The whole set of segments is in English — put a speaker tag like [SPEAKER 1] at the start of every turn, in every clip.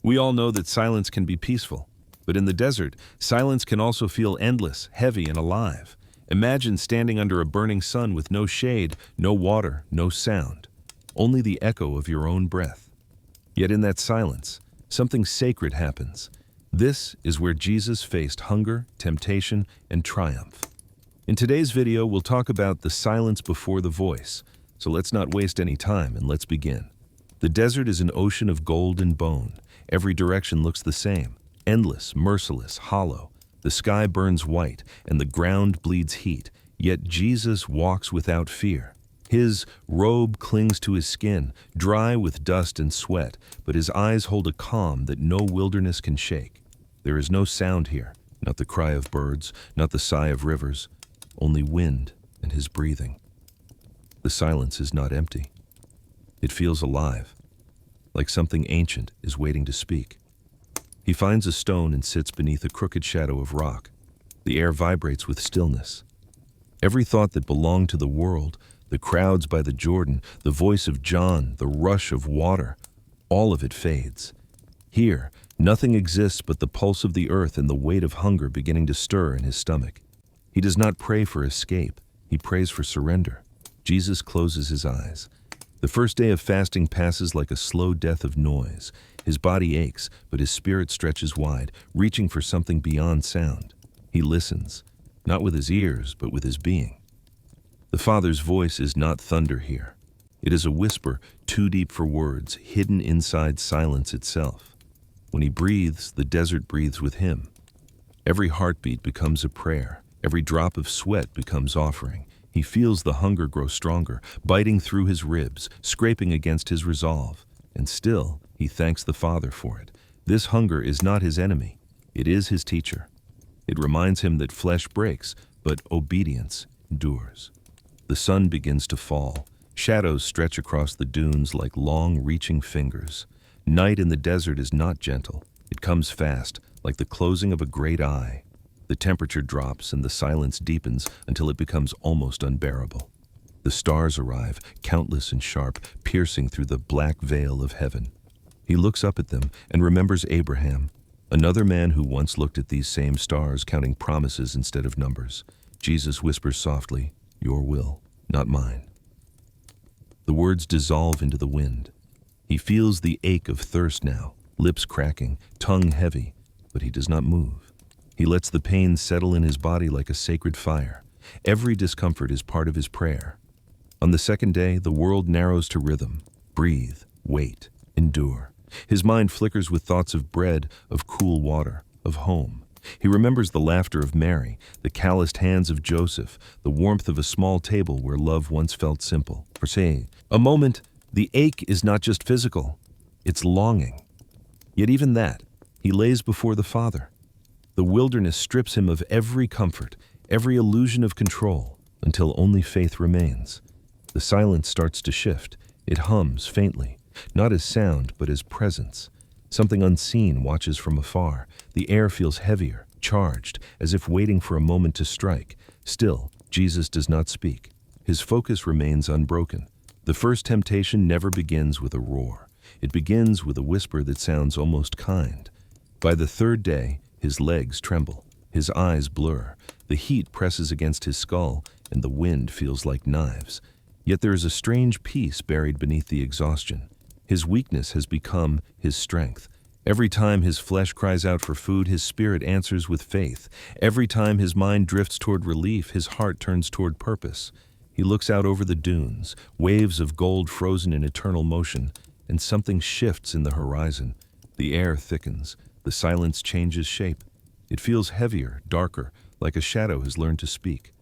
[SPEAKER 1] We all know that silence can be peaceful, but in the desert, silence can also feel endless, heavy, and alive. Imagine standing under a burning sun with no shade, no water, no sound, only the echo of your own breath. Yet in that silence, something sacred happens. This is where Jesus faced hunger, temptation, and triumph. In today's video, we'll talk about the silence before the voice. So let's not waste any time and let's begin. The desert is an ocean of gold and bone. Every direction looks the same, endless, merciless, hollow. The sky burns white and the ground bleeds heat, yet Jesus walks without fear. His robe clings to his skin, dry with dust and sweat, but his eyes hold a calm that no wilderness can shake. There is no sound here, not the cry of birds, not the sigh of rivers, only wind and his breathing. The silence is not empty. It feels alive, like something ancient is waiting to speak. He finds a stone and sits beneath a crooked shadow of rock. The air vibrates with stillness. Every thought that belonged to the world, the crowds by the Jordan, the voice of John, the rush of water, all of it fades. Here, nothing exists but the pulse of the earth and the weight of hunger beginning to stir in his stomach. He does not pray for escape, he prays for surrender. Jesus closes his eyes. The first day of fasting passes like a slow death of noise. His body aches, but his spirit stretches wide, reaching for something beyond sound. He listens, not with his ears, but with his being. The Father's voice is not thunder here. It is a whisper too deep for words, hidden inside silence itself. When he breathes, the desert breathes with him. Every heartbeat becomes a prayer. Every drop of sweat becomes offering. He feels the hunger grow stronger, biting through his ribs, scraping against his resolve. And still, he thanks the Father for it. This hunger is not his enemy. It is his teacher. It reminds him that flesh breaks, but obedience endures. The sun begins to fall. Shadows stretch across the dunes like long, reaching fingers. Night in the desert is not gentle. It comes fast, like the closing of a great eye. The temperature drops and the silence deepens until it becomes almost unbearable. The stars arrive, countless and sharp, piercing through the black veil of heaven. He looks up at them and remembers Abraham, another man who once looked at these same stars, counting promises instead of numbers. Jesus whispers softly, "Your will, not mine." The words dissolve into the wind. He feels the ache of thirst now, lips cracking, tongue heavy, but he does not move. He lets the pain settle in his body like a sacred fire. Every discomfort is part of his prayer. On the second day, the world narrows to rhythm. Breathe, wait, endure. His mind flickers with thoughts of bread, of cool water, of home. He remembers the laughter of Mary, the calloused hands of Joseph, the warmth of a small table where love once felt simple. For say, a moment, the ache is not just physical, it's longing. Yet even that, he lays before the Father. The wilderness strips him of every comfort, every illusion of control, until only faith remains. The silence starts to shift. It hums faintly, not as sound, but as presence. Something unseen watches from afar. The air feels heavier, charged, as if waiting for a moment to strike. Still, Jesus does not speak. His focus remains unbroken. The first temptation never begins with a roar. It begins with a whisper that sounds almost kind. By the third day, his legs tremble, his eyes blur, the heat presses against his skull, and the wind feels like knives. Yet there is a strange peace buried beneath the exhaustion. His weakness has become his strength. Every time his flesh cries out for food, his spirit answers with faith. Every time his mind drifts toward relief, his heart turns toward purpose. He looks out over the dunes, waves of gold frozen in eternal motion, and something shifts in the horizon. The air thickens. The silence changes shape. It feels heavier, darker, like a shadow has learned to speak.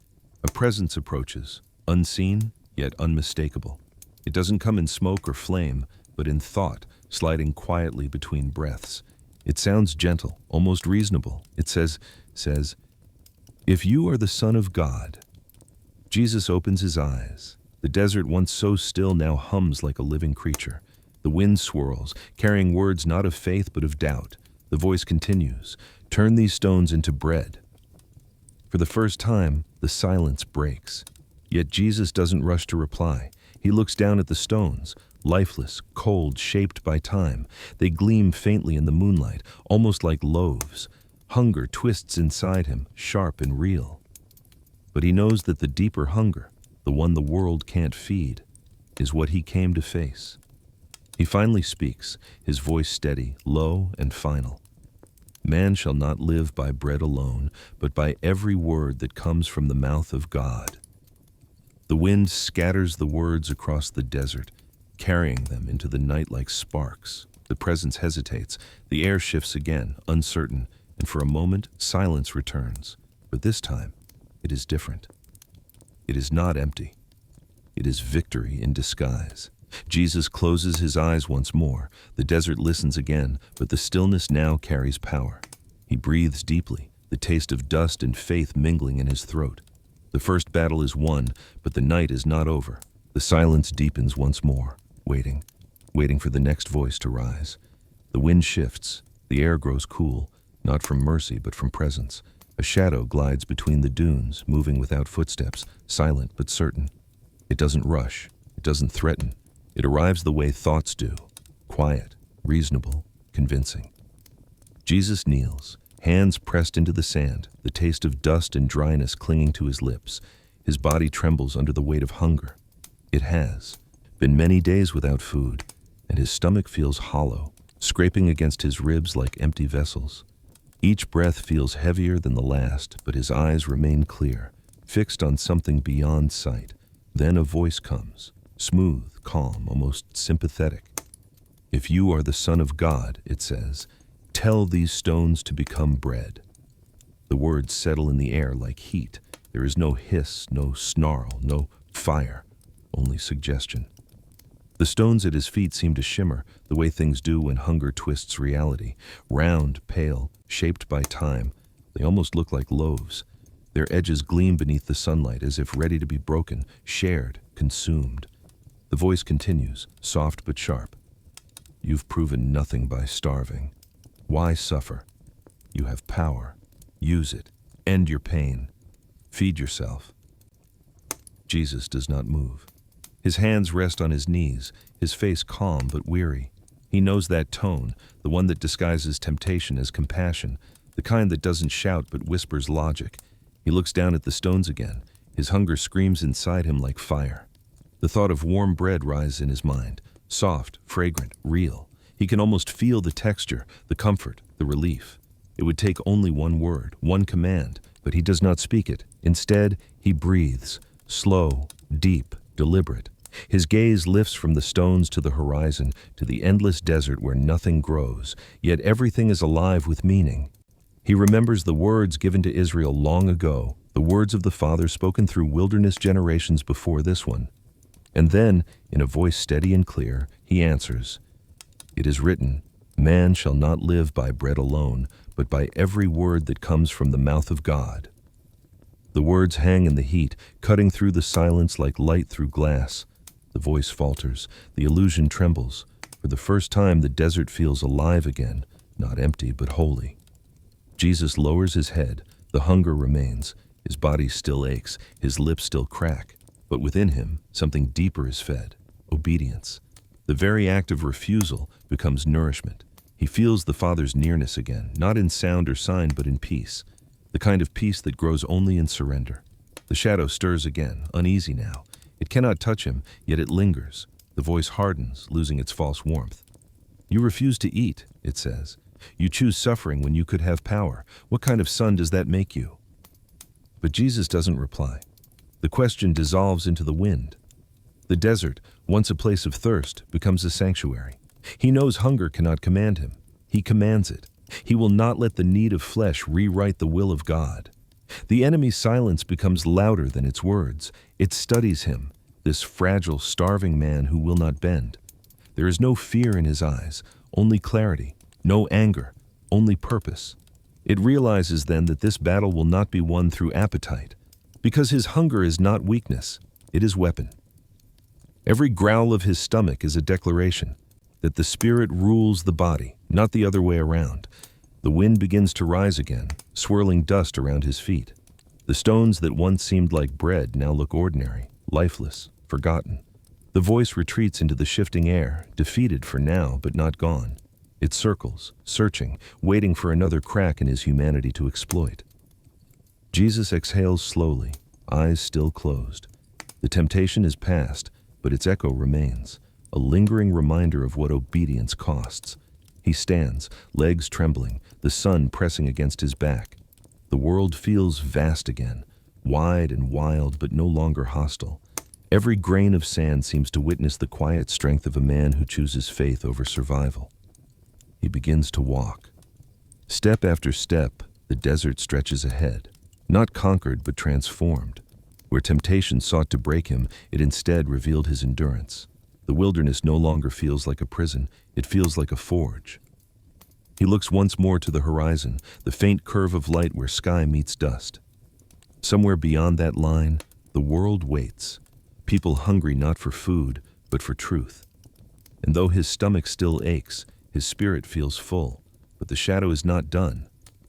[SPEAKER 1] A presence approaches, unseen, yet unmistakable. It doesn't come in smoke or flame, but in thought, sliding quietly between breaths. It sounds gentle, almost reasonable. It says, "If you are the Son of God." Jesus opens his eyes. The desert, once so still, now hums like a living creature. The wind swirls, carrying words not of faith but of doubt. The voice continues, "Turn these stones into bread." For the first time, the silence breaks. Yet Jesus doesn't rush to reply. He looks down at the stones, lifeless, cold, shaped by time. They gleam faintly in the moonlight, almost like loaves. Hunger twists inside him, sharp and real. But he knows that the deeper hunger, the one the world can't feed, is what he came to face. He finally speaks, his voice steady, low, and final. Man shall not live by bread alone, but by every word that comes from the mouth of God. The wind scatters the words across the desert, carrying them into the night like sparks. The presence hesitates, the air shifts again, uncertain, and for a moment silence returns. But this time, it is different. It is not empty. It is victory in disguise. Jesus closes his eyes once more. The desert listens again, but the stillness now carries power. He breathes deeply, the taste of dust and faith mingling in his throat. The first battle is won, but the night is not over. The silence deepens once more, waiting for the next voice to rise. The wind shifts, the air grows cool, not from mercy but from presence. A shadow glides between the dunes, moving without footsteps, silent but certain. It doesn't rush, it doesn't threaten. It arrives the way thoughts do, quiet, reasonable, convincing. Jesus kneels, hands pressed into the sand, the taste of dust and dryness clinging to his lips. His body trembles under the weight of hunger. It has been many days without food, and his stomach feels hollow, scraping against his ribs like empty vessels. Each breath feels heavier than the last, but his eyes remain clear, fixed on something beyond sight. Then a voice comes, smooth, calm, almost sympathetic. If you are the Son of God, it says, tell these stones to become bread. The words settle in the air like heat. There is no hiss, no snarl, no fire, only suggestion. The stones at his feet seem to shimmer, the way things do when hunger twists reality. Round, pale, shaped by time, they almost look like loaves. Their edges gleam beneath the sunlight as if ready to be broken, shared, consumed. The voice continues, soft but sharp. You've proven nothing by starving. Why suffer? You have power. Use it. End your pain. Feed yourself. Jesus does not move. His hands rest on his knees, his face calm but weary. He knows that tone, the one that disguises temptation as compassion, the kind that doesn't shout but whispers logic. He looks down at the stones again. His hunger screams inside him like fire. The thought of warm bread rises in his mind, soft, fragrant, real. He can almost feel the texture, the comfort, the relief. It would take only one word, one command, but he does not speak it. Instead, he breathes, slow, deep, deliberate. His gaze lifts from the stones to the horizon, to the endless desert where nothing grows, yet everything is alive with meaning. He remembers the words given to Israel long ago, the words of the Father spoken through wilderness generations before this one. And then, in a voice steady and clear, he answers, "It is written, man shall not live by bread alone, but by every word that comes from the mouth of God." The words hang in the heat, cutting through the silence like light through glass. The voice falters, the illusion trembles. For the first time, the desert feels alive again, not empty but holy. Jesus lowers his head, the hunger remains, his body still aches, his lips still crack. But within him, something deeper is fed, obedience. The very act of refusal becomes nourishment. He feels the Father's nearness again, not in sound or sign, but in peace, the kind of peace that grows only in surrender. The shadow stirs again, uneasy now. It cannot touch him, yet it lingers. The voice hardens, losing its false warmth. "You refuse to eat," it says. "You choose suffering when you could have power. What kind of son does that make you?" But Jesus doesn't reply. The question dissolves into the wind. The desert, once a place of thirst, becomes a sanctuary. He knows hunger cannot command him. He commands it. He will not let the need of flesh rewrite the will of God. The enemy's silence becomes louder than its words. It studies him, this fragile, starving man who will not bend. There is no fear in his eyes, only clarity, no anger, only purpose. It realizes then that this battle will not be won through appetite, because his hunger is not weakness, it is weapon. Every growl of his stomach is a declaration that the spirit rules the body, not the other way around. The wind begins to rise again, swirling dust around his feet. The stones that once seemed like bread now look ordinary, lifeless, forgotten. The voice retreats into the shifting air, defeated for now, but not gone. It circles, searching, waiting for another crack in his humanity to exploit. Jesus exhales slowly, eyes still closed. The temptation is past, but its echo remains, a lingering reminder of what obedience costs. He stands, legs trembling, the sun pressing against his back. The world feels vast again, wide and wild, but no longer hostile. Every grain of sand seems to witness the quiet strength of a man who chooses faith over survival. He begins to walk. Step after step, the desert stretches ahead, not conquered but transformed. Where temptation sought to break him, it instead revealed his endurance. The wilderness no longer feels like a prison, it feels like a forge. He looks once more to the horizon, the faint curve of light where sky meets dust. Somewhere beyond that line, the world waits, people hungry not for food, but for truth. And though his stomach still aches, his spirit feels full, but the shadow is not done.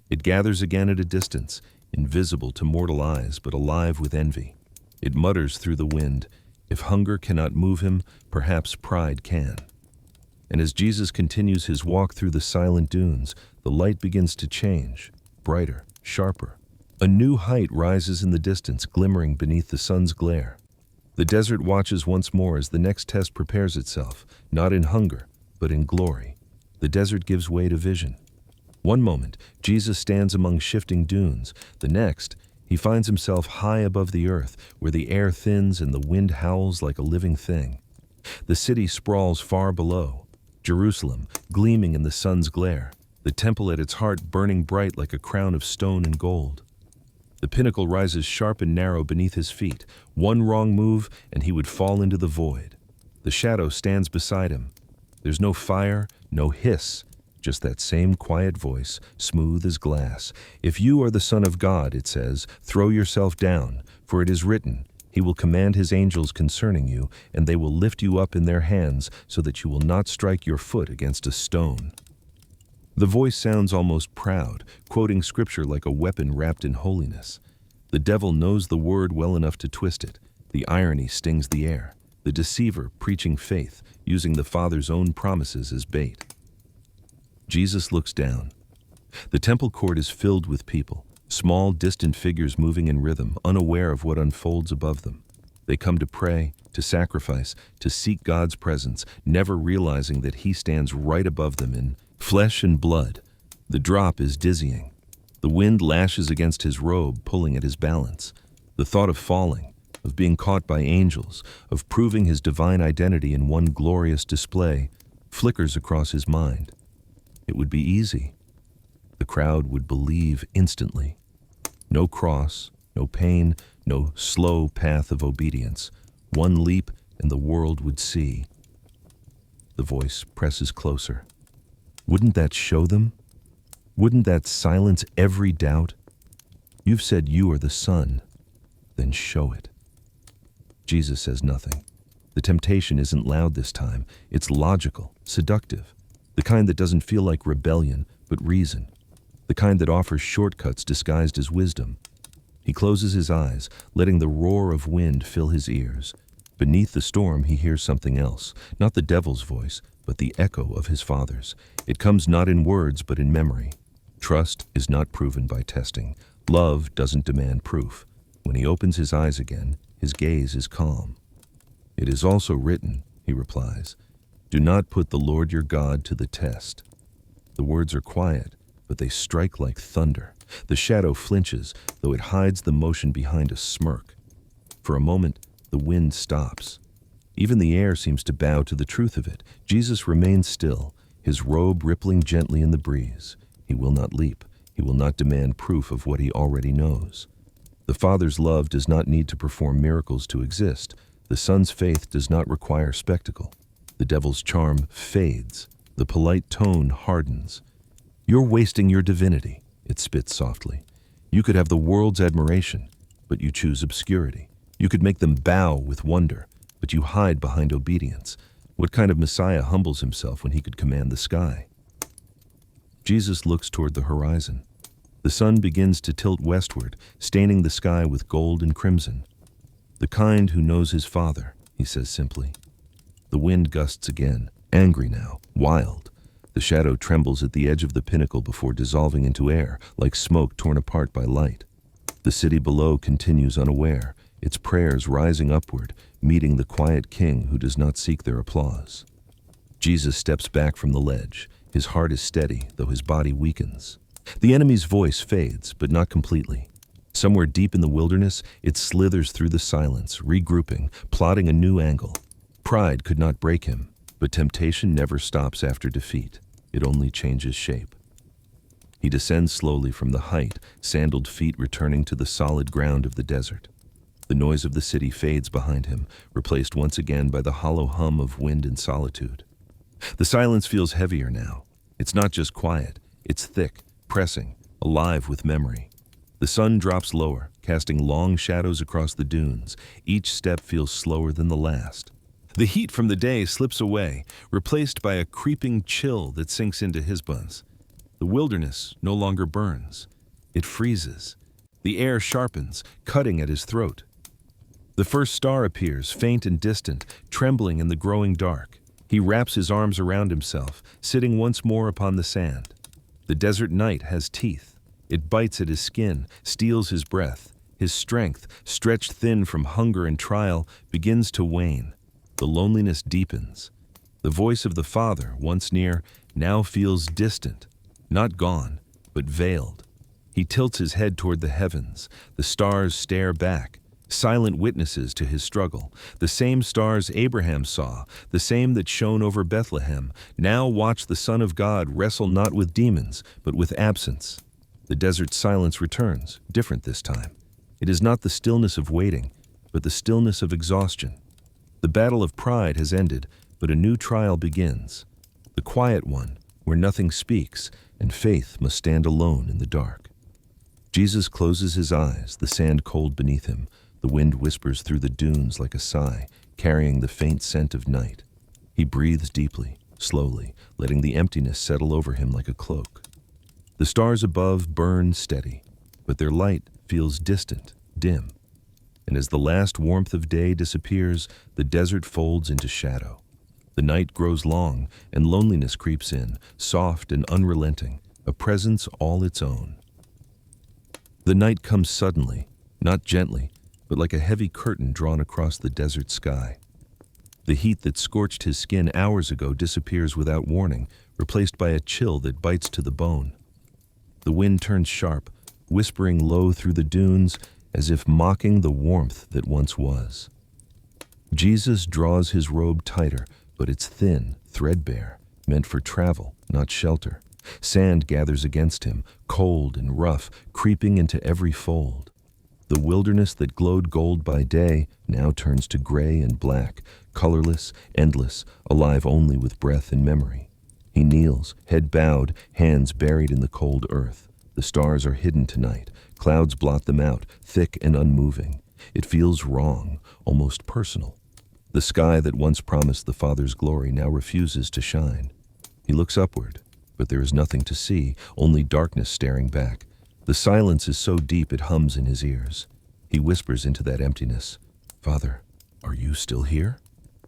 [SPEAKER 1] It gathers again at a distance, invisible to mortal eyes, but alive with envy. It mutters through the wind, if hunger cannot move him, perhaps pride can. And as Jesus continues his walk through the silent dunes, the light begins to change, brighter, sharper. A new height rises in the distance, glimmering beneath the sun's glare. The desert watches once more as the next test prepares itself, not in hunger, but in glory. The desert gives way to vision. One moment, Jesus stands among shifting dunes. The next, he finds himself high above the earth, where the air thins and the wind howls like a living thing. The city sprawls far below, Jerusalem gleaming in the sun's glare, the temple at its heart burning bright like a crown of stone and gold. The pinnacle rises sharp and narrow beneath his feet. One wrong move, and he would fall into the void. The shadow stands beside him. There's no fire, no hiss, just that same quiet voice, smooth as glass. If you are the Son of God, it says, throw yourself down, for it is written, He will command His angels concerning you, and they will lift you up in their hands, so that you will not strike your foot against a stone. The voice sounds almost proud, quoting scripture like a weapon wrapped in holiness. The devil knows the word well enough to twist it. The irony stings the air. The deceiver preaching faith, using the Father's own promises as bait. Jesus looks down. The temple court is filled with people, small, distant figures moving in rhythm, unaware of what unfolds above them. They come to pray, to sacrifice, to seek God's presence, never realizing that He stands right above them in flesh and blood. The drop is dizzying. The wind lashes against his robe, pulling at his balance. The thought of falling, of being caught by angels, of proving his divine identity in one glorious display, flickers across his mind. It would be easy. The crowd would believe instantly. No cross, no pain, no slow path of obedience. One leap and the world would see. The voice presses closer. Wouldn't that show them? Wouldn't that silence every doubt? You've said you are the Son, then show it. Jesus says nothing. The temptation isn't loud this time. It's logical, seductive. The kind that doesn't feel like rebellion, but reason. The kind that offers shortcuts disguised as wisdom. He closes his eyes, letting the roar of wind fill his ears. Beneath the storm, he hears something else, not the devil's voice, but the echo of his Father's. It comes not in words, but in memory. Trust is not proven by testing. Love doesn't demand proof. When he opens his eyes again, his gaze is calm. It is also written, he replies, do not put the Lord your God to the test. The words are quiet, but they strike like thunder. The shadow flinches, though it hides the motion behind a smirk. For a moment, the wind stops. Even the air seems to bow to the truth of it. Jesus remains still, his robe rippling gently in the breeze. He will not leap. He will not demand proof of what he already knows. The Father's love does not need to perform miracles to exist. The Son's faith does not require spectacle. The devil's charm fades. The polite tone hardens. You're wasting your divinity, it spits softly. You could have the world's admiration, but you choose obscurity. You could make them bow with wonder, but you hide behind obedience. What kind of Messiah humbles himself when he could command the sky? Jesus looks toward the horizon. The sun begins to tilt westward, staining the sky with gold and crimson. The kind who knows his Father, he says simply. The wind gusts again, angry now, wild. The shadow trembles at the edge of the pinnacle before dissolving into air, like smoke torn apart by light. The city below continues unaware, its prayers rising upward, meeting the quiet king who does not seek their applause. Jesus steps back from the ledge. His heart is steady, though his body weakens. The enemy's voice fades, but not completely. Somewhere deep in the wilderness, it slithers through the silence, regrouping, plotting a new angle. Pride could not break him, but temptation never stops after defeat. It only changes shape. He descends slowly from the height, sandaled feet returning to the solid ground of the desert. The noise of the city fades behind him, replaced once again by the hollow hum of wind and solitude. The silence feels heavier now. It's not just quiet, it's thick, pressing, alive with memory. The sun drops lower, casting long shadows across the dunes. Each step feels slower than the last. The heat from the day slips away, replaced by a creeping chill that sinks into his bones. The wilderness no longer burns. It freezes. The air sharpens, cutting at his throat. The first star appears, faint and distant, trembling in the growing dark. He wraps his arms around himself, sitting once more upon the sand. The desert night has teeth. It bites at his skin, steals his breath. His strength, stretched thin from hunger and trial, begins to wane. The loneliness deepens. The voice of the Father, once near, now feels distant, not gone, but veiled. He tilts his head toward the heavens. The stars stare back, silent witnesses to his struggle. The same stars Abraham saw, the same that shone over Bethlehem, now watch the Son of God wrestle not with demons, but with absence. The desert silence returns, different this time. It is not the stillness of waiting, but the stillness of exhaustion. The battle of pride has ended, but a new trial begins. The quiet one, where nothing speaks, and faith must stand alone in the dark. Jesus closes his eyes, the sand cold beneath him. The wind whispers through the dunes like a sigh, carrying the faint scent of night. He breathes deeply, slowly, letting the emptiness settle over him like a cloak. The stars above burn steady, but their light feels distant, dim. And as the last warmth of day disappears, the desert folds into shadow. The night grows long, and loneliness creeps in, soft and unrelenting, a presence all its own. The night comes suddenly, not gently, but like a heavy curtain drawn across the desert sky. The heat that scorched his skin hours ago disappears without warning, replaced by a chill that bites to the bone. The wind turns sharp, whispering low through the dunes, as if mocking the warmth that once was. Jesus draws his robe tighter, but it's thin, threadbare, meant for travel, not shelter. Sand gathers against him, cold and rough, creeping into every fold. The wilderness that glowed gold by day now turns to gray and black, colorless, endless, alive only with breath and memory. He kneels, head bowed, hands buried in the cold earth. The stars are hidden tonight. Clouds blot them out, thick and unmoving. It feels wrong, almost personal. The sky that once promised the Father's glory now refuses to shine. He looks upward, but there is nothing to see, only darkness staring back. The silence is so deep it hums in his ears. He whispers into that emptiness, "Father, are you still here?"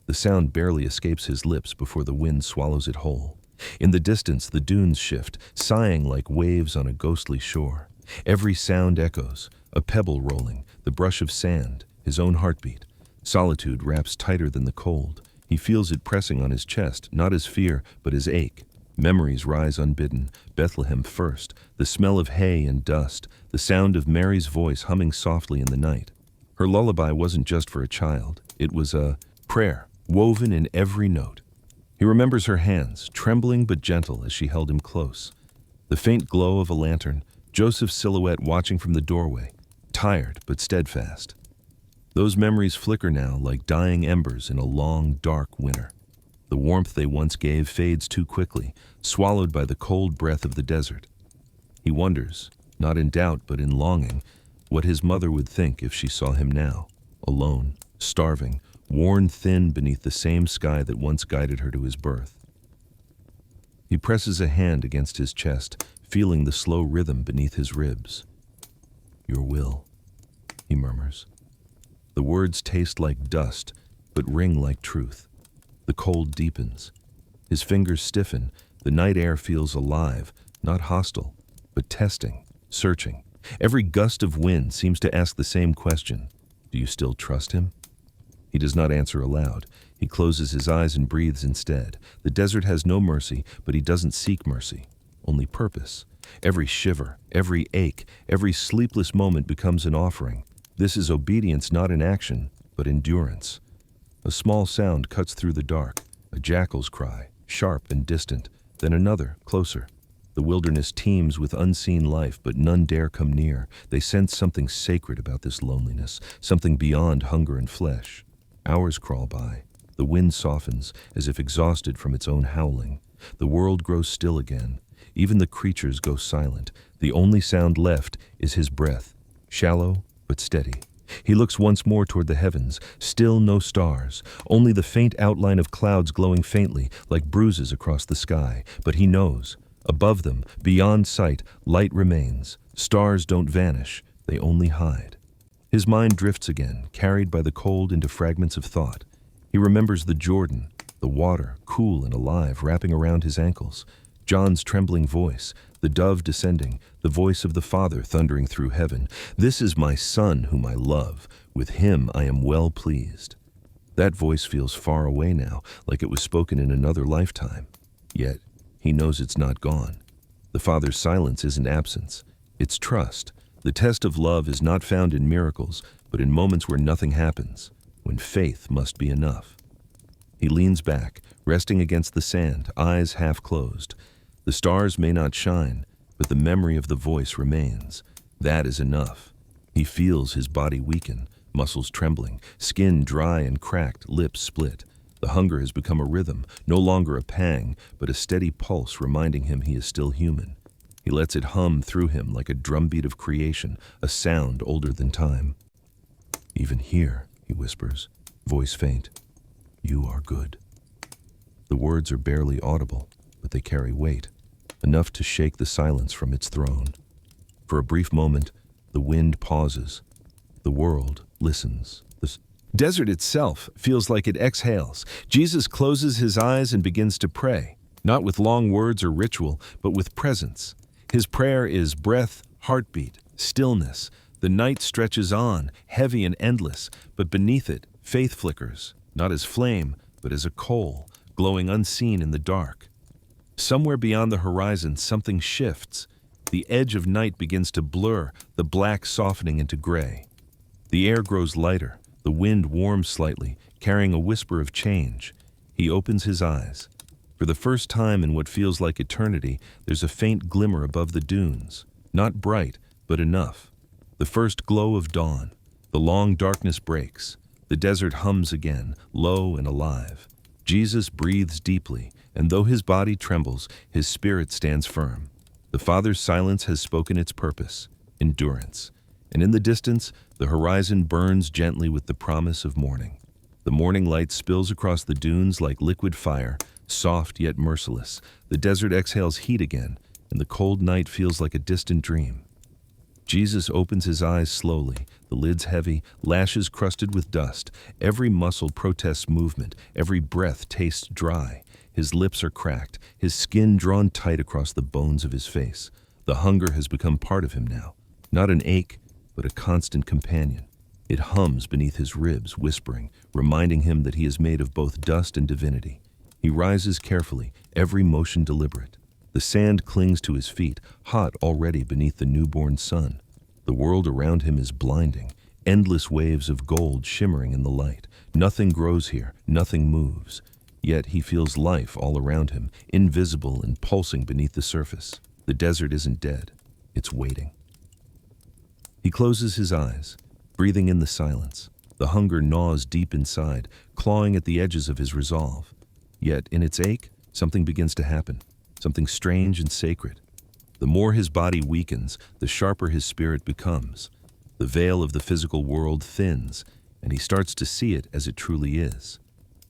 [SPEAKER 1] The sound barely escapes his lips before the wind swallows it whole. In the distance, the dunes shift, sighing like waves on a ghostly shore. Every sound echoes, a pebble rolling, the brush of sand, his own heartbeat. Solitude wraps tighter than the cold. He feels it pressing on his chest, not his fear, but his ache. Memories rise unbidden, Bethlehem first, the smell of hay and dust, the sound of Mary's voice humming softly in the night. Her lullaby wasn't just for a child, it was a prayer, woven in every note. He remembers her hands, trembling but gentle as she held him close. The faint glow of a lantern, Joseph's silhouette watching from the doorway, tired but steadfast. Those memories flicker now like dying embers in a long, dark winter. The warmth they once gave fades too quickly, swallowed by the cold breath of the desert. He wonders, not in doubt but in longing, what his mother would think if she saw him now, alone, starving, worn thin beneath the same sky that once guided her to his birth. He presses a hand against his chest, feeling the slow rhythm beneath his ribs. "Your will," he murmurs. The words taste like dust, but ring like truth. The cold deepens. His fingers stiffen. The night air feels alive, not hostile, but testing, searching. Every gust of wind seems to ask the same question. Do you still trust him? He does not answer aloud. He closes his eyes and breathes instead. The desert has no mercy, but he doesn't seek mercy, only purpose. Every shiver, every ache, every sleepless moment becomes an offering. This is obedience not in action, but endurance. A small sound cuts through the dark, a jackal's cry, sharp and distant, then another, closer. The wilderness teems with unseen life, but none dare come near. They sense something sacred about this loneliness, something beyond hunger and flesh. Hours crawl by. The wind softens, as if exhausted from its own howling. The world grows still again. Even the creatures go silent. The only sound left is his breath, shallow but steady. He looks once more toward the heavens. Still no stars, only the faint outline of clouds glowing faintly, like bruises across the sky. But he knows. Above them, beyond sight, light remains. Stars don't vanish, they only hide. His mind drifts again, carried by the cold into fragments of thought. He remembers the Jordan, the water, cool and alive, wrapping around his ankles. John's trembling voice, the dove descending, the voice of the Father thundering through heaven. This is my Son whom I love. With him I am well pleased. That voice feels far away now, like it was spoken in another lifetime. Yet, he knows it's not gone. The Father's silence isn't absence. It's trust. The test of love is not found in miracles, but in moments where nothing happens, when faith must be enough. He leans back, resting against the sand, eyes half closed. The stars may not shine, but the memory of the voice remains. That is enough. He feels his body weaken, muscles trembling, skin dry and cracked, lips split. The hunger has become a rhythm, no longer a pang, but a steady pulse reminding him he is still human. He lets it hum through him like a drumbeat of creation, a sound older than time. Even here, he whispers, voice faint, you are good. The words are barely audible, but they carry weight, enough to shake the silence from its throne. For a brief moment, the wind pauses. The world listens. The desert itself feels like it exhales. Jesus closes his eyes and begins to pray, not with long words or ritual, but with presence. His prayer is breath, heartbeat, stillness. The night stretches on, heavy and endless, but beneath it, faith flickers, not as flame, but as a coal, glowing unseen in the dark. Somewhere beyond the horizon, something shifts. The edge of night begins to blur, the black softening into gray. The air grows lighter, the wind warms slightly, carrying a whisper of change. He opens his eyes. For the first time in what feels like eternity, there's a faint glimmer above the dunes. Not bright, but enough. The first glow of dawn. The long darkness breaks. The desert hums again, low and alive. Jesus breathes deeply, and though his body trembles, his spirit stands firm. The Father's silence has spoken its purpose, endurance. And in the distance, the horizon burns gently with the promise of morning. The morning light spills across the dunes like liquid fire, soft yet merciless. The desert exhales heat again, and the cold night feels like a distant dream. Jesus opens his eyes slowly, the lids heavy, lashes crusted with dust. Every muscle protests movement, every breath tastes dry. His lips are cracked, his skin drawn tight across the bones of his face. The hunger has become part of him now, not an ache, but a constant companion. It hums beneath his ribs, whispering, reminding him that he is made of both dust and divinity. He rises carefully, every motion deliberate. The sand clings to his feet, hot already beneath the newborn sun. The world around him is blinding, endless waves of gold shimmering in the light. Nothing grows here, nothing moves. Yet he feels life all around him, invisible and pulsing beneath the surface. The desert isn't dead, it's waiting. He closes his eyes, breathing in the silence. The hunger gnaws deep inside, clawing at the edges of his resolve. Yet, in its ache, something begins to happen, something strange and sacred. The more his body weakens, the sharper his spirit becomes. The veil of the physical world thins, and he starts to see it as it truly is.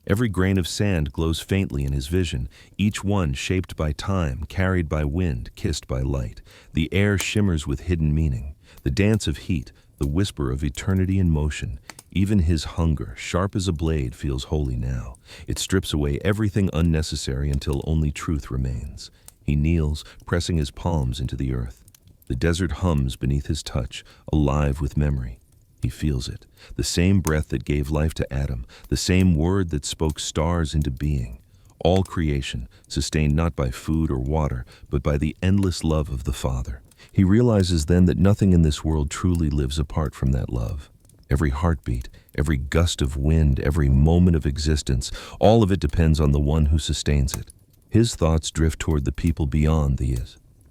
[SPEAKER 1] Every grain of sand glows faintly in his vision, each one shaped by time, carried by wind, kissed by light. The air shimmers with hidden meaning, the dance of heat, the whisper of eternity in motion. Even his hunger, sharp as a blade, feels holy now. It strips away everything unnecessary until only truth remains. He kneels, pressing his palms into the earth. The desert hums beneath his touch, alive with memory. He feels it, the same breath that gave life to Adam, the same word that spoke stars into being. All creation, sustained not by food or water, but by the endless love of the Father. He realizes then that nothing in this world truly lives apart from that love. Every heartbeat, every gust of wind, every moment of existence, all of it depends on the one who sustains it. His thoughts drift toward the people beyond the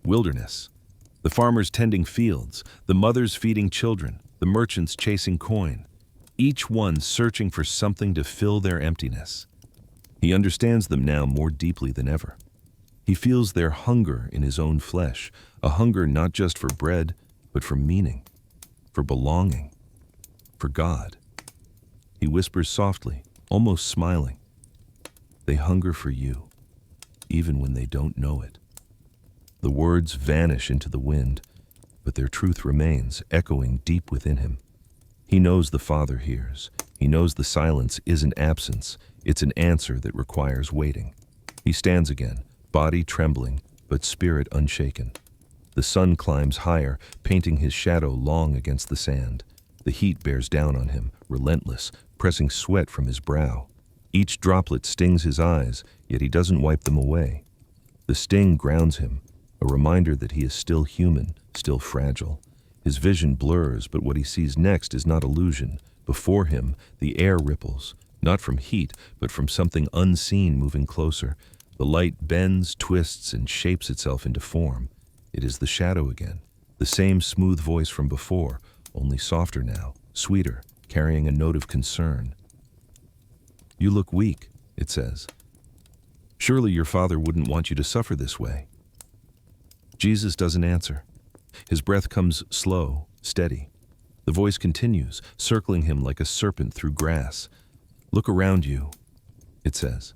[SPEAKER 1] wilderness. The farmers tending fields, the mothers feeding children, the merchants chasing coin, each one searching for something to fill their emptiness. He understands them now more deeply than ever. He feels their hunger in his own flesh, a hunger not just for bread, but for meaning, for belonging, for God. He whispers softly, almost smiling, "They hunger for you, even when they don't know it." The words vanish into the wind, but their truth remains, echoing deep within him. He knows the Father hears. He knows the silence isn't absence, it's an answer that requires waiting. He stands again, body trembling, but spirit unshaken. The sun climbs higher, painting his shadow long against the sand. The heat bears down on him, relentless, pressing sweat from his brow. Each droplet stings his eyes, yet he doesn't wipe them away. The sting grounds him, a reminder that he is still human, still fragile. His vision blurs, but what he sees next is not illusion. Before him, the air ripples, not from heat, but from something unseen moving closer. The light bends, twists, and shapes itself into form. It is the shadow again, the same smooth voice from before, only softer now, sweeter, carrying a note of concern. "You look weak," it says. "Surely your Father wouldn't want you to suffer this way." Jesus doesn't answer. His breath comes slow, steady. The voice continues, circling him like a serpent through grass. "Look around you," it says.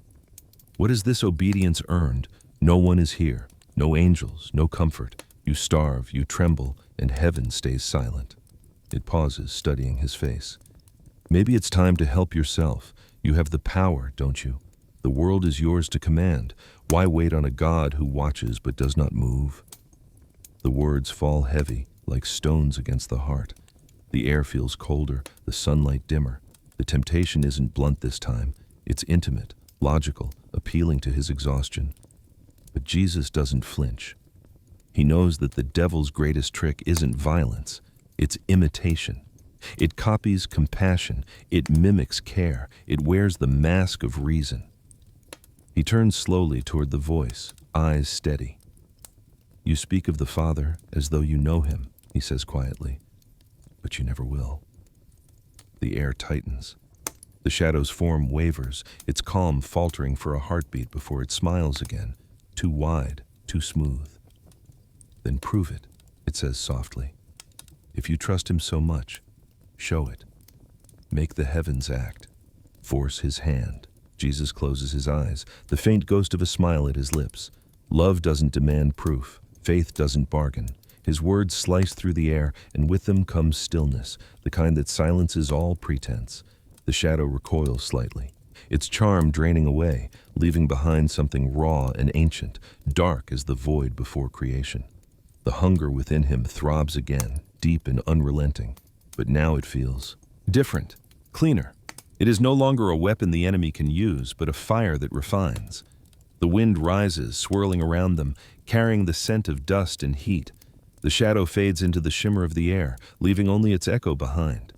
[SPEAKER 1] "What is this obedience earned? No one is here, no angels, no comfort. You starve, you tremble, and heaven stays silent." It pauses, studying his face. "Maybe it's time to help yourself. You have the power, don't you? The world is yours to command. Why wait on a God who watches but does not move?" The words fall heavy, like stones against the heart. The air feels colder, the sunlight dimmer. The temptation isn't blunt this time. It's intimate, logical, appealing to his exhaustion. But Jesus doesn't flinch. He knows that the devil's greatest trick isn't violence, it's imitation. It copies compassion, it mimics care, it wears the mask of reason. He turns slowly toward the voice, eyes steady. "You speak of the Father as though you know him," he says quietly, "but you never will." The air tightens. The shadow's form wavers, its calm faltering for a heartbeat before it smiles again, too wide, too smooth. "Then prove it," it says softly. "If you trust him so much, show it. Make the heavens act. Force his hand." Jesus closes his eyes, the faint ghost of a smile at his lips. Love doesn't demand proof. Faith doesn't bargain. His words slice through the air, and with them comes stillness, the kind that silences all pretense. The shadow recoils slightly, its charm draining away, leaving behind something raw and ancient, dark as the void before creation. The hunger within him throbs again, deep and unrelenting, but now it feels different, cleaner. It is no longer a weapon the enemy can use, but a fire that refines. The wind rises, swirling around them, carrying the scent of dust and heat. The shadow fades into the shimmer of the air, leaving only its echo behind.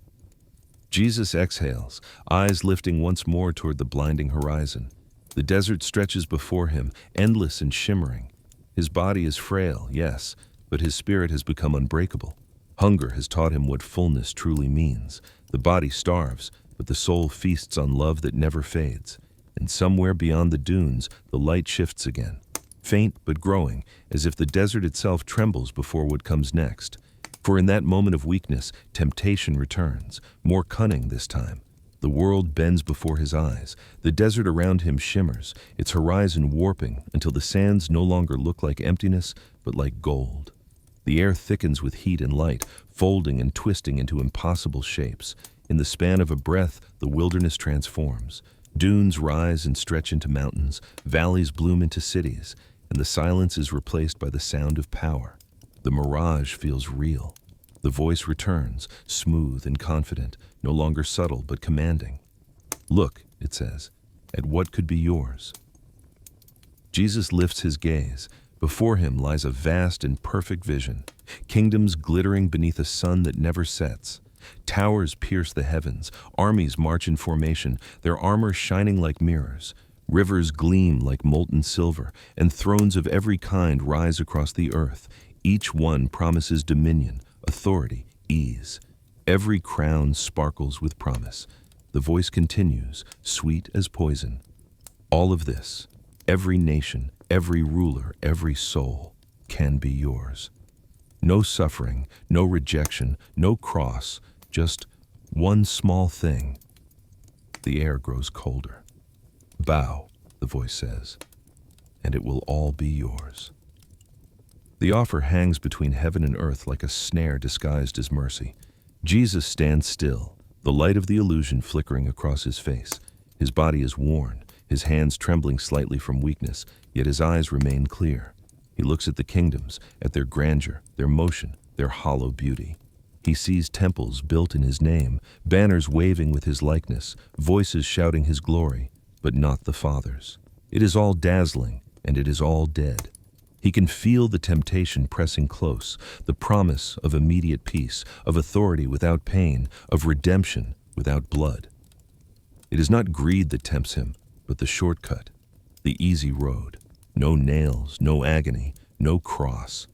[SPEAKER 1] Jesus exhales, eyes lifting once more toward the blinding horizon. The desert stretches before him, endless and shimmering. His body is frail, yes, but his spirit has become unbreakable. Hunger has taught him what fullness truly means. The body starves, but the soul feasts on love that never fades. And somewhere beyond the dunes, the light shifts again. Faint but growing, as if the desert itself trembles before what comes next. For in that moment of weakness, temptation returns, more cunning this time. The world bends before his eyes. The desert around him shimmers, its horizon warping until the sands no longer look like emptiness, but like gold. The air thickens with heat and light, folding and twisting into impossible shapes. In the span of a breath, the wilderness transforms. Dunes rise and stretch into mountains, valleys bloom into cities, and the silence is replaced by the sound of power. The mirage feels real. The voice returns, smooth and confident, no longer subtle but commanding. Look, it says, at what could be yours. Jesus lifts his gaze. Before him lies a vast and perfect vision, kingdoms glittering beneath a sun that never sets. Towers pierce the heavens, armies march in formation, their armor shining like mirrors. Rivers gleam like molten silver, and thrones of every kind rise across the earth. Each one promises dominion, authority, ease. Every crown sparkles with promise. The voice continues, sweet as poison. All of this, every nation, every ruler, every soul, can be yours. No suffering, no rejection, no cross, just one small thing. The air grows colder. Bow, the voice says, and it will all be yours. The offer hangs between heaven and earth like a snare disguised as mercy. Jesus stands still, the light of the illusion flickering across his face. His body is worn, his hands trembling slightly from weakness, yet his eyes remain clear. He looks at the kingdoms, at their grandeur, their motion, their hollow beauty. He sees temples built in his name, banners waving with his likeness, voices shouting his glory, but not the Father's. It is all dazzling, and it is all dead. He can feel the temptation pressing close, the promise of immediate peace, of authority without pain, of redemption without blood. It is not greed that tempts him, but the shortcut, the easy road. No nails, no agony, no cross.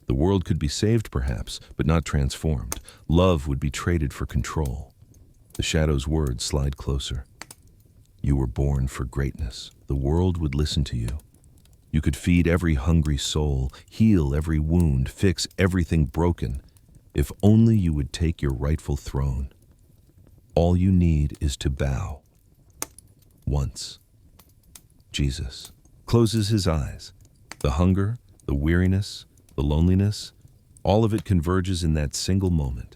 [SPEAKER 1] The world could be saved perhaps, but not transformed. Love would be traded for control. The shadow's words slide closer. You were born for greatness. The world would listen to you. You could feed every hungry soul, heal every wound, fix everything broken, if only you would take your rightful throne. All you need is to bow. Once. Jesus closes his eyes. The hunger, the weariness, the loneliness, all of it converges in that single moment.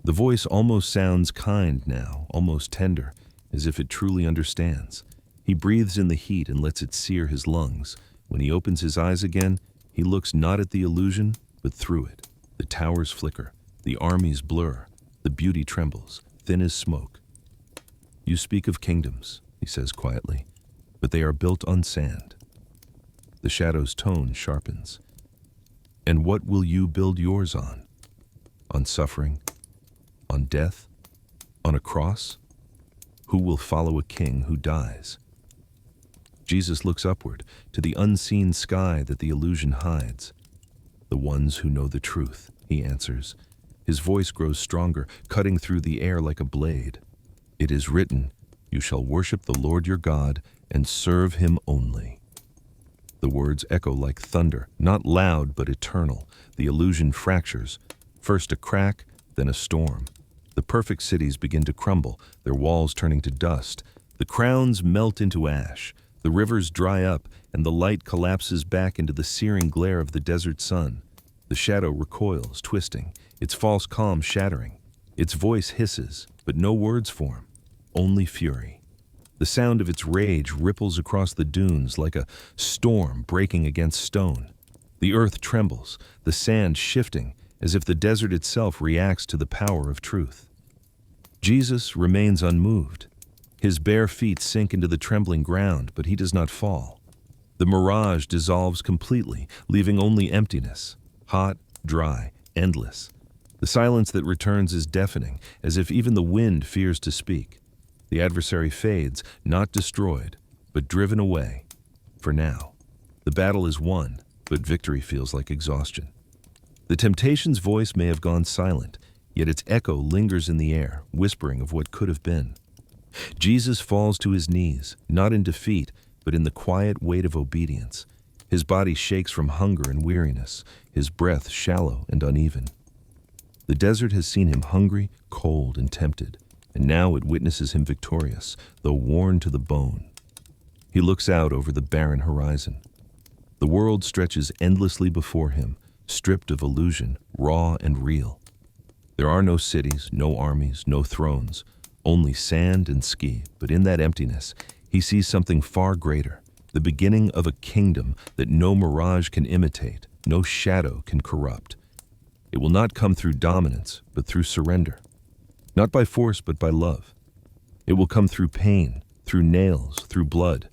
[SPEAKER 1] The voice almost sounds kind now, almost tender, as if it truly understands. He breathes in the heat and lets it sear his lungs. When he opens his eyes again, he looks not at the illusion, but through it. The towers flicker, the armies blur, the beauty trembles, thin as smoke. You speak of kingdoms, he says quietly, but they are built on sand. The shadow's tone sharpens. And what will you build yours on? On suffering? On death? On a cross? Who will follow a king who dies? Jesus looks upward, to the unseen sky that the illusion hides. The ones who know the truth, he answers. His voice grows stronger, cutting through the air like a blade. It is written, you shall worship the Lord your God and serve him only. The words echo like thunder, not loud but eternal. The illusion fractures, first a crack, then a storm. The perfect cities begin to crumble, their walls turning to dust. The crowns melt into ash. The rivers dry up, and the light collapses back into the searing glare of the desert sun. The shadow recoils, twisting, its false calm shattering. Its voice hisses, but no words form, only fury. The sound of its rage ripples across the dunes like a storm breaking against stone. The earth trembles, the sand shifting, as if the desert itself reacts to the power of truth. Jesus remains unmoved. His bare feet sink into the trembling ground, but he does not fall. The mirage dissolves completely, leaving only emptiness, hot, dry, endless. The silence that returns is deafening, as if even the wind fears to speak. The adversary fades, not destroyed, but driven away. For now, the battle is won, but victory feels like exhaustion. The temptation's voice may have gone silent, yet its echo lingers in the air, whispering of what could have been. Jesus falls to his knees, not in defeat, but in the quiet weight of obedience. His body shakes from hunger and weariness, his breath shallow and uneven. The desert has seen him hungry, cold, and tempted. and now it witnesses him victorious, though worn to the bone. He looks out over the barren horizon. The world stretches endlessly before him, stripped of illusion, raw and real. There are no cities, no armies, no thrones, only sand and ski, but in that emptiness, he sees something far greater, the beginning of a kingdom that no mirage can imitate, no shadow can corrupt. It will not come through dominance, but through surrender. Not by force, but by love. It will come through pain, through nails, through blood,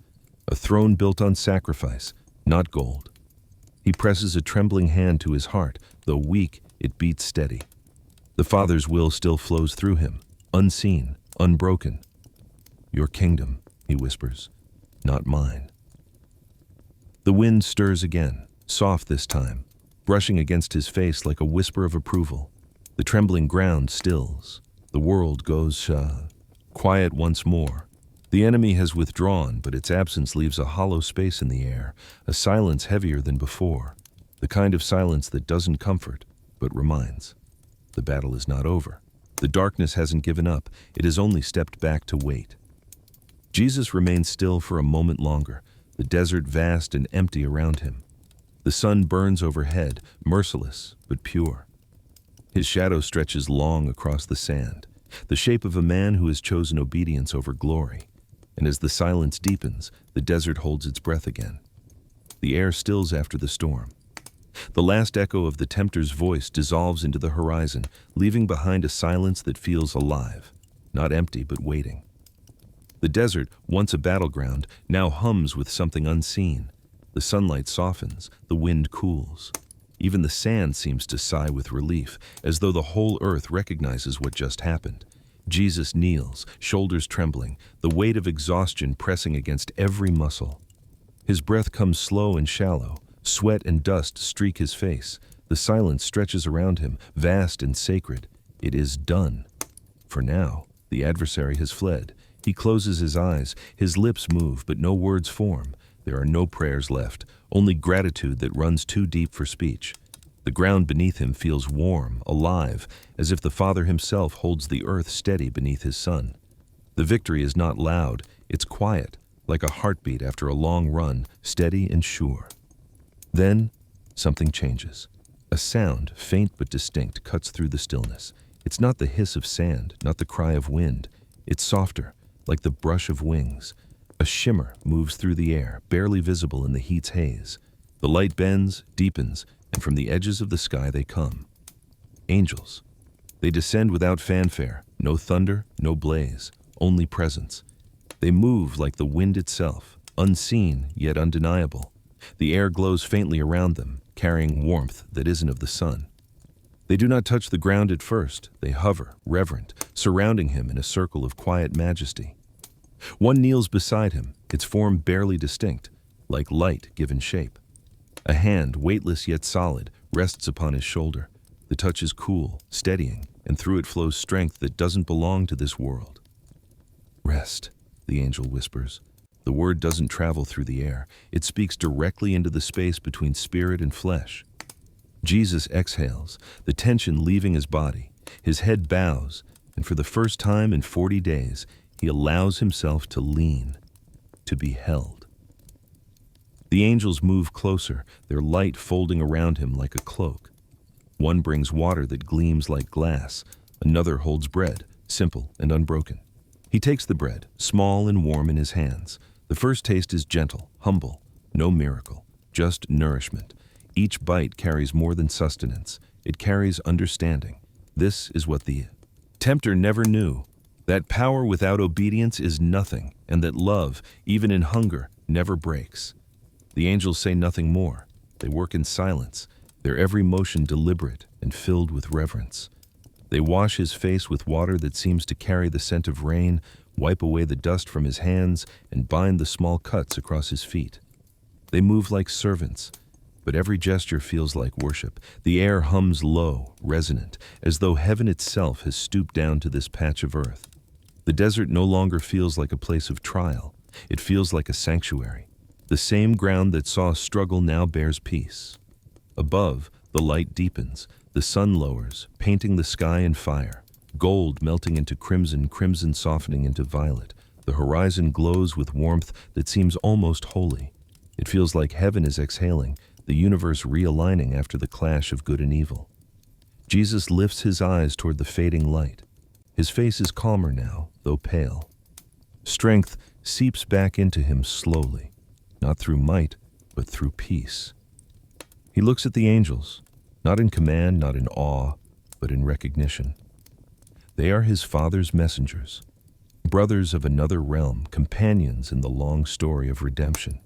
[SPEAKER 1] a throne built on sacrifice, not gold. He presses a trembling hand to his heart, though weak, it beats steady. The Father's will still flows through him, unseen, unbroken. Your kingdom, he whispers, not mine. The wind stirs again, soft this time, brushing against his face like a whisper of approval. The trembling ground stills. The world goes quiet once more. The enemy has withdrawn, but its absence leaves a hollow space in the air, a silence heavier than before, the kind of silence that doesn't comfort, but reminds. The battle is not over. The darkness hasn't given up, it has only stepped back to wait. Jesus remains still for a moment longer, the desert vast and empty around him. The sun burns overhead, merciless but pure. His shadow stretches long across the sand, the shape of a man who has chosen obedience over glory. And as the silence deepens, the desert holds its breath again. The air stills after the storm. The last echo of the tempter's voice dissolves into the horizon, leaving behind a silence that feels alive, not empty but waiting. The desert, once a battleground, now hums with something unseen. The sunlight softens, the wind cools. Even the sand seems to sigh with relief, as though the whole earth recognizes what just happened. Jesus kneels, shoulders trembling, the weight of exhaustion pressing against every muscle. His breath comes slow and shallow, sweat and dust streak his face. The silence stretches around him, vast and sacred. It is done. For now, the adversary has fled. He closes his eyes, his lips move, but no words form. There are no prayers left, only gratitude that runs too deep for speech. The ground beneath him feels warm, alive, as if the Father himself holds the earth steady beneath his Son. The victory is not loud, it's quiet, like a heartbeat after a long run, steady and sure. Then, something changes. A sound, faint but distinct, cuts through the stillness. It's not the hiss of sand, not the cry of wind. It's softer, like the brush of wings. A shimmer moves through the air, barely visible in the heat's haze. The light bends, deepens, and from the edges of the sky they come. Angels. They descend without fanfare, no thunder, no blaze, only presence. They move like the wind itself, unseen yet undeniable. The air glows faintly around them, carrying warmth that isn't of the sun. They do not touch the ground at first. They hover, reverent, surrounding him in a circle of quiet majesty. One kneels beside him, its form barely distinct, like light given shape. A hand, weightless yet solid, rests upon his shoulder. The touch is cool, steadying, and through it flows strength that doesn't belong to this world. Rest, the angel whispers. The word doesn't travel through the air. It speaks directly into the space between spirit and flesh. Jesus exhales, the tension leaving his body. His head bows, and for the first time in 40 days, he allows himself to lean, to be held. The angels move closer, their light folding around him like a cloak. One brings water that gleams like glass. Another holds bread, simple and unbroken. He takes the bread, small and warm in his hands. The first taste is gentle, humble, no miracle, just nourishment. Each bite carries more than sustenance. It carries understanding. This is what the tempter never knew, that power without obedience is nothing, and that love, even in hunger, never breaks. The angels say nothing more. They work in silence, their every motion deliberate and filled with reverence. They wash his face with water that seems to carry the scent of rain, wipe away the dust from his hands, and bind the small cuts across his feet. They move like servants, but every gesture feels like worship. The air hums low, resonant, as though heaven itself has stooped down to this patch of earth. The desert no longer feels like a place of trial. It feels like a sanctuary. The same ground that saw struggle now bears peace. Above, the light deepens. The sun lowers, painting the sky in fire. Gold melting into crimson, crimson softening into violet. The horizon glows with warmth that seems almost holy. It feels like heaven is exhaling, the universe realigning after the clash of good and evil. Jesus lifts his eyes toward the fading light. His face is calmer now, though pale. Strength seeps back into him slowly, not through might, but through peace. He looks at the angels, not in command, not in awe, but in recognition. They are his Father's messengers, brothers of another realm, companions in the long story of redemption.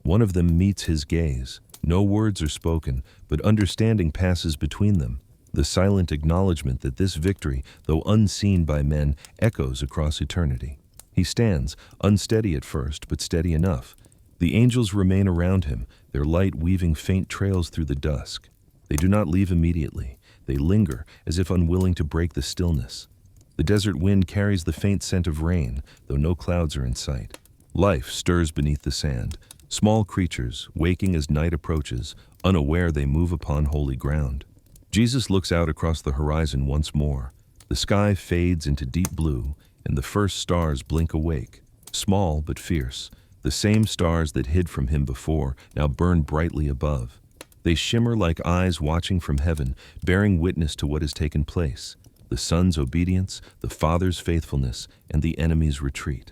[SPEAKER 1] One of them meets his gaze. No words are spoken, but understanding passes between them, the silent acknowledgement that this victory, though unseen by men, echoes across eternity. He stands, unsteady at first, but steady enough. The angels remain around him, their light weaving faint trails through the dusk. They do not leave immediately. They linger, as if unwilling to break the stillness. The desert wind carries the faint scent of rain, though no clouds are in sight. Life stirs beneath the sand. Small creatures, waking as night approaches, unaware they move upon holy ground. Jesus looks out across the horizon once more. The sky fades into deep blue, and the first stars blink awake, small but fierce. The same stars that hid from him before now burn brightly above. They shimmer like eyes watching from heaven, bearing witness to what has taken place: the Son's obedience, the Father's faithfulness, and the enemy's retreat.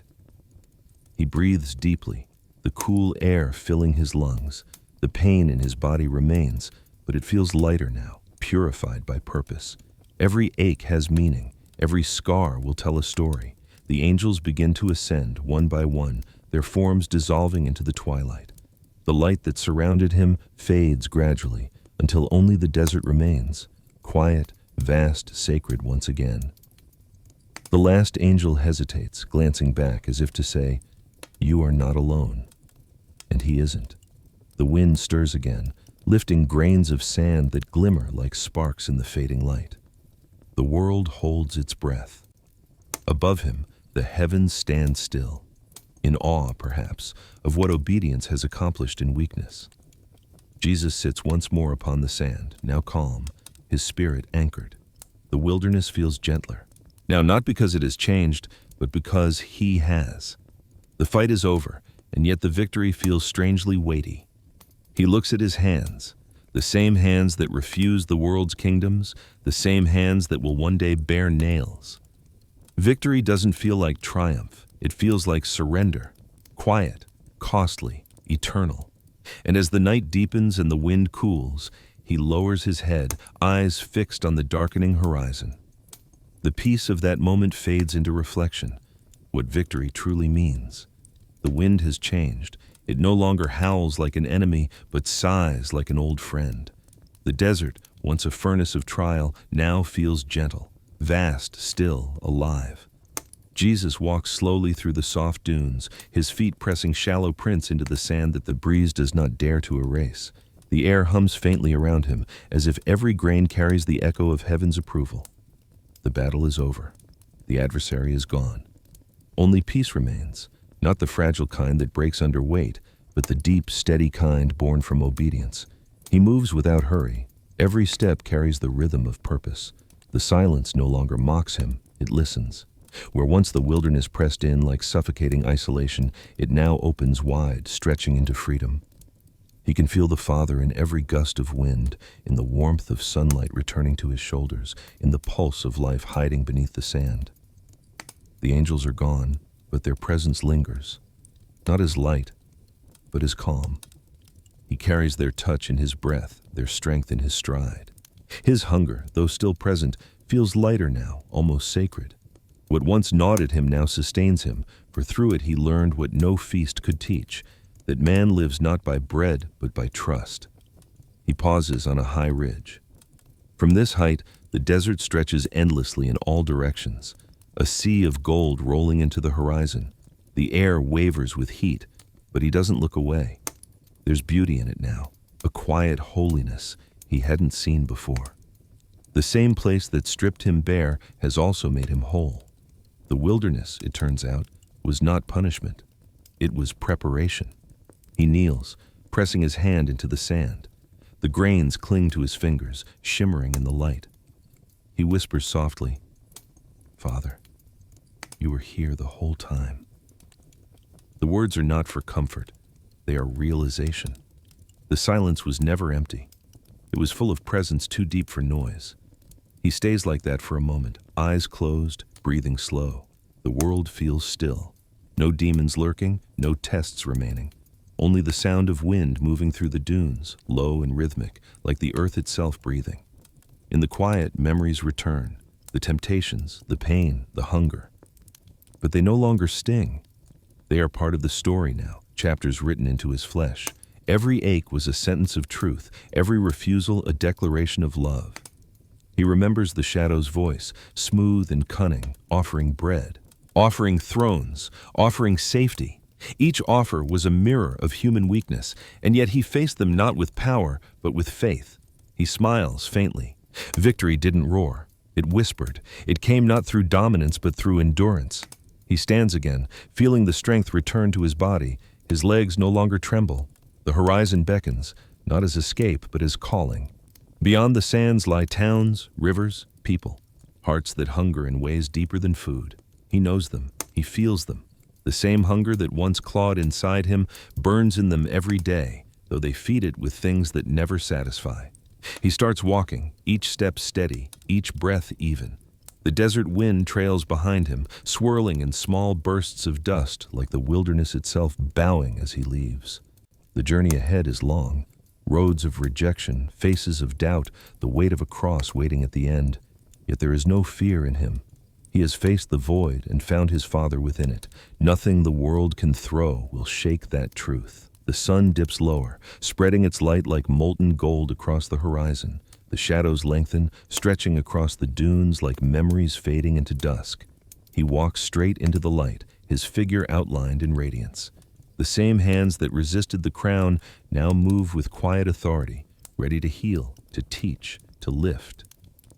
[SPEAKER 1] He breathes deeply, the cool air filling his lungs. The pain in his body remains, but it feels lighter now, purified by purpose. Every ache has meaning. Every scar will tell a story. The angels begin to ascend, one by one, their forms dissolving into the twilight. The light that surrounded him fades gradually, until only the desert remains, quiet, vast, sacred once again. The last angel hesitates, glancing back as if to say, "You are not alone." And he isn't. The wind stirs again, lifting grains of sand that glimmer like sparks in the fading light. The world holds its breath. Above him, the heavens stand still, in awe, perhaps, of what obedience has accomplished in weakness. Jesus sits once more upon the sand, now calm, his spirit anchored. The wilderness feels gentler. Now, not because it has changed, but because he has. The fight is over, and yet the victory feels strangely weighty. He looks at his hands, the same hands that refuse the world's kingdoms, the same hands that will one day bear nails. Victory doesn't feel like triumph. It feels like surrender, quiet, costly, eternal. And as the night deepens and the wind cools, he lowers his head, eyes fixed on the darkening horizon. The peace of that moment fades into reflection, what victory truly means. The wind has changed. It no longer howls like an enemy, but sighs like an old friend. The desert, once a furnace of trial, now feels gentle, vast, still, alive. Jesus walks slowly through the soft dunes, his feet pressing shallow prints into the sand that the breeze does not dare to erase. The air hums faintly around him, as if every grain carries the echo of heaven's approval. The battle is over. The adversary is gone. Only peace remains, not the fragile kind that breaks under weight, but the deep, steady kind born from obedience. He moves without hurry. Every step carries the rhythm of purpose. The silence no longer mocks him, it listens. Where once the wilderness pressed in like suffocating isolation, it now opens wide, stretching into freedom. He can feel the Father in every gust of wind, in the warmth of sunlight returning to his shoulders, in the pulse of life hiding beneath the sand. The angels are gone, but their presence lingers, not as light, but as calm. He carries their touch in his breath, their strength in his stride. His hunger, though still present, feels lighter now, almost sacred. What once gnawed at him now sustains him, for through it he learned what no feast could teach, that man lives not by bread, but by trust. He pauses on a high ridge. From this height, the desert stretches endlessly in all directions, a sea of gold rolling into the horizon. The air wavers with heat, but he doesn't look away. There's beauty in it now, a quiet holiness he hadn't seen before. The same place that stripped him bare has also made him whole. The wilderness, it turns out, was not punishment. It was preparation. He kneels, pressing his hand into the sand. The grains cling to his fingers, shimmering in the light. He whispers softly, Father. You were here the whole time." The words are not for comfort. They are realization. The silence was never empty. It was full of presence too deep for noise. He stays like that for a moment, eyes closed, breathing slow. The world feels still. No demons lurking, no tests remaining. Only the sound of wind moving through the dunes, low and rhythmic, like the earth itself breathing. In the quiet, memories return. The temptations, the pain, the hunger. But they no longer sting. They are part of the story now, chapters written into his flesh. Every ache was a sentence of truth, every refusal a declaration of love. He remembers the shadow's voice, smooth and cunning, offering bread, offering thrones, offering safety. Each offer was a mirror of human weakness, and yet he faced them not with power, but with faith. He smiles faintly. Victory didn't roar. It whispered. It came not through dominance, but through endurance. He stands again, feeling the strength return to his body. His legs no longer tremble. The horizon beckons, not as escape, but as calling. Beyond the sands lie towns, rivers, people, hearts that hunger in ways deeper than food. He knows them. He feels them. The same hunger that once clawed inside him burns in them every day, though they feed it with things that never satisfy. He starts walking, each step steady, each breath even. The desert wind trails behind him, swirling in small bursts of dust like the wilderness itself bowing as he leaves. The journey ahead is long. Roads of rejection, faces of doubt, the weight of a cross waiting at the end. Yet there is no fear in him. He has faced the void and found his Father within it. Nothing the world can throw will shake that truth. The sun dips lower, spreading its light like molten gold across the horizon. The shadows lengthen, stretching across the dunes like memories fading into dusk. He walks straight into the light, his figure outlined in radiance. The same hands that resisted the crown now move with quiet authority, ready to heal, to teach, to lift.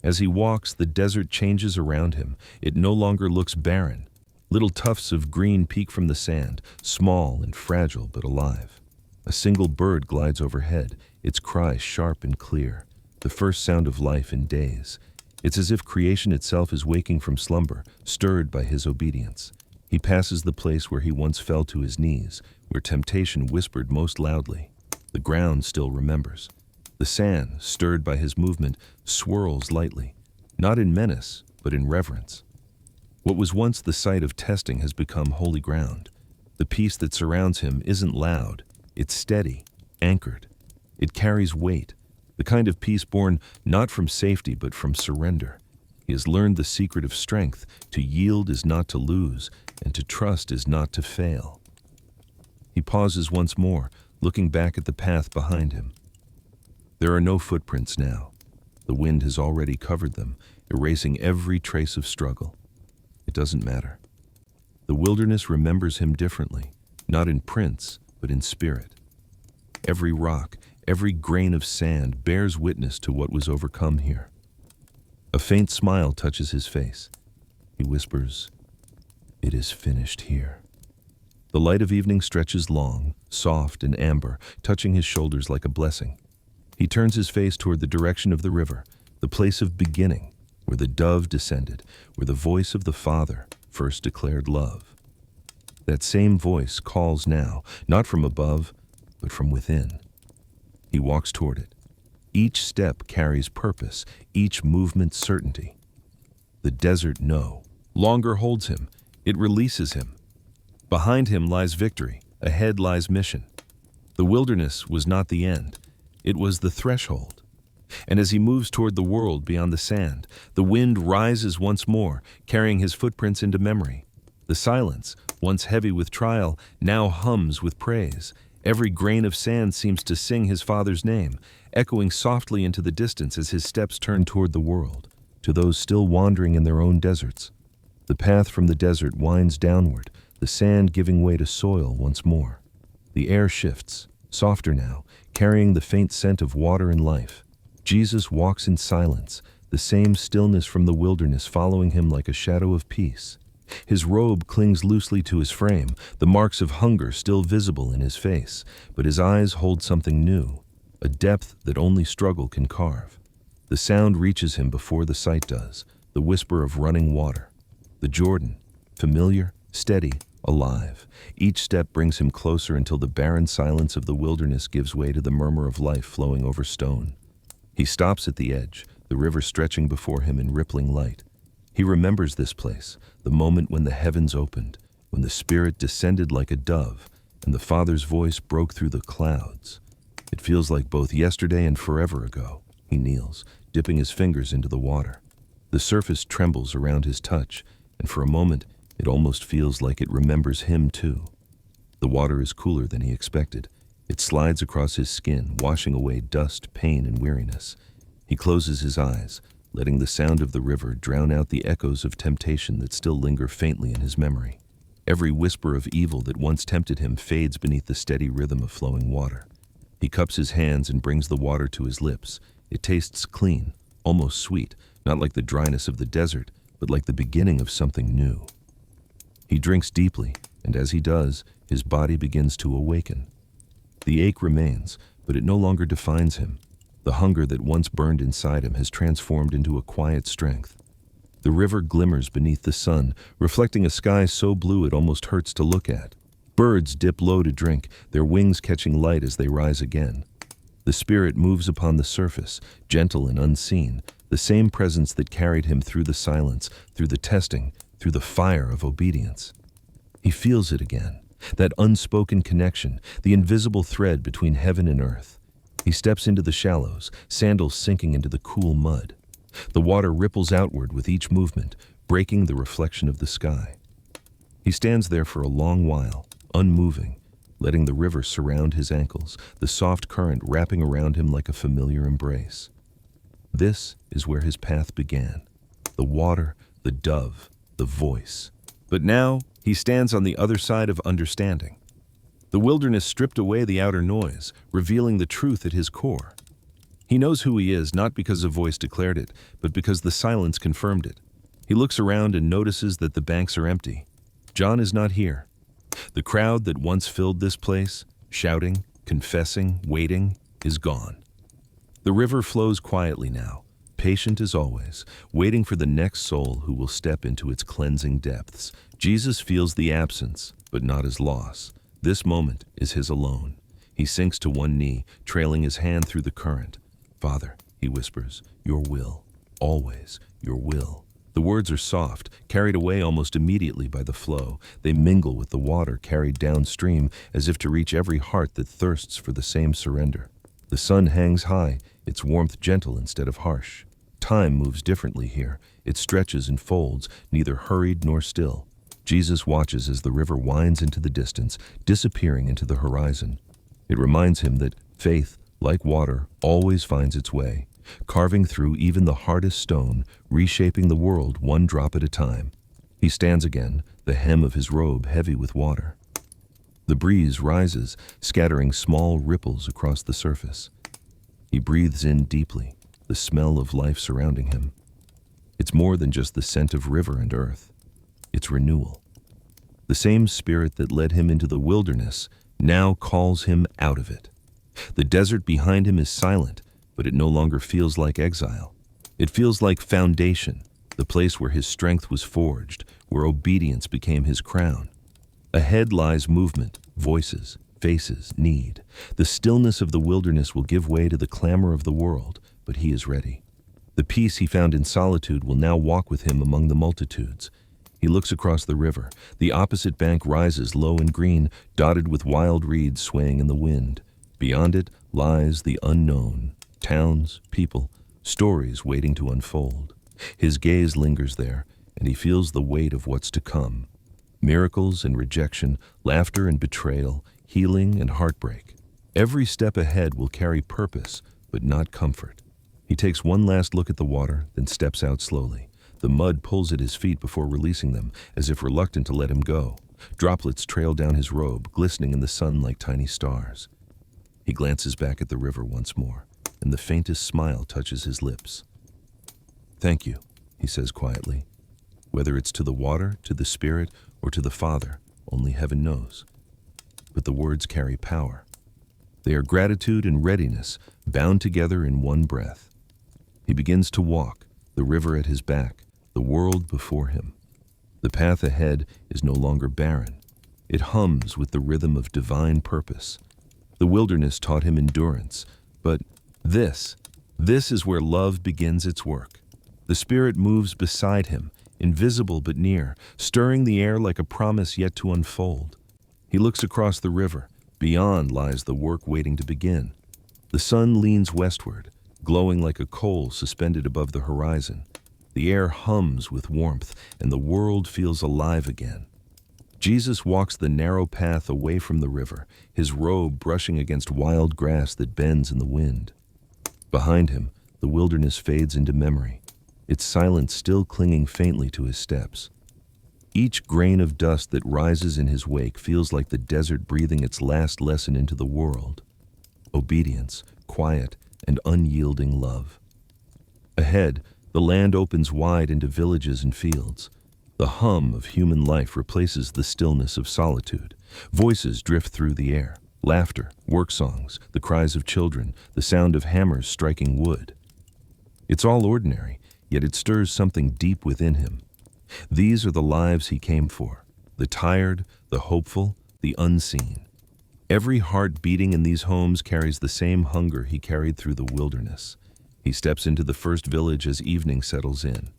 [SPEAKER 1] As he walks, the desert changes around him. It no longer looks barren. Little tufts of green peek from the sand, small and fragile but alive. A single bird glides overhead, its cry sharp and clear, the first sound of life in days. It's as if creation itself is waking from slumber, stirred by his obedience. He passes the place where he once fell to his knees, where temptation whispered most loudly. The ground still remembers. The sand, stirred by his movement, swirls lightly, not in menace, but in reverence. What was once the site of testing has become holy ground. The peace that surrounds him isn't loud. It's steady, anchored. It carries weight, the kind of peace born not from safety but from surrender. He has learned the secret of strength. To yield is not to lose, and to trust is not to fail. He pauses once more, looking back at the path behind him. There are no footprints now. The wind has already covered them, erasing every trace of struggle. It doesn't matter. The wilderness remembers him differently, not in prints, but in spirit. Every rock, every grain of sand bears witness to what was overcome here. A faint smile touches his face. He whispers, "It is finished here." The light of evening stretches long, soft and amber, touching his shoulders like a blessing. He turns his face toward the direction of the river, the place of beginning, where the dove descended, where the voice of the Father first declared love. That same voice calls now, not from above, but from within. He walks toward it. Each step carries purpose, each movement certainty. The desert no longer holds him, it releases him. Behind him lies victory, ahead lies mission. The wilderness was not the end, it was the threshold. And as he moves toward the world beyond the sand, the wind rises once more, carrying his footprints into memory. The silence, once heavy with trial, now hums with praise. Every grain of sand seems to sing his Father's name, echoing softly into the distance as his steps turn toward the world, to those still wandering in their own deserts. The path from the desert winds downward, the sand giving way to soil once more. The air shifts, softer now, carrying the faint scent of water and life. Jesus walks in silence, the same stillness from the wilderness following him like a shadow of peace. His robe clings loosely to his frame, the marks of hunger still visible in his face, but his eyes hold something new, a depth that only struggle can carve. The sound reaches him before the sight does, the whisper of running water. The Jordan, familiar, steady, alive. Each step brings him closer until the barren silence of the wilderness gives way to the murmur of life flowing over stone. He stops at the edge, the river stretching before him in rippling light. He remembers this place, the moment when the heavens opened, when the Spirit descended like a dove, and the Father's voice broke through the clouds. It feels like both yesterday and forever ago. He kneels, dipping his fingers into the water. The surface trembles around his touch, and for a moment, it almost feels like it remembers him too. The water is cooler than he expected. It slides across his skin, washing away dust, pain, and weariness. He closes his eyes, letting the sound of the river drown out the echoes of temptation that still linger faintly in his memory. Every whisper of evil that once tempted him fades beneath the steady rhythm of flowing water. He cups his hands and brings the water to his lips. It tastes clean, almost sweet, not like the dryness of the desert, but like the beginning of something new. He drinks deeply, and as he does, his body begins to awaken. The ache remains, but it no longer defines him. The hunger that once burned inside him has transformed into a quiet strength. The river glimmers beneath the sun, reflecting a sky so blue it almost hurts to look at. Birds dip low to drink, their wings catching light as they rise again. The Spirit moves upon the surface, gentle and unseen, the same presence that carried him through the silence, through the testing, through the fire of obedience. He feels it again, that unspoken connection, the invisible thread between heaven and earth. He steps into the shallows, sandals sinking into the cool mud. The water ripples outward with each movement, breaking the reflection of the sky. He stands there for a long while, unmoving, letting the river surround his ankles, the soft current wrapping around him like a familiar embrace. This is where his path began. The water, the dove, the voice. But now he stands on the other side of understanding. The wilderness stripped away the outer noise, revealing the truth at his core. He knows who he is not because a voice declared it, but because the silence confirmed it. He looks around and notices that the banks are empty. John is not here. The crowd that once filled this place, shouting, confessing, waiting, is gone. The river flows quietly now, patient as always, waiting for the next soul who will step into its cleansing depths. Jesus feels the absence, but not his loss. This moment is his alone. He sinks to one knee, trailing his hand through the current. "Father," he whispers, "your will, always your will." The words are soft, carried away almost immediately by the flow. They mingle with the water carried downstream as if to reach every heart that thirsts for the same surrender. The sun hangs high, its warmth gentle instead of harsh. Time moves differently here. It stretches and folds, neither hurried nor still. Jesus watches as the river winds into the distance, disappearing into the horizon. It reminds him that faith, like water, always finds its way, carving through even the hardest stone, reshaping the world one drop at a time. He stands again, the hem of his robe heavy with water. The breeze rises, scattering small ripples across the surface. He breathes in deeply, the smell of life surrounding him. It's more than just the scent of river and earth. It's renewal. The same Spirit that led him into the wilderness now calls him out of it. The desert behind him is silent, but it no longer feels like exile. It feels like foundation, the place where his strength was forged, where obedience became his crown. Ahead lies movement, voices, faces, need. The stillness of the wilderness will give way to the clamor of the world, but he is ready. The peace he found in solitude will now walk with him among the multitudes. He looks across the river. The opposite bank rises low and green, dotted with wild reeds swaying in the wind. Beyond it lies the unknown. Towns, people, stories waiting to unfold. His gaze lingers there, and he feels the weight of what's to come. Miracles and rejection, laughter and betrayal, healing and heartbreak. Every step ahead will carry purpose, but not comfort. He takes one last look at the water, then steps out slowly. The mud pulls at his feet before releasing them, as if reluctant to let him go. Droplets trail down his robe, glistening in the sun like tiny stars. He glances back at the river once more, and the faintest smile touches his lips. "Thank you," he says quietly. Whether it's to the water, to the Spirit, or to the Father, only heaven knows. But the words carry power. They are gratitude and readiness, bound together in one breath. He begins to walk, the river at his back, the world before him. The path ahead is no longer barren. It hums with the rhythm of divine purpose. The wilderness taught him endurance, but this is where love begins its work. The Spirit moves beside him, invisible but near, stirring the air like a promise yet to unfold. He looks across the river. Beyond lies the work waiting to begin. The sun leans westward, glowing like a coal suspended above the horizon. The air hums with warmth, and the world feels alive again. Jesus walks the narrow path away from the river, his robe brushing against wild grass that bends in the wind. Behind him, the wilderness fades into memory, its silence still clinging faintly to his steps. Each grain of dust that rises in his wake feels like the desert breathing its last lesson into the world. Obedience, quiet, and unyielding love. Ahead, the land opens wide into villages and fields. The hum of human life replaces the stillness of solitude. Voices drift through the air. Laughter, work songs, the cries of children, the sound of hammers striking wood. It's all ordinary, yet it stirs something deep within him. These are the lives he came for, the tired, the hopeful, the unseen. Every heart beating in these homes carries the same hunger he carried through the wilderness. He steps into the first village as evening settles in.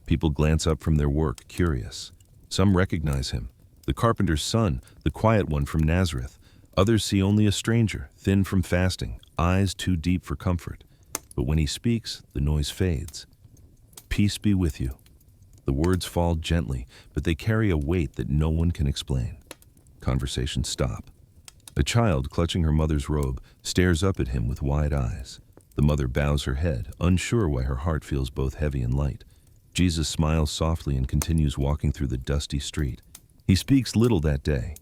[SPEAKER 1] People glance up from their work, curious. Some recognize him, the carpenter's son, the quiet one from Nazareth. Others see only a stranger, thin from fasting, eyes too deep for comfort. But when he speaks, the noise fades. Peace be with you. The words fall gently, but they carry a weight that no one can explain. Conversations stop. A child, clutching her mother's robe, stares up at him with wide eyes. The mother bows her head, unsure why her heart feels both heavy and light. Jesus smiles softly and continues walking through the dusty street. He speaks little that day.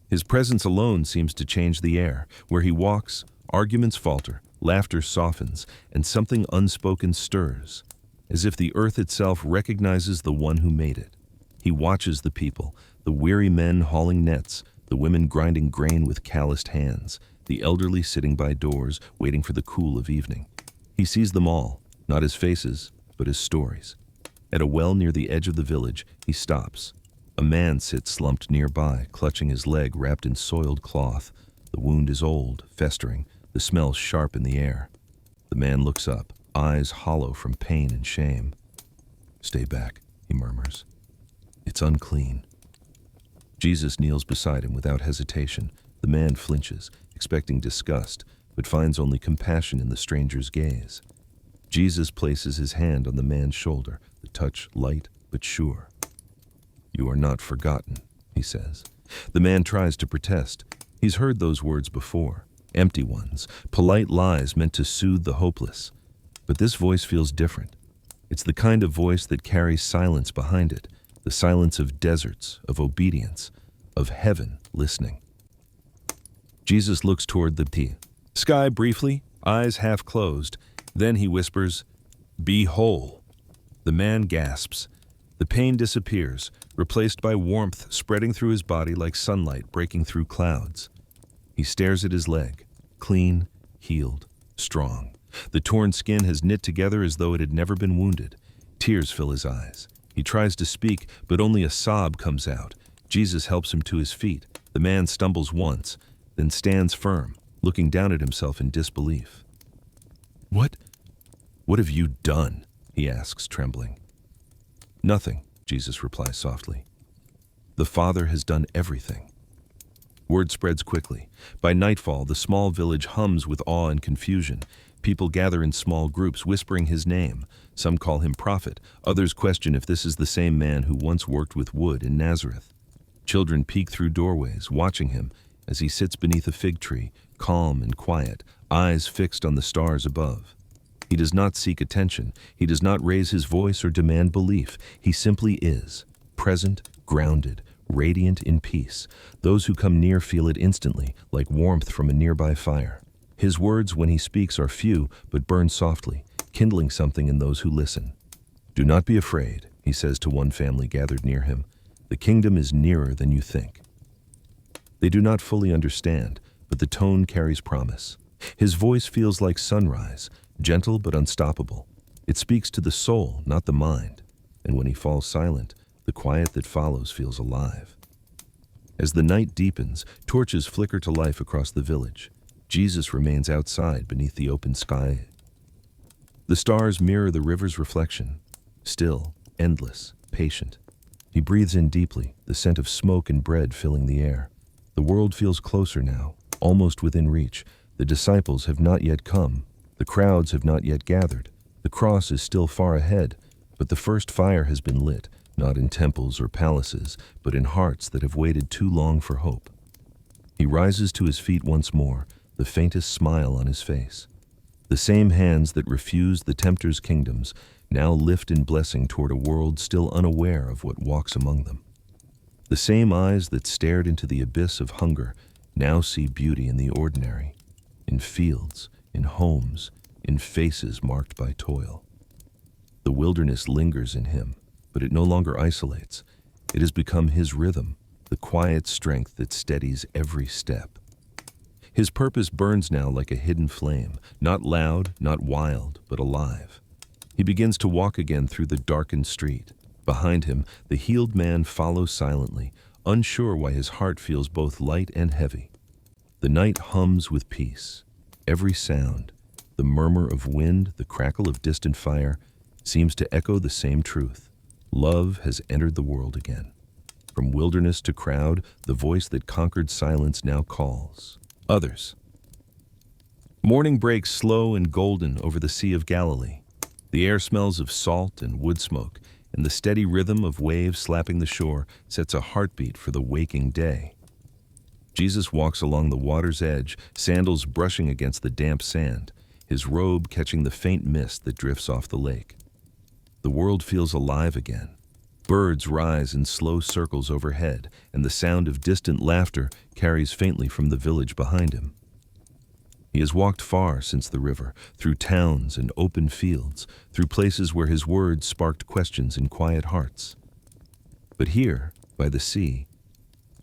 [SPEAKER 1] His presence alone seems to change the air. Where he walks, arguments falter, laughter softens, and something unspoken stirs, as if the earth itself recognizes the one who made it. He watches the people, the weary men hauling nets, the women grinding grain with calloused hands, the elderly sitting by doors, waiting for the cool of evening. He sees them all, not as faces, but as stories. At a well near the edge of the village, he stops. A man sits slumped nearby, clutching his leg wrapped in soiled cloth. The wound is old, festering, the smell sharp in the air. The man looks up, eyes hollow from pain and shame. "Stay back," he murmurs. "It's unclean." Jesus kneels beside him without hesitation. The man flinches, expecting disgust, but finds only compassion in the stranger's gaze. Jesus places his hand on the man's shoulder, the touch light but sure. "You are not forgotten," he says. The man tries to protest. He's heard those words before, empty ones, polite lies meant to soothe the hopeless. But this voice feels different. It's the kind of voice that carries silence behind it, the silence of deserts, of obedience, of heaven listening. Jesus looks toward the sky briefly, eyes half closed. Then he whispers, "Be whole." The man gasps. The pain disappears, replaced by warmth spreading through his body like sunlight breaking through clouds. He stares at his leg, clean, healed, strong. The torn skin has knit together as though it had never been wounded. Tears fill his eyes. He tries to speak, but only a sob comes out. Jesus helps him to his feet. The man stumbles once, then stands firm, looking down at himself in disbelief. What have you done?" he asks, trembling. "Nothing," Jesus replies softly. "The Father has done everything." Word spreads quickly. By nightfall, the small village hums with awe and confusion. People gather in small groups, whispering his name. Some call him prophet. Others question if this is the same man who once worked with wood in Nazareth. Children peek through doorways, watching him as he sits beneath a fig tree, calm and quiet, eyes fixed on the stars above. He does not seek attention. He does not raise his voice or demand belief. He simply is, present, grounded, radiant in peace. Those who come near feel it instantly, like warmth from a nearby fire. His words when he speaks are few, but burn softly, kindling something in those who listen. "Do not be afraid," he says to one family gathered near him. "The kingdom is nearer than you think." They do not fully understand, but the tone carries promise. His voice feels like sunrise, gentle but unstoppable. It speaks to the soul, not the mind. And when he falls silent, The quiet that follows feels alive. As the night deepens, torches flicker to life across the village. Jesus remains outside beneath the open sky. The stars mirror the river's reflection, still, endless, patient. He breathes in deeply, the scent of smoke and bread filling the air. The world feels closer now, almost within reach. The disciples have not yet come. The crowds have not yet gathered. The cross is still far ahead, but the first fire has been lit, not in temples or palaces, but in hearts that have waited too long for hope. He rises to his feet once more, the faintest smile on his face. The same hands that refused the tempter's kingdoms now lift in blessing toward a world still unaware of what walks among them. The same eyes that stared into the abyss of hunger now see beauty in the ordinary, in fields, in homes, in faces marked by toil. The wilderness lingers in him, but it no longer isolates. It has become his rhythm, the quiet strength that steadies every step. His purpose burns now like a hidden flame, not loud, not wild, but alive. He begins to walk again through the darkened street. Behind him, the healed man follows silently, unsure why his heart feels both light and heavy. The night hums with peace. Every sound, the murmur of wind, the crackle of distant fire, seems to echo the same truth. Love has entered the world again. From wilderness to crowd, the voice that conquered silence now calls. Others. Morning breaks slow and golden over the Sea of Galilee. The air smells of salt and wood smoke, and the steady rhythm of waves slapping the shore sets a heartbeat for the waking day. Jesus walks along the water's edge, sandals brushing against the damp sand, his robe catching the faint mist that drifts off the lake. The world feels alive again. Birds rise in slow circles overhead, and the sound of distant laughter carries faintly from the village behind him. He has walked far since the river, through towns and open fields, through places where his words sparked questions in quiet hearts. But here, by the sea,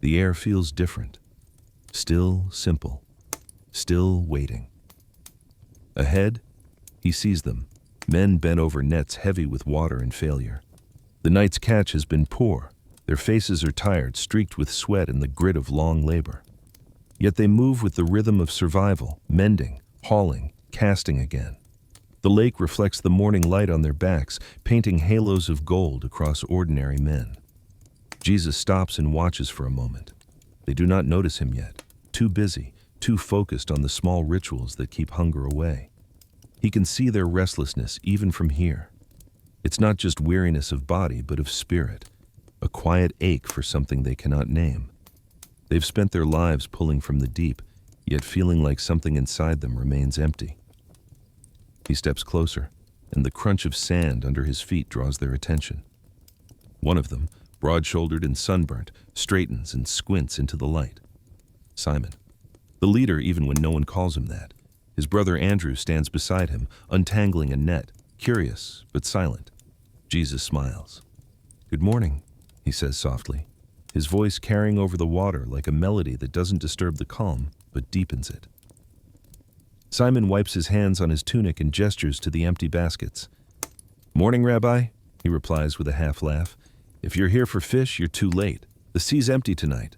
[SPEAKER 1] the air feels different. Still simple, still waiting. Ahead, he sees them, men bent over nets heavy with water and failure. The night's catch has been poor. Their faces are tired, streaked with sweat and the grit of long labor. Yet they move with the rhythm of survival, mending, hauling, casting again. The lake reflects the morning light on their backs, painting halos of gold across ordinary men. Jesus stops and watches for a moment. They do not notice him yet, too busy, too focused on the small rituals that keep hunger away. He can see their restlessness even from here. It's not just weariness of body, but of spirit, a quiet ache for something they cannot name. They've spent their lives pulling from the deep, yet feeling like something inside them remains empty. He steps closer, and the crunch of sand under his feet draws their attention. One of them, broad-shouldered and sunburnt, straightens and squints into the light. Simon, the leader even when no one calls him that. His brother Andrew stands beside him, untangling a net, curious but silent. Jesus smiles. "Good morning," he says softly, his voice carrying over the water like a melody that doesn't disturb the calm, but deepens it. Simon wipes his hands on his tunic and gestures to the empty baskets. "Morning, Rabbi," he replies with a half laugh. "If you're here for fish, you're too late. The sea's empty tonight."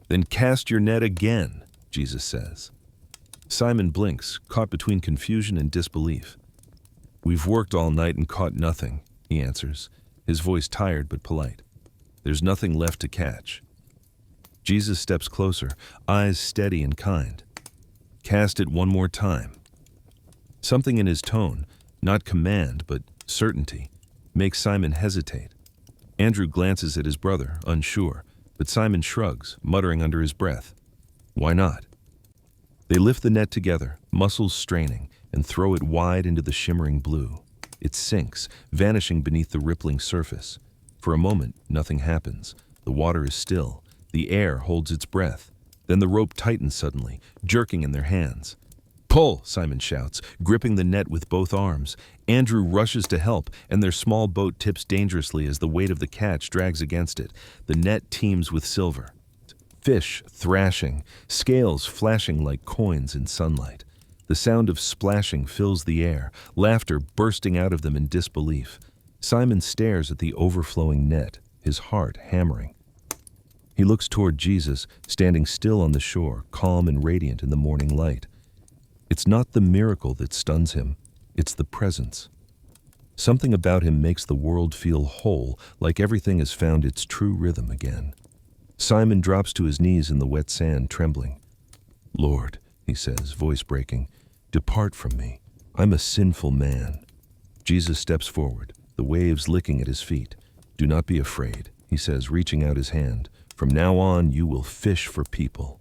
[SPEAKER 1] "Then cast your net again," Jesus says. Simon blinks, caught between confusion and disbelief. "We've worked all night and caught nothing," he answers, his voice tired but polite. "There's nothing left to catch." Jesus steps closer, eyes steady and kind. "Cast it one more time." Something in his tone, not command but certainty, makes Simon hesitate. Andrew glances at his brother, unsure, but Simon shrugs, muttering under his breath, "Why not?" They lift the net together, muscles straining, and throw it wide into the shimmering blue. It sinks, vanishing beneath the rippling surface. For a moment, nothing happens. The water is still. The air holds its breath. Then the rope tightens suddenly, jerking in their hands. "Pull!" Simon shouts, gripping the net with both arms. Andrew rushes to help, and their small boat tips dangerously as the weight of the catch drags against it. The net teems with silver. Fish thrashing, scales flashing like coins in sunlight. The sound of splashing fills the air, laughter bursting out of them in disbelief. Simon stares at the overflowing net, his heart hammering. He looks toward Jesus, standing still on the shore, calm and radiant in the morning light. It's not the miracle that stuns him, it's the presence. Something about him makes the world feel whole, like everything has found its true rhythm again. Simon drops to his knees in the wet sand, trembling. "Lord," he says, voice breaking, "depart from me. I'm a sinful man." Jesus steps forward, the waves licking at his feet. "Do not be afraid," he says, reaching out his hand. "From now on, you will fish for people."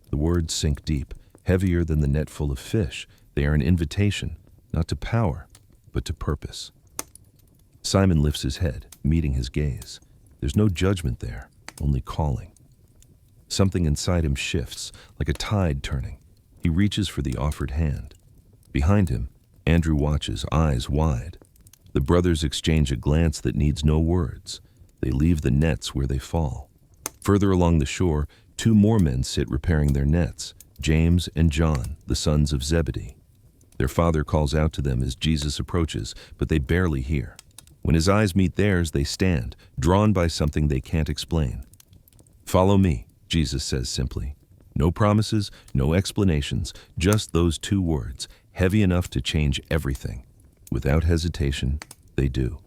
[SPEAKER 1] The words sink deep, heavier than the net full of fish. They are an invitation, not to power, but to purpose. Simon lifts his head, meeting his gaze. There's no judgment there, only calling. Something inside him shifts, like a tide turning. He reaches for the offered hand. Behind him, Andrew watches, eyes wide. The brothers exchange a glance that needs no words. They leave the nets where they fall. Further along the shore, 2 more men sit repairing their nets, James and John, the sons of Zebedee. Their father calls out to them as Jesus approaches, but they barely hear. When his eyes meet theirs, they stand, drawn by something they can't explain. "Follow me," Jesus says simply. No promises, no explanations, just those 2 words, heavy enough to change everything. Without hesitation, they do.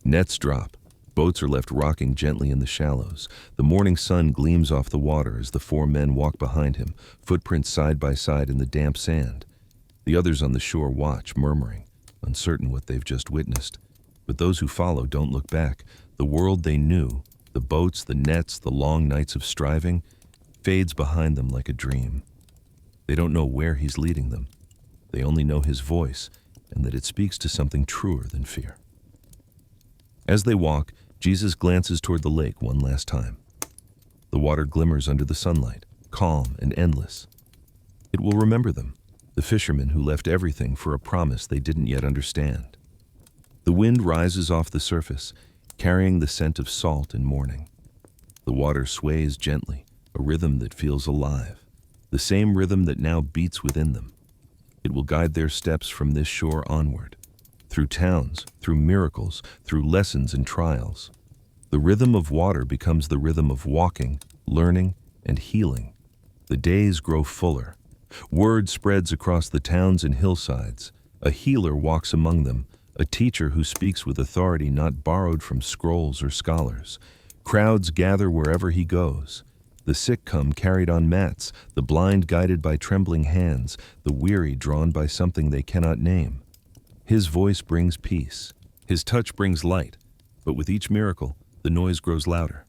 [SPEAKER 1] Nets drop. Boats are left rocking gently in the shallows. The morning sun gleams off the water as the 4 men walk behind him, footprints side by side in the damp sand. The others on the shore watch, murmuring, uncertain what they've just witnessed. But those who follow don't look back. The world they knew, the boats, the nets, the long nights of striving, fades behind them like a dream. They don't know where he's leading them. They only know his voice, and that it speaks to something truer than fear. As they walk, Jesus glances toward the lake one last time. The water glimmers under the sunlight, calm and endless. It will remember them, the fishermen who left everything for a promise they didn't yet understand. The wind rises off the surface, carrying the scent of salt and morning. The water sways gently, a rhythm that feels alive, the same rhythm that now beats within them. It will guide their steps from this shore onward, through towns, through miracles, through lessons and trials. The rhythm of water becomes the rhythm of walking, learning, and healing. The days grow fuller. Word spreads across the towns and hillsides. A healer walks among them, a teacher who speaks with authority not borrowed from scrolls or scholars. Crowds gather wherever he goes. The sick come carried on mats, the blind guided by trembling hands, the weary drawn by something they cannot name. His voice brings peace. His touch brings light. But with each miracle, the noise grows louder.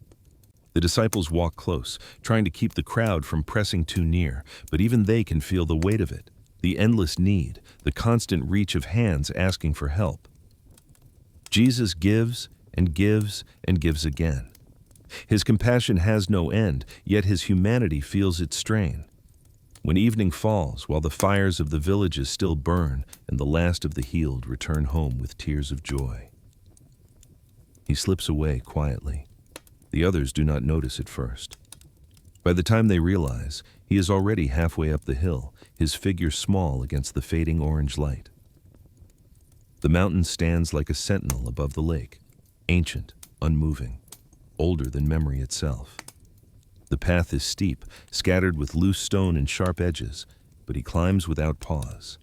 [SPEAKER 1] The disciples walk close, trying to keep the crowd from pressing too near, but even they can feel the weight of it, the endless need, the constant reach of hands asking for help. Jesus gives and gives and gives again. His compassion has no end, yet his humanity feels its strain. When evening falls, while the fires of the villages still burn, and the last of the healed return home with tears of joy, he slips away quietly. The others do not notice at first. By the time they realize, he is already halfway up the hill, his figure small against the fading orange light. The mountain stands like a sentinel above the lake, ancient, unmoving, older than memory itself. The path is steep, scattered with loose stone and sharp edges, but he climbs without pause.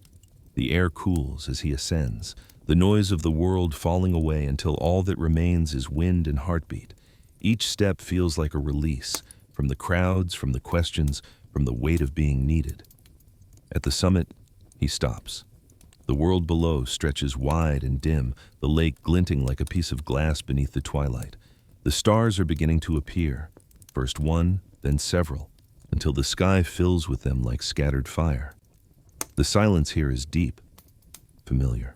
[SPEAKER 1] The air cools as he ascends, the noise of the world falling away until all that remains is wind and heartbeat. Each step feels like a release, from the crowds, from the questions, from the weight of being needed. At the summit, he stops. The world below stretches wide and dim, the lake glinting like a piece of glass beneath the twilight. The stars are beginning to appear, first one, then several, until the sky fills with them like scattered fire. The silence here is deep, familiar.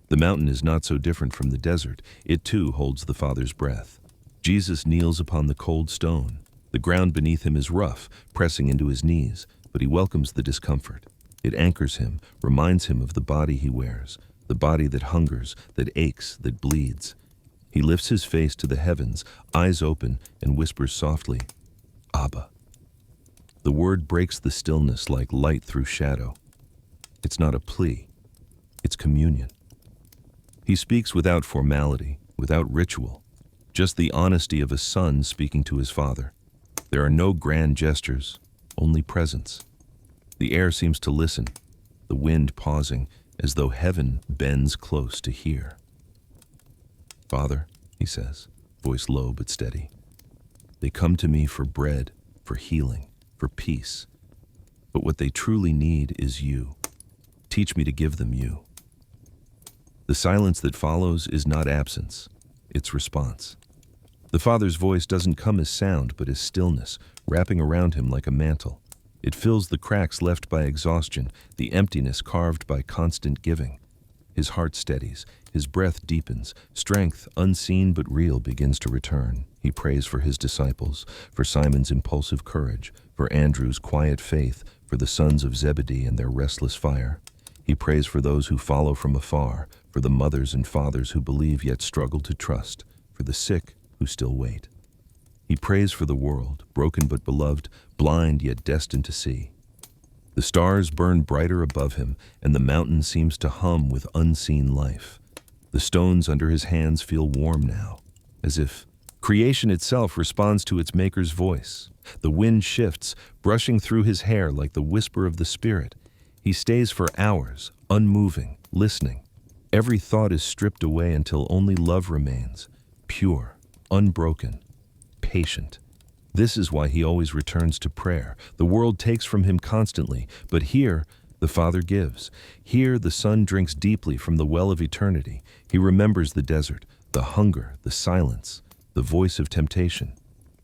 [SPEAKER 1] The mountain is not so different from the desert. It too holds the Father's breath. Jesus kneels upon the cold stone. The ground beneath him is rough, pressing into his knees, but he welcomes the discomfort. It anchors him, reminds him of the body he wears, the body that hungers, that aches, that bleeds. He lifts his face to the heavens, eyes open, and whispers softly, "Abba." The word breaks the stillness like light through shadow. It's not a plea, it's communion. He speaks without formality, without ritual. just the honesty of a son speaking to his father. There are no grand gestures, only presence. The air seems to listen, the wind pausing, as though heaven bends close to hear. "Father," he says, voice low but steady, "they come to me for bread, for healing, for peace. But what they truly need is you. Teach me to give them you." The silence that follows is not absence, it's response. The Father's voice doesn't come as sound, but as stillness, wrapping around him like a mantle. It fills the cracks left by exhaustion, the emptiness carved by constant giving. His heart steadies, his breath deepens, strength, unseen but real, begins to return. He prays for his disciples, for Simon's impulsive courage, for Andrew's quiet faith, for the sons of Zebedee and their restless fire. He prays for those who follow from afar, for the mothers and fathers who believe yet struggle to trust, for the sick who still wait. He prays for the world, broken but beloved, blind yet destined to see. The stars burn brighter above him, and the mountain seems to hum with unseen life. The stones under his hands feel warm now, as if creation itself responds to its maker's voice. The wind shifts, brushing through his hair like the whisper of the Spirit. He stays for hours, unmoving, listening. Every thought is stripped away until only love remains, pure, unbroken, patient. This is why he always returns to prayer. The world takes from him constantly, but here, the Father gives. Here, the Son drinks deeply from the well of eternity. He remembers the desert, the hunger, the silence, the voice of temptation.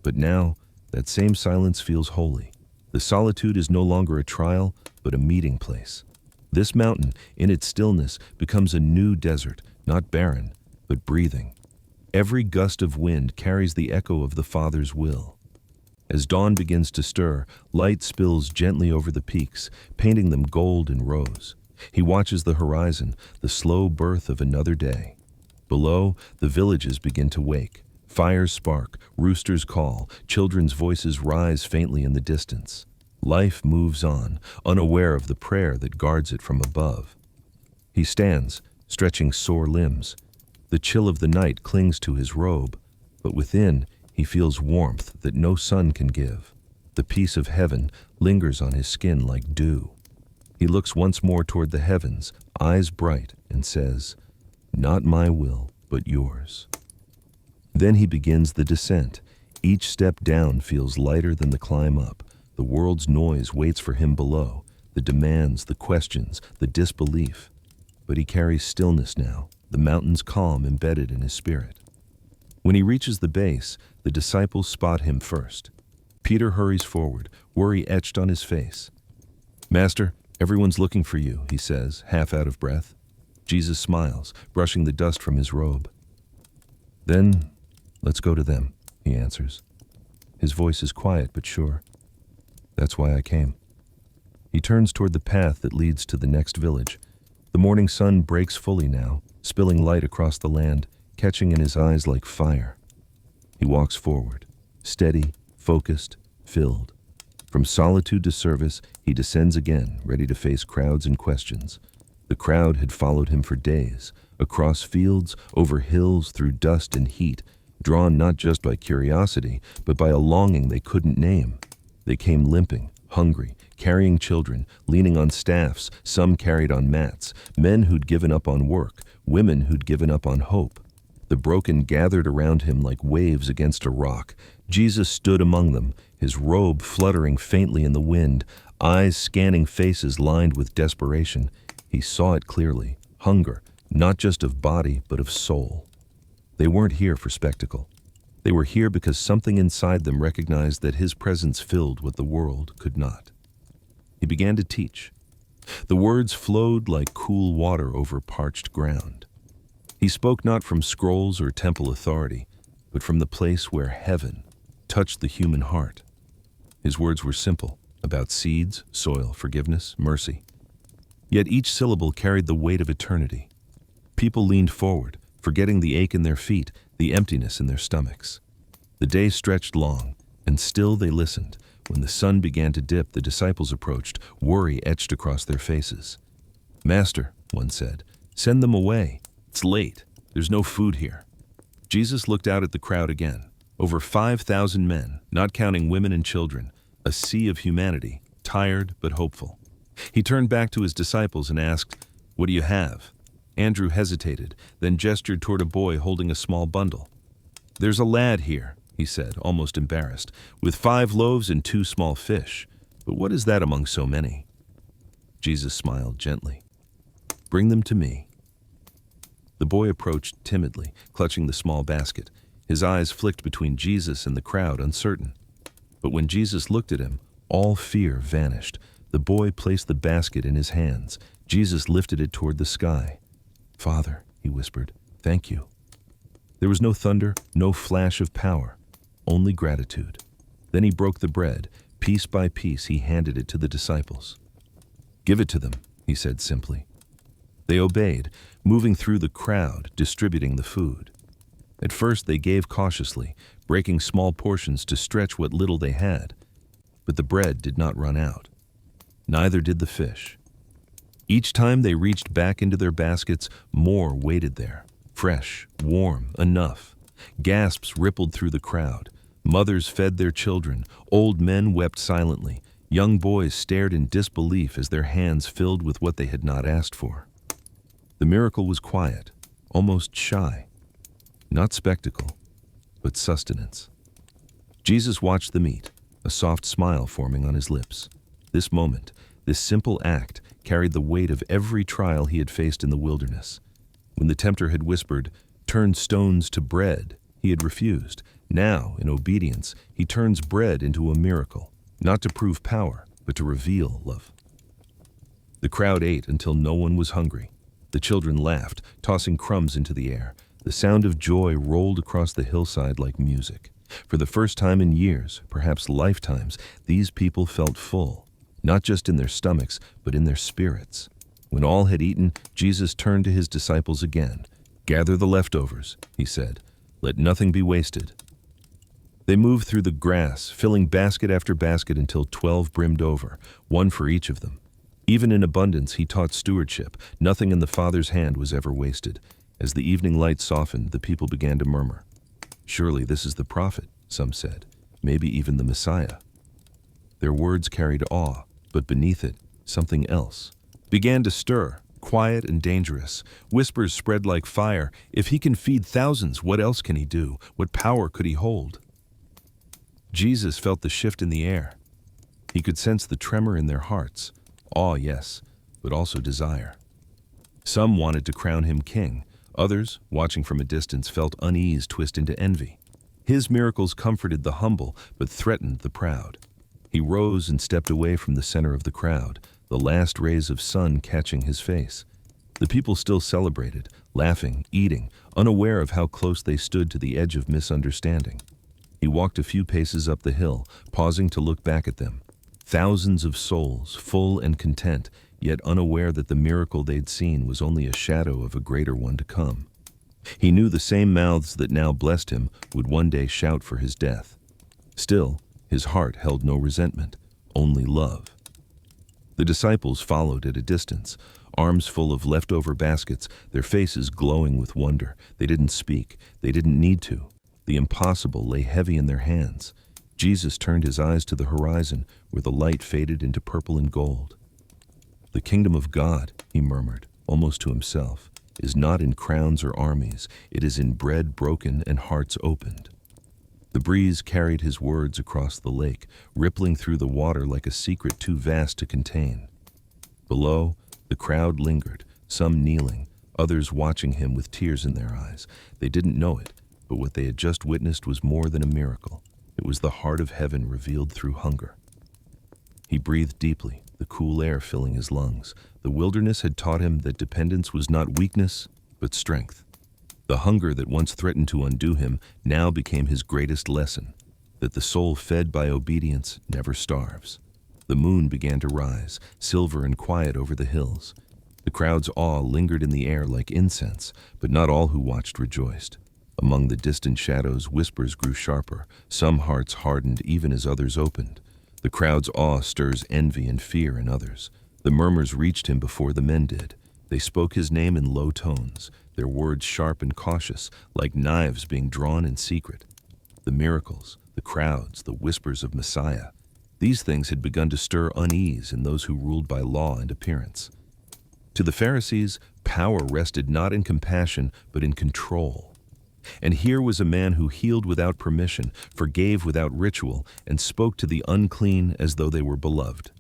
[SPEAKER 1] But now, that same silence feels holy. The solitude is no longer a trial, but a meeting place. This mountain, in its stillness, becomes a new desert, not barren, but breathing. Every gust of wind carries the echo of the Father's will. As dawn begins to stir, light spills gently over the peaks, painting them gold and rose. He watches the horizon, the slow birth of another day. Below, the villages begin to wake. Fires spark, roosters call, children's voices rise faintly in the distance. Life moves on, unaware of the prayer that guards it from above. He stands, stretching sore limbs. The chill of the night clings to his robe, but within, he feels warmth that no sun can give. The peace of heaven lingers on his skin like dew. He looks once more toward the heavens, eyes bright, and says, "Not my will, but yours." Then he begins the descent. Each step down feels lighter than the climb up. The world's noise waits for him below, the demands, the questions, the disbelief. But he carries stillness now, the mountain's calm embedded in his spirit. When he reaches the base, the disciples spot him first. Peter hurries forward, worry etched on his face. "Master, everyone's looking for you," he says, half out of breath. Jesus smiles, brushing the dust from his robe. "Then, let's go to them," he answers. His voice is quiet but sure. "That's why I came." He turns toward the path that leads to the next village. The morning sun breaks fully now, spilling light across the land, catching in his eyes like fire. He walks forward, steady, focused, filled. From solitude to service, he descends again, ready to face crowds and questions. The crowd had followed him for days, across fields, over hills, through dust and heat, drawn not just by curiosity, but by a longing they couldn't name. They came limping, hungry, carrying children, leaning on staffs, some carried on mats, men who'd given up on work, women who'd given up on hope. The broken gathered around him like waves against a rock. Jesus stood among them, his robe fluttering faintly in the wind, eyes scanning faces lined with desperation. He saw it clearly, hunger, not just of body, but of soul. They weren't here for spectacle. They were here because something inside them recognized that his presence filled what the world could not. He began to teach. The words flowed like cool water over parched ground. He spoke not from scrolls or temple authority, but from the place where heaven touched the human heart. His words were simple, about seeds, soil, forgiveness, mercy. Yet each syllable carried the weight of eternity. People leaned forward, forgetting the ache in their feet, the emptiness in their stomachs. The day stretched long, and still they listened. When the sun began to dip, the disciples approached, worry etched across their faces. "Master," one said, "send them away. It's late. There's no food here." Jesus looked out at the crowd again. Over 5,000 men, not counting women and children, a sea of humanity, tired but hopeful. He turned back to his disciples and asked, "What do you have?" Andrew hesitated, then gestured toward a boy holding a small bundle. "There's a lad here," he said, almost embarrassed, "with 5 loaves and 2 small fish. But what is that among so many?" Jesus smiled gently. "Bring them to me." The boy approached timidly, clutching the small basket. His eyes flicked between Jesus and the crowd, uncertain. But when Jesus looked at him, all fear vanished. The boy placed the basket in his hands. Jesus lifted it toward the sky. "Father," he whispered, "thank you." There was no thunder, no flash of power, only gratitude. Then he broke the bread. Piece by piece, he handed it to the disciples. "Give it to them," he said simply. They obeyed, moving through the crowd, distributing the food. At first they gave cautiously, breaking small portions to stretch what little they had. But the bread did not run out. Neither did the fish. Each time they reached back into their baskets, more waited there. Fresh, warm, enough. Gasps rippled through the crowd. Mothers fed their children. Old men wept silently. Young boys stared in disbelief as their hands filled with what they had not asked for. The miracle was quiet, almost shy. Not spectacle, but sustenance. Jesus watched them eat, a soft smile forming on his lips. This moment, this simple act, carried the weight of every trial he had faced in the wilderness. When the tempter had whispered, "Turn stones to bread," he had refused. Now, in obedience, he turns bread into a miracle, not to prove power, but to reveal love. The crowd ate until no one was hungry. The children laughed, tossing crumbs into the air. The sound of joy rolled across the hillside like music. For the first time in years, perhaps lifetimes, these people felt full, not just in their stomachs, but in their spirits. When all had eaten, Jesus turned to his disciples again. "Gather the leftovers," he said. "Let nothing be wasted." They moved through the grass, filling basket after basket until 12 brimmed over, one for each of them. Even in abundance, he taught stewardship. Nothing in the Father's hand was ever wasted. As the evening light softened, the people began to murmur. "Surely this is the prophet," some said. "Maybe even the Messiah." Their words carried awe, but beneath it, something else began to stir, quiet and dangerous. Whispers spread like fire. If he can feed thousands, what else can he do? What power could he hold? Jesus felt the shift in the air. He could sense the tremor in their hearts. Awe, yes, but also desire. Some wanted to crown him king. Others, watching from a distance, felt unease twist into envy. His miracles comforted the humble, but threatened the proud. He rose and stepped away from the center of the crowd, the last rays of sun catching his face. The people still celebrated, laughing, eating, unaware of how close they stood to the edge of misunderstanding. He walked a few paces up the hill, pausing to look back at them. Thousands of souls, full and content, yet unaware that the miracle they'd seen was only a shadow of a greater one to come. He knew the same mouths that now blessed him would one day shout for his death. Still, his heart held no resentment, only love. The disciples followed at a distance, arms full of leftover baskets, their faces glowing with wonder. They didn't speak. They didn't need to. The impossible lay heavy in their hands. Jesus turned his eyes to the horizon, where the light faded into purple and gold. "The kingdom of God," he murmured, almost to himself, "is not in crowns or armies. It is in bread broken and hearts opened." The breeze carried his words across the lake, rippling through the water like a secret too vast to contain. Below, the crowd lingered, some kneeling, others watching him with tears in their eyes. They didn't know it, but what they had just witnessed was more than a miracle. It was the heart of heaven revealed through hunger. He breathed deeply, the cool air filling his lungs. The wilderness had taught him that dependence was not weakness, but strength. The hunger that once threatened to undo him now became his greatest lesson, that the soul fed by obedience never starves. The moon began to rise, silver and quiet over the hills. The crowd's awe lingered in the air like incense, but not all who watched rejoiced. Among the distant shadows, whispers grew sharper. Some hearts hardened even as others opened. The crowd's awe stirs envy and fear in others. The murmurs reached him before the men did. They spoke his name in low tones, their words sharp and cautious, like knives being drawn in secret. The miracles, the crowds, the whispers of Messiah, these things had begun to stir unease in those who ruled by law and appearance. To the Pharisees, power rested not in compassion, but in control. And here was a man who healed without permission, forgave without ritual, and spoke to the unclean as though they were beloved.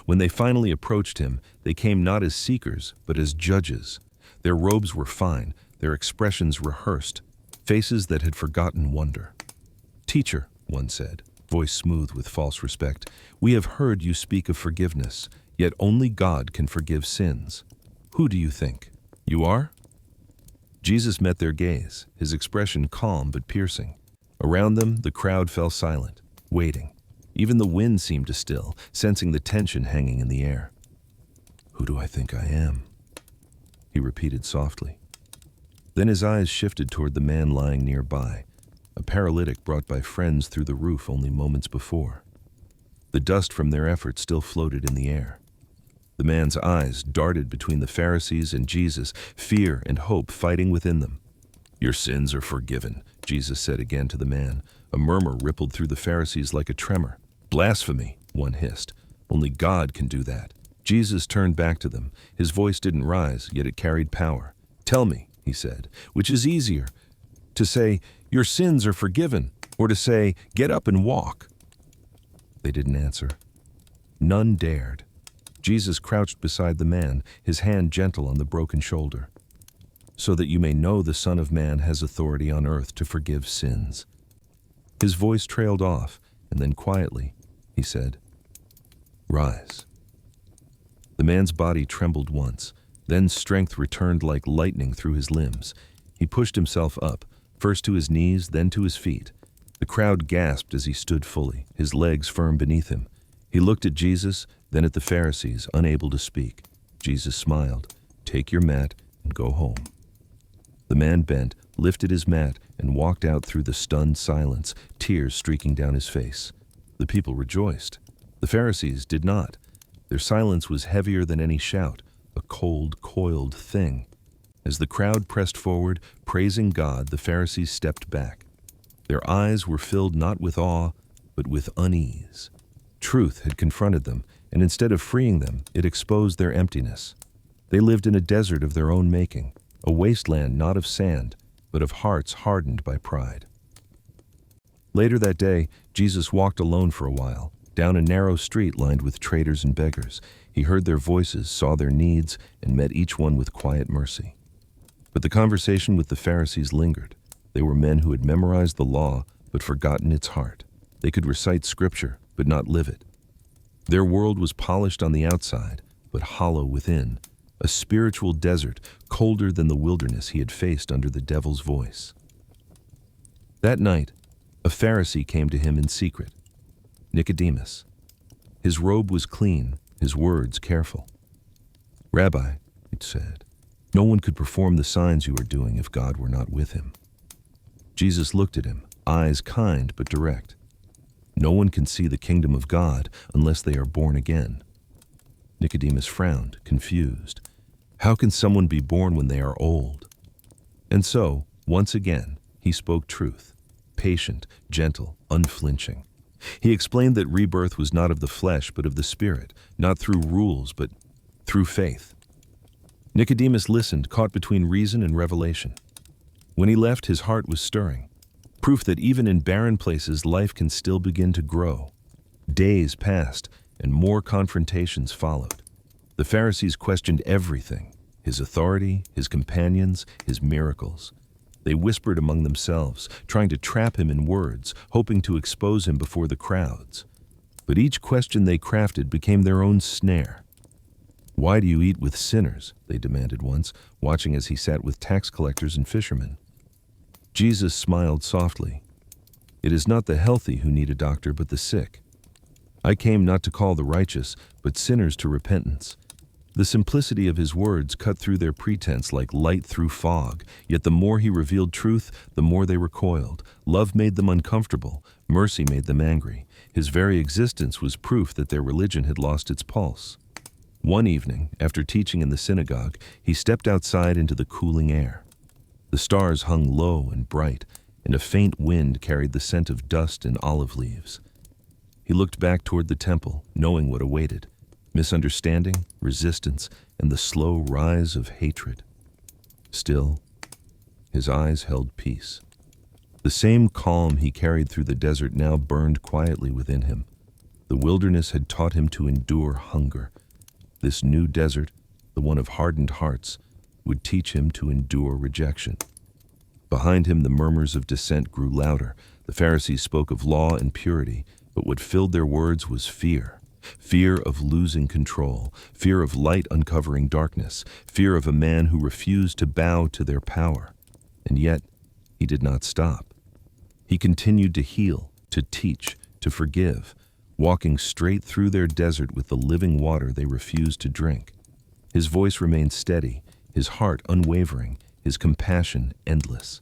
[SPEAKER 1] When they finally approached him, they came not as seekers, but as judges. Their robes were fine, their expressions rehearsed, faces that had forgotten wonder. "Teacher," one said, voice smooth with false respect, "we have heard you speak of forgiveness, yet only God can forgive sins. Who do you think? You are?" Jesus met their gaze, his expression calm but piercing. Around them, the crowd fell silent, waiting. Even the wind seemed to still, sensing the tension hanging in the air. "Who do I think I am?" he repeated softly. Then his eyes shifted toward the man lying nearby, a paralytic brought by friends through the roof only moments before. The dust from their efforts still floated in the air. The man's eyes darted between the Pharisees and Jesus, fear and hope fighting within them. "Your sins are forgiven," Jesus said again to the man. A murmur rippled through the Pharisees like a tremor. "Blasphemy," one hissed. "Only God can do that." Jesus turned back to them. His voice didn't rise, yet it carried power. "Tell me," he said, "which is easier? To say, 'Your sins are forgiven,' or to say, 'Get up and walk'?" They didn't answer. None dared. Jesus crouched beside the man, his hand gentle on the broken shoulder. "So that you may know the Son of Man has authority on earth to forgive sins." His voice trailed off, and then quietly, he said, "Rise." The man's body trembled once, then strength returned like lightning through his limbs. He pushed himself up, first to his knees, then to his feet. The crowd gasped as he stood fully, his legs firm beneath him. He looked at Jesus, then at the Pharisees, unable to speak. Jesus smiled. "Take your mat and go home." The man bent, lifted his mat, and walked out through the stunned silence, tears streaking down his face. The people rejoiced. The Pharisees did not. Their silence was heavier than any shout, a cold, coiled thing. As the crowd pressed forward, praising God, the Pharisees stepped back. Their eyes were filled not with awe, but with unease. Truth had confronted them, and instead of freeing them, it exposed their emptiness. They lived in a desert of their own making, a wasteland not of sand, but of hearts hardened by pride. Later that day, Jesus walked alone for a while, down a narrow street lined with traders and beggars. He heard their voices, saw their needs, and met each one with quiet mercy. But the conversation with the Pharisees lingered. They were men who had memorized the law, but forgotten its heart. They could recite scripture, but not live it. Their world was polished on the outside, but hollow within, a spiritual desert, colder than the wilderness he had faced under the devil's voice. That night, a Pharisee came to him in secret, Nicodemus. His robe was clean, his words careful. "Rabbi," it said, "no one could perform the signs you are doing if God were not with him." Jesus looked at him, eyes kind but direct. "No one can see the kingdom of God unless they are born again." Nicodemus frowned, confused. How can someone be born when they are old? And so, once again, he spoke truth, patient, gentle, unflinching. He explained that rebirth was not of the flesh but of the spirit, not through rules but through faith. Nicodemus listened, caught between reason and revelation. When he left, his heart was stirring, proof that even in barren places life can still begin to grow. Days passed, and more confrontations followed. The Pharisees questioned everything, his authority, his companions, his miracles. They whispered among themselves, trying to trap him in words, hoping to expose him before the crowds. But each question they crafted became their own snare. "Why do you eat with sinners?" they demanded once, watching as he sat with tax collectors and fishermen. Jesus smiled softly. "It is not the healthy who need a doctor, but the sick. I came not to call the righteous, but sinners to repentance." The simplicity of his words cut through their pretense like light through fog, yet the more he revealed truth, the more they recoiled. Love made them uncomfortable, mercy made them angry. His very existence was proof that their religion had lost its pulse. One evening, after teaching in the synagogue, he stepped outside into the cooling air. The stars hung low and bright, and a faint wind carried the scent of dust and olive leaves. He looked back toward the temple, knowing what awaited: misunderstanding, resistance, and the slow rise of hatred. Still, his eyes held peace. The same calm he carried through the desert now burned quietly within him. The wilderness had taught him to endure hunger. This new desert, the one of hardened hearts, would teach him to endure rejection. Behind him, the murmurs of dissent grew louder. The Pharisees spoke of law and purity, but what filled their words was fear. Fear of losing control, fear of light uncovering darkness, fear of a man who refused to bow to their power. And yet, he did not stop. He continued to heal, to teach, to forgive, walking straight through their desert with the living water they refused to drink. His voice remained steady, his heart unwavering, his compassion endless.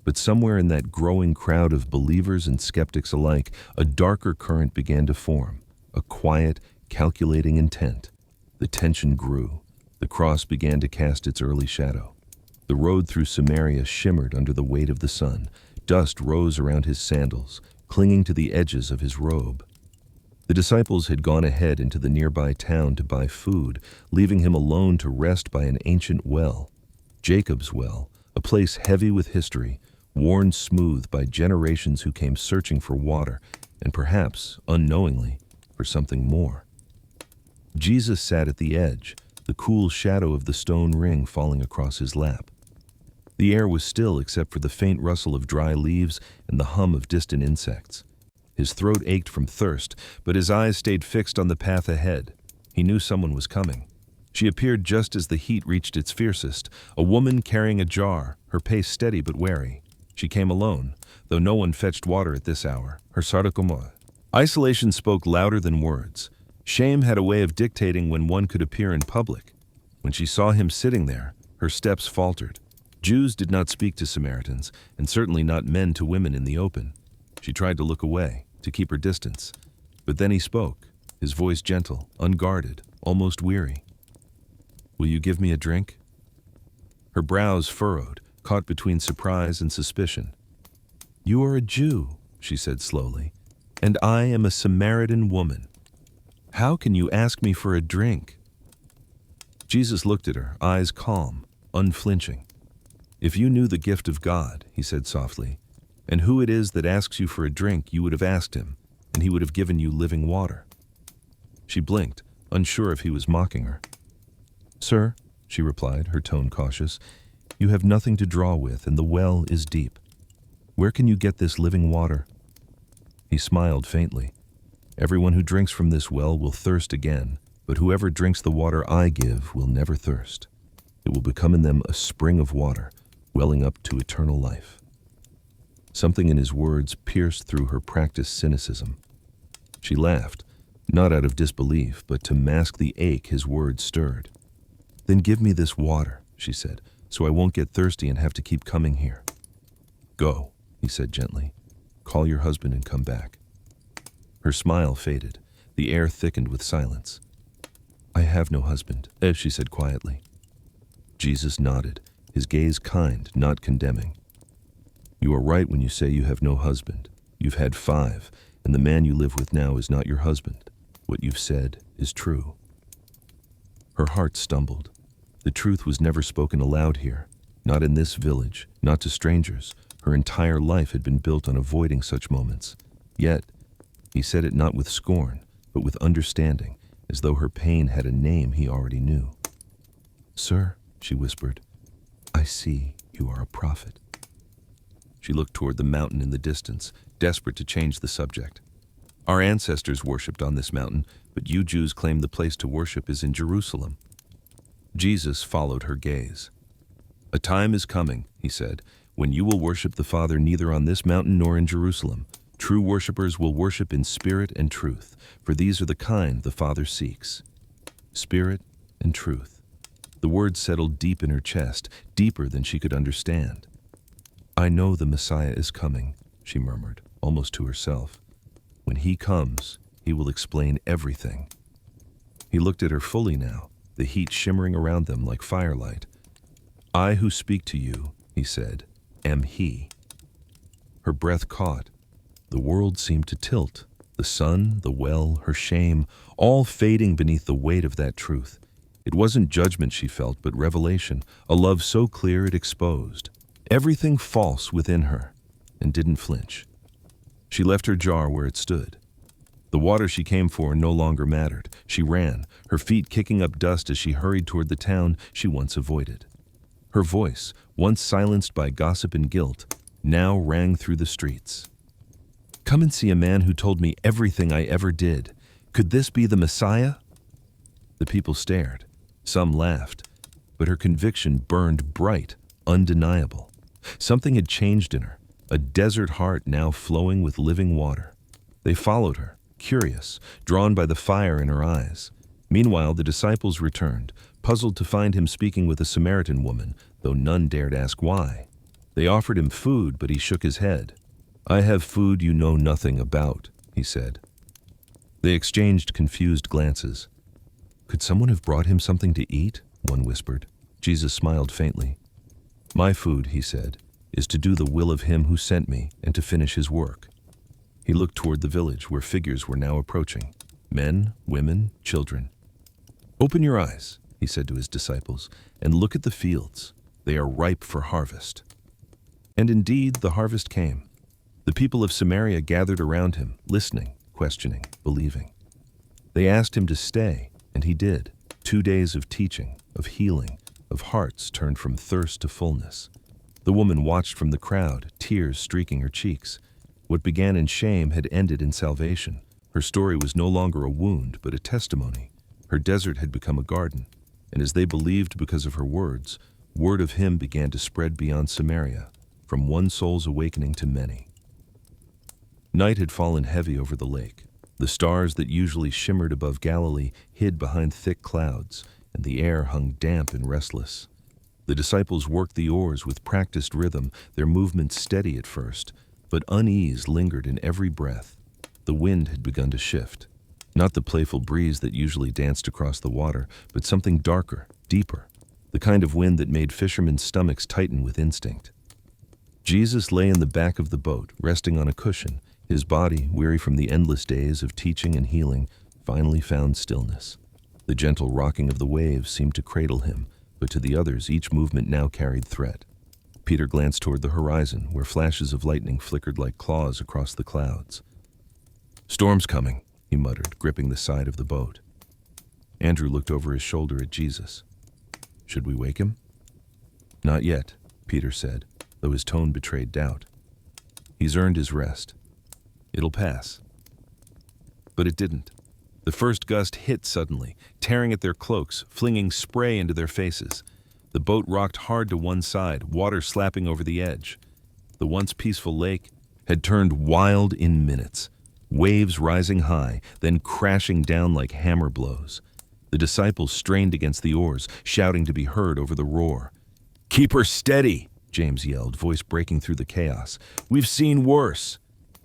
[SPEAKER 1] But somewhere in that growing crowd of believers and skeptics alike, a darker current began to form, a quiet, calculating intent. The tension grew. The cross began to cast its early shadow. The road through Samaria shimmered under the weight of the sun. Dust rose around his sandals, clinging to the edges of his robe. The disciples had gone ahead into the nearby town to buy food, leaving him alone to rest by an ancient well. Jacob's well, a place heavy with history, worn smooth by generations who came searching for water, and perhaps, unknowingly, for something more. Jesus sat at the edge, the cool shadow of the stone ring falling across his lap. The air was still except for the faint rustle of dry leaves and the hum of distant insects. His throat ached from thirst, but his eyes stayed fixed on the path ahead. He knew someone was coming. She appeared just as the heat reached its fiercest, a woman carrying a jar, her pace steady but wary. She came alone, though no one fetched water at this hour. Her sardakomo. Isolation spoke louder than words. Shame had a way of dictating when one could appear in public. When she saw him sitting there, her steps faltered. Jews did not speak to Samaritans, and certainly not men to women in the open. She tried to look away, to keep her distance. But then he spoke, his voice gentle, unguarded, almost weary. "Will you give me a drink?" Her brows furrowed, caught between surprise and suspicion. "You are a Jew," she said slowly, "and I am a Samaritan woman. How can you ask me for a drink?" Jesus looked at her, eyes calm, unflinching. "If you knew the gift of God," he said softly, "and who it is that asks you for a drink, you would have asked him, and he would have given you living water." She blinked, unsure if he was mocking her. "Sir," she replied, her tone cautious, "you have nothing to draw with, and the well is deep. Where can you get this living water?" He smiled faintly. "Everyone who drinks from this well will thirst again, but whoever drinks the water I give will never thirst. It will become in them a spring of water, welling up to eternal life." Something in his words pierced through her practiced cynicism. She laughed, not out of disbelief, but to mask the ache his words stirred. "Then give me this water," she said, "so I won't get thirsty and have to keep coming here." "Go," he said gently. "Call your husband and come back." Her smile faded. The air thickened with silence. "I have no husband," she said quietly. Jesus nodded, his gaze kind, not condemning. "You are right when you say you have no husband. You've had 5, and the man you live with now is not your husband. What you've said is true." Her heart stumbled. The truth was never spoken aloud here, not in this village, not to strangers. Her entire life had been built on avoiding such moments. Yet, he said it not with scorn, but with understanding, as though her pain had a name he already knew. "Sir," she whispered, "I see you are a prophet." She looked toward the mountain in the distance, desperate to change the subject. "Our ancestors worshipped on this mountain, but you Jews claim the place to worship is in Jerusalem." Jesus followed her gaze. "A time is coming," he said, "when you will worship the Father neither on this mountain nor in Jerusalem. True worshipers will worship in spirit and truth, for these are the kind the Father seeks." Spirit and truth. The words settled deep in her chest, deeper than she could understand. "I know the Messiah is coming," she murmured, almost to herself. "When he comes, he will explain everything." He looked at her fully now, the heat shimmering around them like firelight. "I who speak to you," he said, "am he." Her breath caught. The world seemed to tilt. The sun, the well, her shame, all fading beneath the weight of that truth. It wasn't judgment she felt, but revelation, a love so clear it exposed everything false within her, and didn't flinch. She left her jar where it stood. The water she came for no longer mattered. She ran, her feet kicking up dust as she hurried toward the town she once avoided. Her voice, once silenced by gossip and guilt, now rang through the streets. "Come and see a man who told me everything I ever did. Could this be the Messiah?" The people stared. Some laughed, but her conviction burned bright, undeniable. Something had changed in her, a desert heart now flowing with living water. They followed her, curious, drawn by the fire in her eyes. Meanwhile, the disciples returned, puzzled to find him speaking with a Samaritan woman, though none dared ask why. They offered him food, but he shook his head. "I have food you know nothing about," he said. They exchanged confused glances. "Could someone have brought him something to eat?" one whispered. Jesus smiled faintly. "My food," he said, "is to do the will of him who sent me and to finish his work." He looked toward the village where figures were now approaching. Men, women, children. "Open your eyes," he said to his disciples, "and look at the fields. They are ripe for harvest." And indeed, the harvest came. The people of Samaria gathered around him, listening, questioning, believing. They asked him to stay, and he did. 2 days of teaching, of healing, of hearts turned from thirst to fullness. The woman watched from the crowd, tears streaking her cheeks. What began in shame had ended in salvation. Her story was no longer a wound, but a testimony. Her desert had become a garden, and as they believed because of her words, word of him began to spread beyond Samaria, from one soul's awakening to many. Night had fallen heavy over the lake. The stars that usually shimmered above Galilee hid behind thick clouds, and the air hung damp and restless. The disciples worked the oars with practiced rhythm, their movements steady at first, but unease lingered in every breath. The wind had begun to shift. Not the playful breeze that usually danced across the water, but something darker, deeper, the kind of wind that made fishermen's stomachs tighten with instinct. Jesus lay in the back of the boat, resting on a cushion. His body, weary from the endless days of teaching and healing, finally found stillness. The gentle rocking of the waves seemed to cradle him, but to the others each movement now carried threat. Peter glanced toward the horizon, where flashes of lightning flickered like claws across the clouds. "Storm's coming," he muttered, gripping the side of the boat. Andrew looked over his shoulder at Jesus. "Should we wake him?" "Not yet," Peter said, though his tone betrayed doubt. "He's earned his rest. It'll pass." But it didn't. The first gust hit suddenly, tearing at their cloaks, flinging spray into their faces. The boat rocked hard to one side, water slapping over the edge. The once peaceful lake had turned wild in minutes, waves rising high, then crashing down like hammer blows. The disciples strained against the oars, shouting to be heard over the roar. "Keep her steady," James yelled, voice breaking through the chaos. "We've seen worse."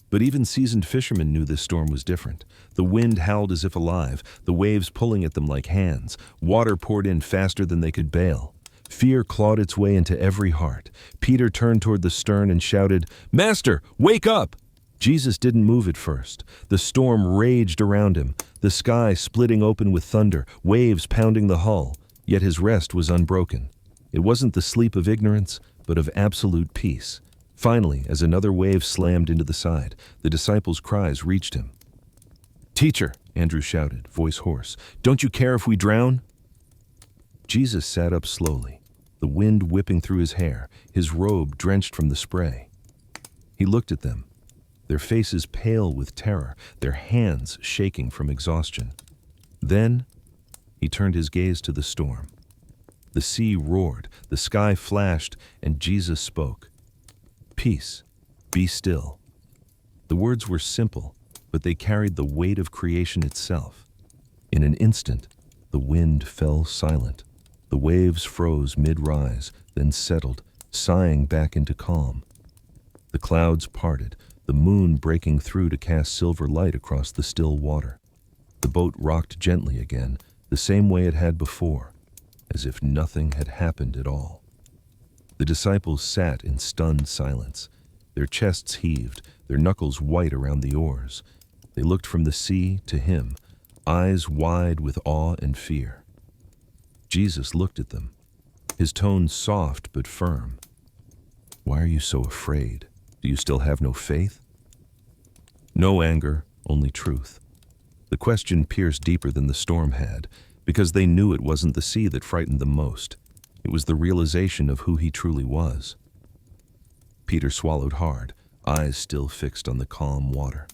[SPEAKER 1] But even seasoned fishermen knew this storm was different. The wind howled as if alive, the waves pulling at them like hands. Water poured in faster than they could bail. Fear clawed its way into every heart. Peter turned toward the stern and shouted, "Master, wake up!" Jesus didn't move at first. The storm raged around him, the sky splitting open with thunder, waves pounding the hull, yet his rest was unbroken. It wasn't the sleep of ignorance, but of absolute peace. Finally, as another wave slammed into the side, the disciples' cries reached him. "Teacher," Andrew shouted, voice hoarse, "don't you care if we drown?" Jesus sat up slowly, the wind whipping through his hair, his robe drenched from the spray. He looked at them, their faces pale with terror, their hands shaking from exhaustion. Then he turned his gaze to the storm. The sea roared, the sky flashed, and Jesus spoke. "Peace, be still." The words were simple, but they carried the weight of creation itself. In an instant, the wind fell silent. The waves froze mid-rise, then settled, sighing back into calm. The clouds parted, the moon breaking through to cast silver light across the still water. The boat rocked gently again, the same way it had before, as if nothing had happened at all. The disciples sat in stunned silence, their chests heaved, their knuckles white around the oars. They looked from the sea to him, eyes wide with awe and fear. Jesus looked at them, his tone soft but firm. "Why are you so afraid? Do you still have no faith?" No anger, only truth. The question pierced deeper than the storm had, because they knew it wasn't the sea that frightened them most. It was the realization of who he truly was. Peter swallowed hard, eyes still fixed on the calm water.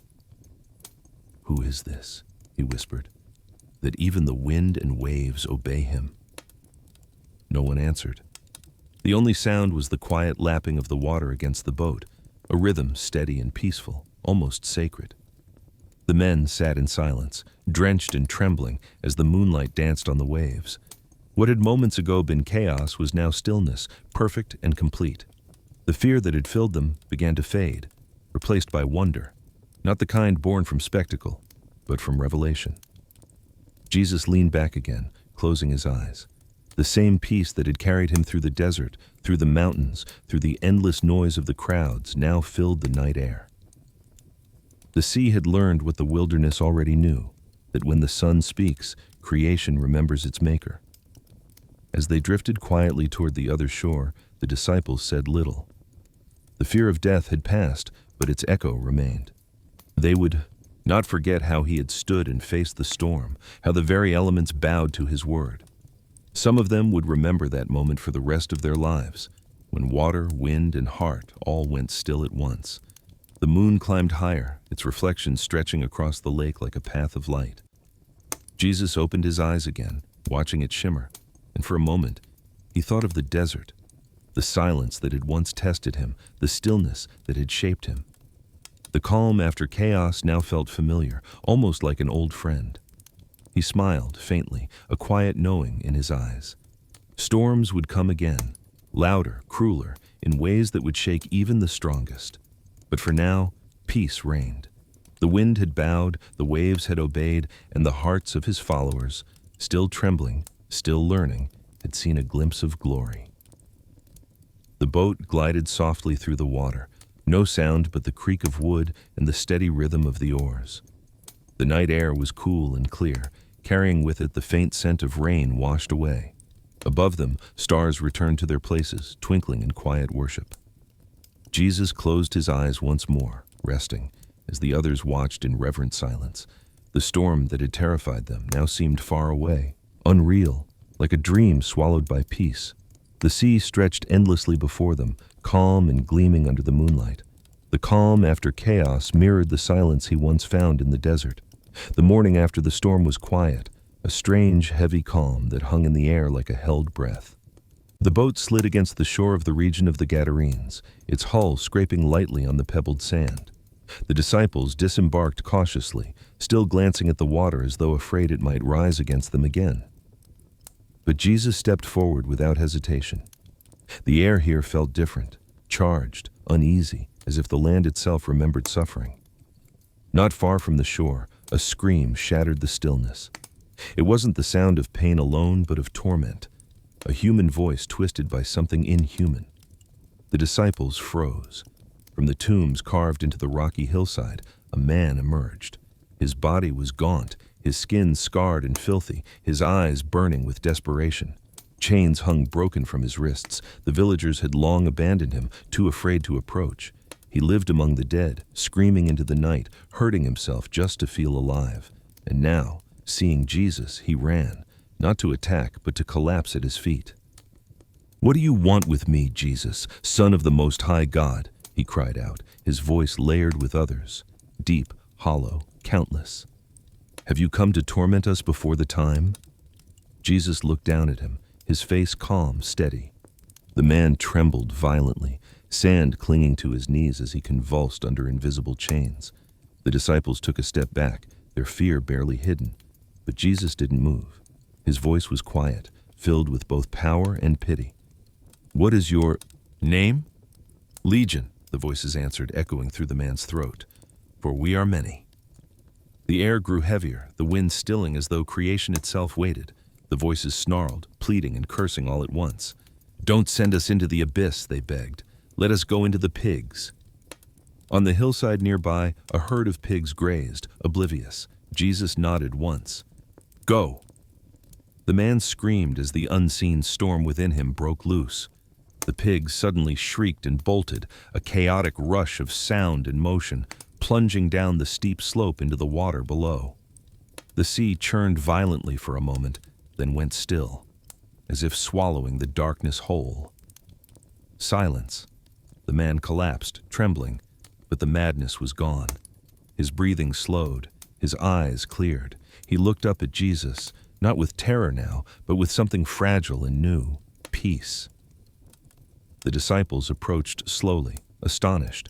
[SPEAKER 1] "Who is this?" he whispered, "that even the wind and waves obey him?" No one answered. The only sound was the quiet lapping of the water against the boat, a rhythm steady and peaceful, almost sacred. The men sat in silence, drenched and trembling as the moonlight danced on the waves. What had moments ago been chaos was now stillness, perfect and complete. The fear that had filled them began to fade, replaced by wonder, not the kind born from spectacle, but from revelation. Jesus leaned back again, closing his eyes. The same peace that had carried him through the desert, through the mountains, through the endless noise of the crowds, now filled the night air. The sea had learned what the wilderness already knew, that when the sun speaks, creation remembers its maker. As they drifted quietly toward the other shore, the disciples said little. The fear of death had passed, but its echo remained. They would not forget how he had stood and faced the storm, how the very elements bowed to his word. Some of them would remember that moment for the rest of their lives, when water, wind, and heart all went still at once. The moon climbed higher, its reflection stretching across the lake like a path of light. Jesus opened his eyes again, watching it shimmer, and for a moment, he thought of the desert, the silence that had once tested him, the stillness that had shaped him. The calm after chaos now felt familiar, almost like an old friend. He smiled faintly, a quiet knowing in his eyes. Storms would come again, louder, crueler, in ways that would shake even the strongest. But for now, peace reigned. The wind had bowed, the waves had obeyed, and the hearts of his followers, still trembling, still learning, had seen a glimpse of glory. The boat glided softly through the water, no sound but the creak of wood and the steady rhythm of the oars. The night air was cool and clear, carrying with it the faint scent of rain washed away. Above them, stars returned to their places, twinkling in quiet worship. Jesus closed his eyes once more, resting, as the others watched in reverent silence. The storm that had terrified them now seemed far away, unreal, like a dream swallowed by peace. The sea stretched endlessly before them, calm and gleaming under the moonlight. The calm after chaos mirrored the silence he once found in the desert. The morning after the storm was quiet, a strange, heavy calm that hung in the air like a held breath. The boat slid against the shore of the region of the Gadarenes, its hull scraping lightly on the pebbled sand. The disciples disembarked cautiously, still glancing at the water as though afraid it might rise against them again. But Jesus stepped forward without hesitation. The air here felt different, charged, uneasy, as if the land itself remembered suffering. Not far from the shore, a scream shattered the stillness. It wasn't the sound of pain alone, but of torment, a human voice twisted by something inhuman. The disciples froze. From the tombs carved into the rocky hillside, a man emerged. His body was gaunt, his skin scarred and filthy, his eyes burning with desperation. Chains hung broken from his wrists. The villagers had long abandoned him, too afraid to approach. He lived among the dead, screaming into the night, hurting himself just to feel alive. And now, seeing Jesus, he ran, not to attack, but to collapse at his feet. "What do you want with me, Jesus, Son of the Most High God?" he cried out, his voice layered with others, deep, hollow, countless. "Have you come to torment us before the time?" Jesus looked down at him, his face calm, steady. The man trembled violently, sand clinging to his knees as he convulsed under invisible chains. The disciples took a step back, their fear barely hidden. But Jesus didn't move. His voice was quiet, filled with both power and pity. "What is your name?" "Legion," the voices answered, echoing through the man's throat. "For we are many." The air grew heavier, the wind stilling as though creation itself waited. The voices snarled, pleading and cursing all at once. "Don't send us into the abyss," they begged. "Let us go into the pigs." On the hillside nearby, a herd of pigs grazed, oblivious. Jesus nodded once. "Go!" The man screamed as the unseen storm within him broke loose. The pigs suddenly shrieked and bolted, a chaotic rush of sound and motion, plunging down the steep slope into the water below. The sea churned violently for a moment, then went still, as if swallowing the darkness whole. Silence. The man collapsed, trembling, but the madness was gone. His breathing slowed, his eyes cleared. He looked up at Jesus, not with terror now, but with something fragile and new, peace. The disciples approached slowly, astonished.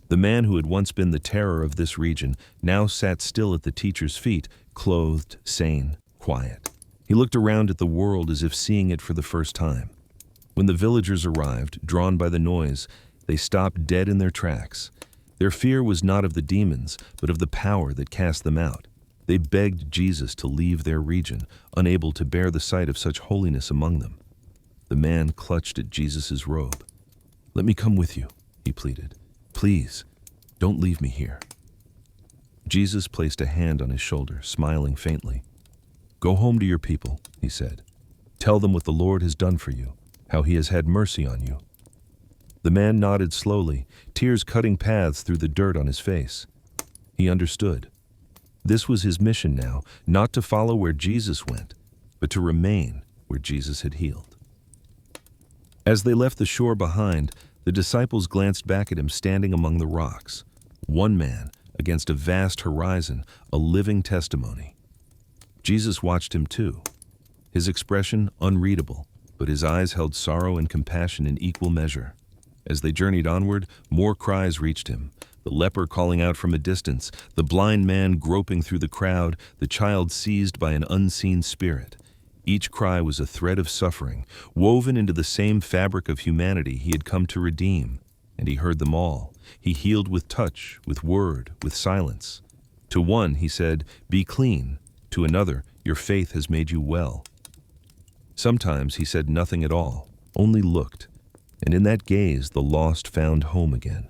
[SPEAKER 1] The man who had once been the terror of this region now sat still at the teacher's feet, clothed, sane, quiet. He looked around at the world as if seeing it for the first time. When the villagers arrived, drawn by the noise, they stopped dead in their tracks. Their fear was not of the demons, but of the power that cast them out. They begged Jesus to leave their region, unable to bear the sight of such holiness among them. The man clutched at Jesus' robe. "Let me come with you," he pleaded. "Please, don't leave me here." Jesus placed a hand on his shoulder, smiling faintly. "Go home to your people," he said. "Tell them what the Lord has done for you, how he has had mercy on you." The man nodded slowly, tears cutting paths through the dirt on his face. He understood. This was his mission now, not to follow where Jesus went, but to remain where Jesus had healed. As they left the shore behind, the disciples glanced back at him standing among the rocks. One man, against a vast horizon, a living testimony. Jesus watched him too. His expression unreadable, but his eyes held sorrow and compassion in equal measure. As they journeyed onward, more cries reached him. The leper calling out from a distance, the blind man groping through the crowd, the child seized by an unseen spirit. Each cry was a thread of suffering, woven into the same fabric of humanity he had come to redeem. And he heard them all. He healed with touch, with word, with silence. To one he said, "Be clean." To another, "Your faith has made you well." Sometimes he said nothing at all, only looked. And in that gaze the lost found home again.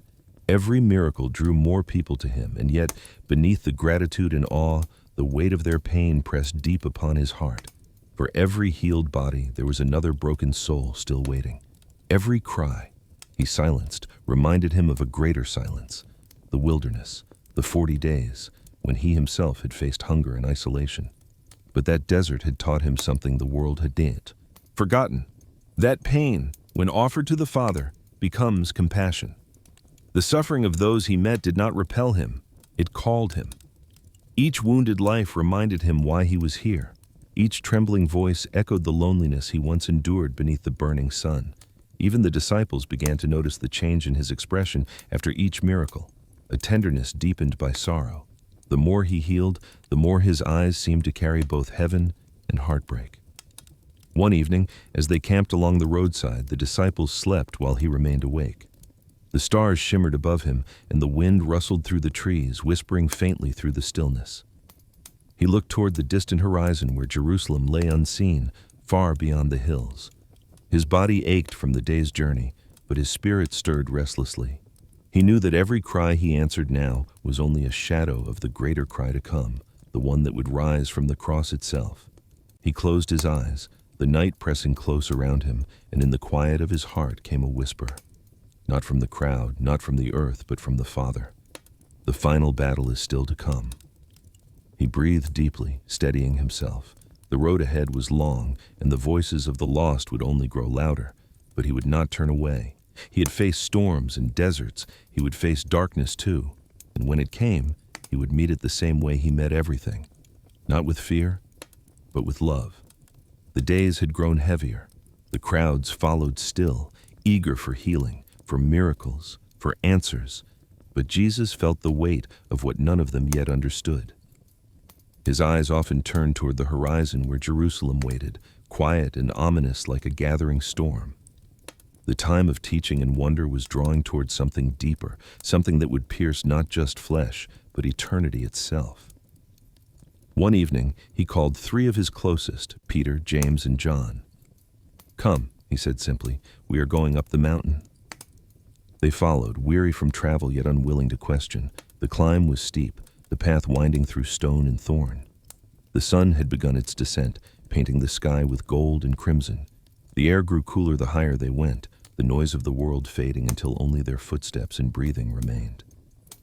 [SPEAKER 1] Every miracle drew more people to him, and yet, beneath the gratitude and awe, the weight of their pain pressed deep upon his heart. For every healed body, there was another broken soul still waiting. Every cry he silenced reminded him of a greater silence, the wilderness, the 40 days, when he himself had faced hunger and isolation. But that desert had taught him something the world had not forgotten. That pain, when offered to the Father, becomes compassion. The suffering of those he met did not repel him, it called him. Each wounded life reminded him why he was here. Each trembling voice echoed the loneliness he once endured beneath the burning sun. Even the disciples began to notice the change in his expression after each miracle, a tenderness deepened by sorrow. The more he healed, the more his eyes seemed to carry both heaven and heartbreak. One evening, as they camped along the roadside, the disciples slept while he remained awake. The stars shimmered above him, and the wind rustled through the trees, whispering faintly through the stillness. He looked toward the distant horizon where Jerusalem lay unseen, far beyond the hills. His body ached from the day's journey, but his spirit stirred restlessly. He knew that every cry he answered now was only a shadow of the greater cry to come, the one that would rise from the cross itself. He closed his eyes, the night pressing close around him, and in the quiet of his heart came a whisper. Not from the crowd, not from the earth, but from the Father. The final battle is still to come. He breathed deeply, steadying himself. The road ahead was long, and the voices of the lost would only grow louder, but he would not turn away. He had faced storms and deserts. He would face darkness too, and when it came, he would meet it the same way he met everything. Not with fear, but with love. The days had grown heavier. The crowds followed still, eager for healing, for miracles, for answers, but Jesus felt the weight of what none of them yet understood. His eyes often turned toward the horizon where Jerusalem waited, quiet and ominous like a gathering storm. The time of teaching and wonder was drawing toward something deeper, something that would pierce not just flesh, but eternity itself. One evening, he called 3 of his closest, Peter, James, and John. "Come," he said simply, "we are going up the mountain." They followed, weary from travel yet unwilling to question. The climb was steep, the path winding through stone and thorn. The sun had begun its descent, painting the sky with gold and crimson. The air grew cooler the higher they went, the noise of the world fading until only their footsteps and breathing remained.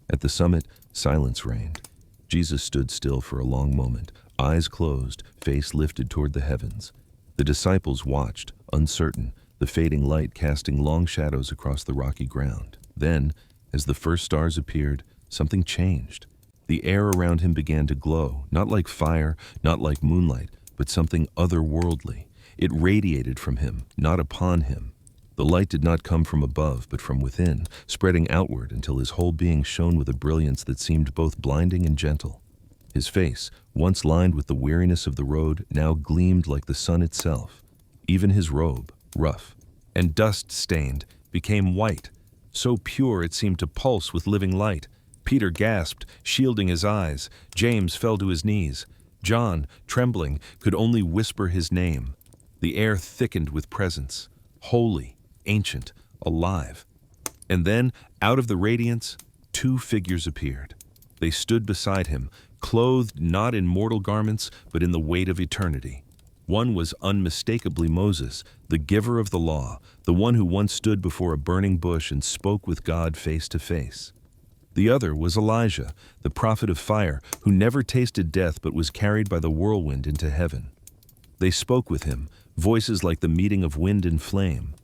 [SPEAKER 1] At the summit, silence reigned. Jesus stood still for a long moment, eyes closed, face lifted toward the heavens. The disciples watched, uncertain, the fading light casting long shadows across the rocky ground. Then, as the first stars appeared, something changed. The air around him began to glow, not like fire, not like moonlight, but something otherworldly. It radiated from him, not upon him. The light did not come from above, but from within, spreading outward until his whole being shone with a brilliance that seemed both blinding and gentle. His face, once lined with the weariness of the road, now gleamed like the sun itself. Even his robe, rough and dust-stained, became white, so pure it seemed to pulse with living light. Peter gasped, shielding his eyes. James fell to his knees. John, trembling, could only whisper his name. The air thickened with presence, holy, ancient, alive. And then, out of the radiance, 2 figures appeared. They stood beside him, clothed not in mortal garments, but in the weight of eternity. One was unmistakably Moses, the giver of the law, the one who once stood before a burning bush and spoke with God face to face. The other was Elijah, the prophet of fire, who never tasted death but was carried by the whirlwind into heaven. They spoke with him, voices like the meeting of wind and flame.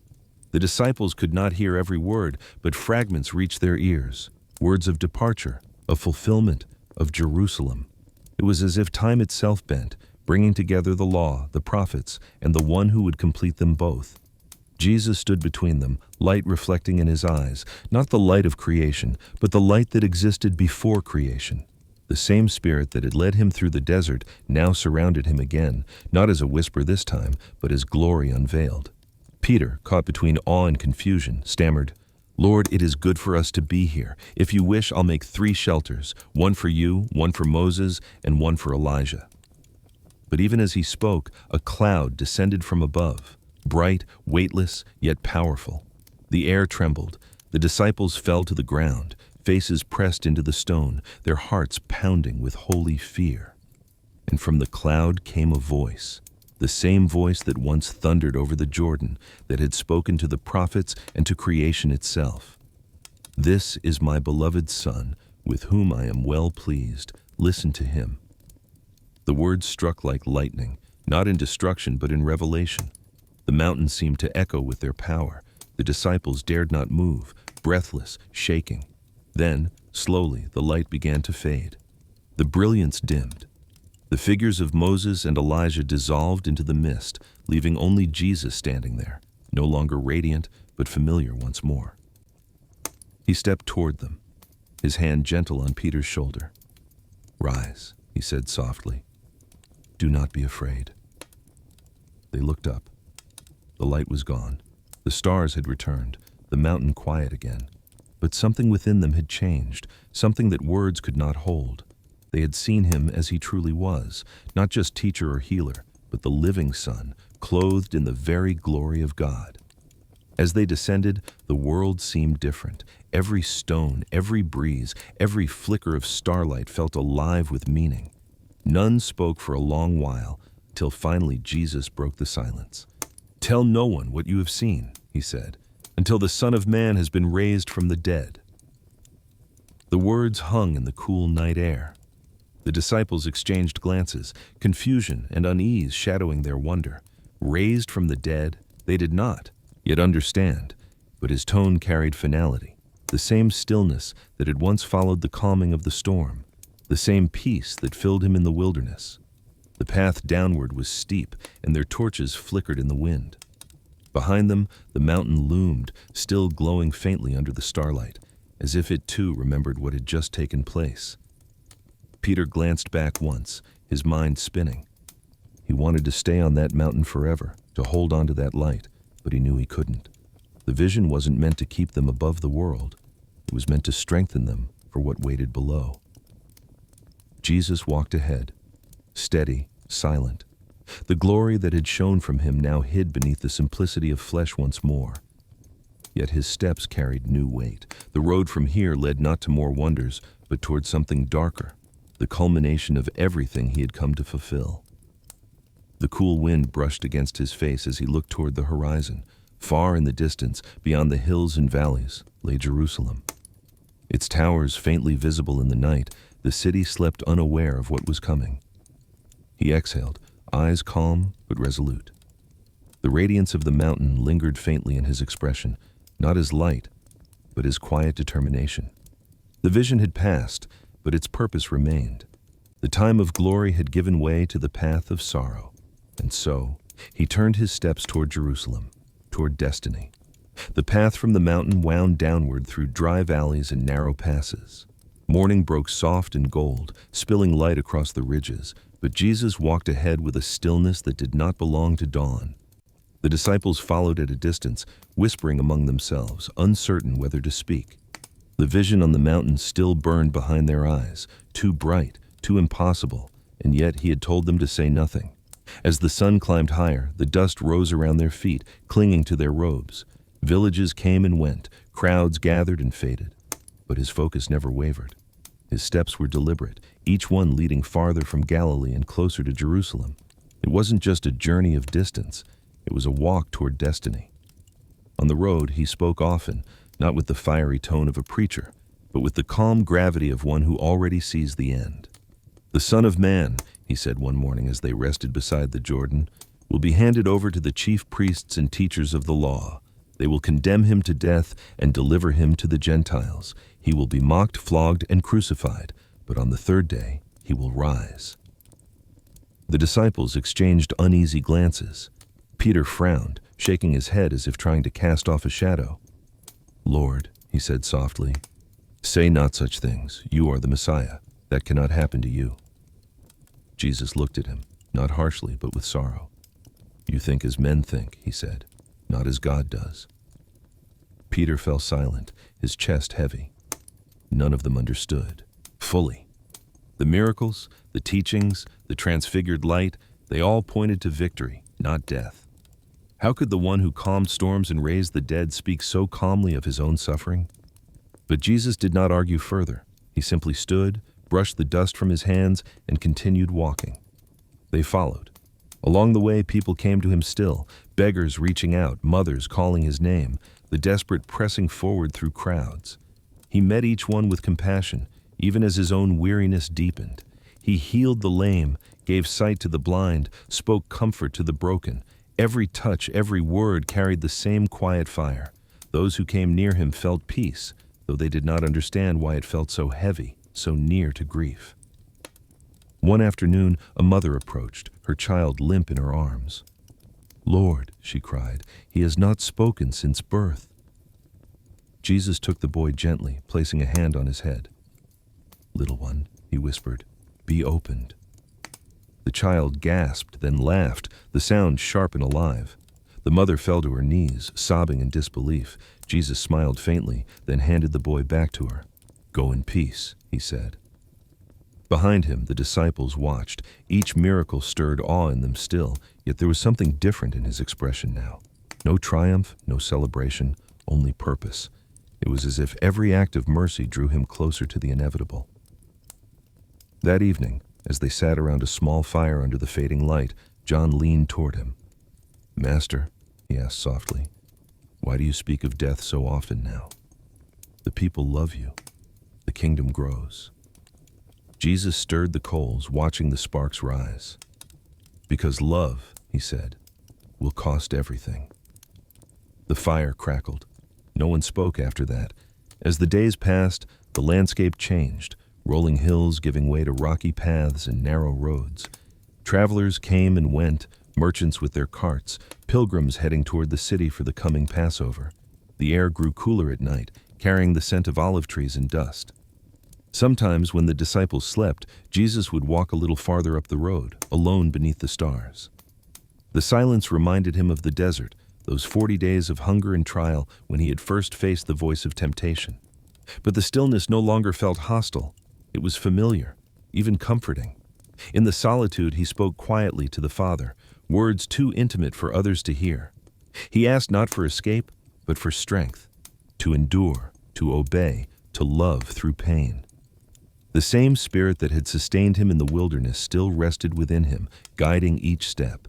[SPEAKER 1] The disciples could not hear every word, but fragments reached their ears, words of departure, of fulfillment, of Jerusalem. It was as if time itself bent, bringing together the law, the prophets, and the one who would complete them both. Jesus stood between them, light reflecting in his eyes, not the light of creation, but the light that existed before creation. The same spirit that had led him through the desert now surrounded him again, not as a whisper this time, but as glory unveiled. Peter, caught between awe and confusion, stammered, "Lord, it is good for us to be here. If you wish, I'll make 3 shelters, one for you, one for Moses, and one for Elijah." But even as he spoke, a cloud descended from above, bright, weightless, yet powerful. The air trembled. The disciples fell to the ground, faces pressed into the stone, their hearts pounding with holy fear. And from the cloud came a voice, the same voice that once thundered over the Jordan, that had spoken to the prophets and to creation itself. "This is my beloved Son, with whom I am well pleased. Listen to him." The words struck like lightning, not in destruction but in revelation. The mountains seemed to echo with their power. The disciples dared not move, breathless, shaking. Then, slowly, the light began to fade. The brilliance dimmed. The figures of Moses and Elijah dissolved into the mist, leaving only Jesus standing there, no longer radiant, but familiar once more. He stepped toward them, his hand gentle on Peter's shoulder. "Rise," he said softly. "Do not be afraid." They looked up. The light was gone. The stars had returned, the mountain quiet again. But something within them had changed, something that words could not hold. They had seen him as he truly was, not just teacher or healer, but the living Son, clothed in the very glory of God. As they descended, the world seemed different. Every stone, every breeze, every flicker of starlight felt alive with meaning. None spoke for a long while, till finally Jesus broke the silence. "Tell no one what you have seen," he said, "until the Son of Man has been raised from the dead." The words hung in the cool night air. The disciples exchanged glances, confusion and unease shadowing their wonder. Raised from the dead, they did not yet understand, but his tone carried finality, the same stillness that had once followed the calming of the storm, the same peace that filled him in the wilderness. The path downward was steep, and their torches flickered in the wind. Behind them, the mountain loomed, still glowing faintly under the starlight, as if it too remembered what had just taken place. Peter glanced back once, his mind spinning. He wanted to stay on that mountain forever, to hold on to that light, but he knew he couldn't. The vision wasn't meant to keep them above the world. It was meant to strengthen them for what waited below. Jesus walked ahead, steady, silent. The glory that had shone from him now hid beneath the simplicity of flesh once more. Yet his steps carried new weight. The road from here led not to more wonders, but toward something darker, the culmination of everything he had come to fulfill. The cool wind brushed against his face as he looked toward the horizon. Far in the distance, beyond the hills and valleys, lay Jerusalem. Its towers faintly visible in the night, the city slept unaware of what was coming. He exhaled, eyes calm but resolute. The radiance of the mountain lingered faintly in his expression, not as light, but as quiet determination. The vision had passed, but its purpose remained. The time of glory had given way to the path of sorrow, and so he turned his steps toward Jerusalem, toward destiny. The path from the mountain wound downward through dry valleys and narrow passes. Morning broke soft and gold, spilling light across the ridges, but Jesus walked ahead with a stillness that did not belong to dawn. The disciples followed at a distance, whispering among themselves, uncertain whether to speak. The vision on the mountain still burned behind their eyes, too bright, too impossible, and yet he had told them to say nothing. As the sun climbed higher, the dust rose around their feet, clinging to their robes. Villages came and went, crowds gathered and faded. But his focus never wavered. His steps were deliberate, each one leading farther from Galilee and closer to Jerusalem. It wasn't just a journey of distance, it was a walk toward destiny. On the road, he spoke often, not with the fiery tone of a preacher, but with the calm gravity of one who already sees the end. "The Son of Man," he said one morning as they rested beside the Jordan, "will be handed over to the chief priests and teachers of the law. They will condemn him to death and deliver him to the Gentiles. He will be mocked, flogged, and crucified, but on the third day he will rise." The disciples exchanged uneasy glances. Peter frowned, shaking his head as if trying to cast off a shadow. "Lord," he said softly, "say not such things. You are the Messiah. That cannot happen to you." Jesus looked at him, not harshly, but with sorrow. "You think as men think," he said, "not as God does." Peter fell silent, his chest heavy. None of them understood, fully. The miracles, the teachings, the transfigured light, they all pointed to victory, not death. How could the one who calmed storms and raised the dead speak so calmly of his own suffering? But Jesus did not argue further. He simply stood, brushed the dust from his hands, and continued walking. They followed. Along the way, people came to him still, beggars reaching out, mothers calling his name, the desperate pressing forward through crowds. He met each one with compassion, even as his own weariness deepened. He healed the lame, gave sight to the blind, spoke comfort to the broken. Every touch, every word carried the same quiet fire. Those who came near him felt peace, though they did not understand why it felt so heavy, so near to grief. One afternoon, a mother approached, her child limp in her arms. "Lord," she cried, "he has not spoken since birth." Jesus took the boy gently, placing a hand on his head. "Little one," he whispered, "be opened." The child gasped, then laughed, the sound sharp and alive. The mother fell to her knees, sobbing in disbelief. Jesus smiled faintly, then handed the boy back to her. "Go in peace," he said. Behind him, the disciples watched. Each miracle stirred awe in them still, yet there was something different in his expression now. No triumph, no celebration, only purpose. It was as if every act of mercy drew him closer to the inevitable. That evening, as they sat around a small fire under the fading light, John leaned toward him. "Master," he asked softly, "why do you speak of death so often now? The people love you. The kingdom grows." Jesus stirred the coals, watching the sparks rise. "Because love," he said, "will cost everything." The fire crackled. No one spoke after that. As the days passed, the landscape changed, rolling hills giving way to rocky paths and narrow roads. Travelers came and went, merchants with their carts, pilgrims heading toward the city for the coming Passover. The air grew cooler at night, carrying the scent of olive trees and dust. Sometimes, when the disciples slept, Jesus would walk a little farther up the road, alone beneath the stars. The silence reminded him of the desert, those 40 days of hunger and trial when he had first faced the voice of temptation. But the stillness no longer felt hostile. It was familiar, even comforting. In the solitude, he spoke quietly to the Father, words too intimate for others to hear. He asked not for escape, but for strength, to endure, to obey, to love through pain. The same spirit that had sustained him in the wilderness still rested within him, guiding each step.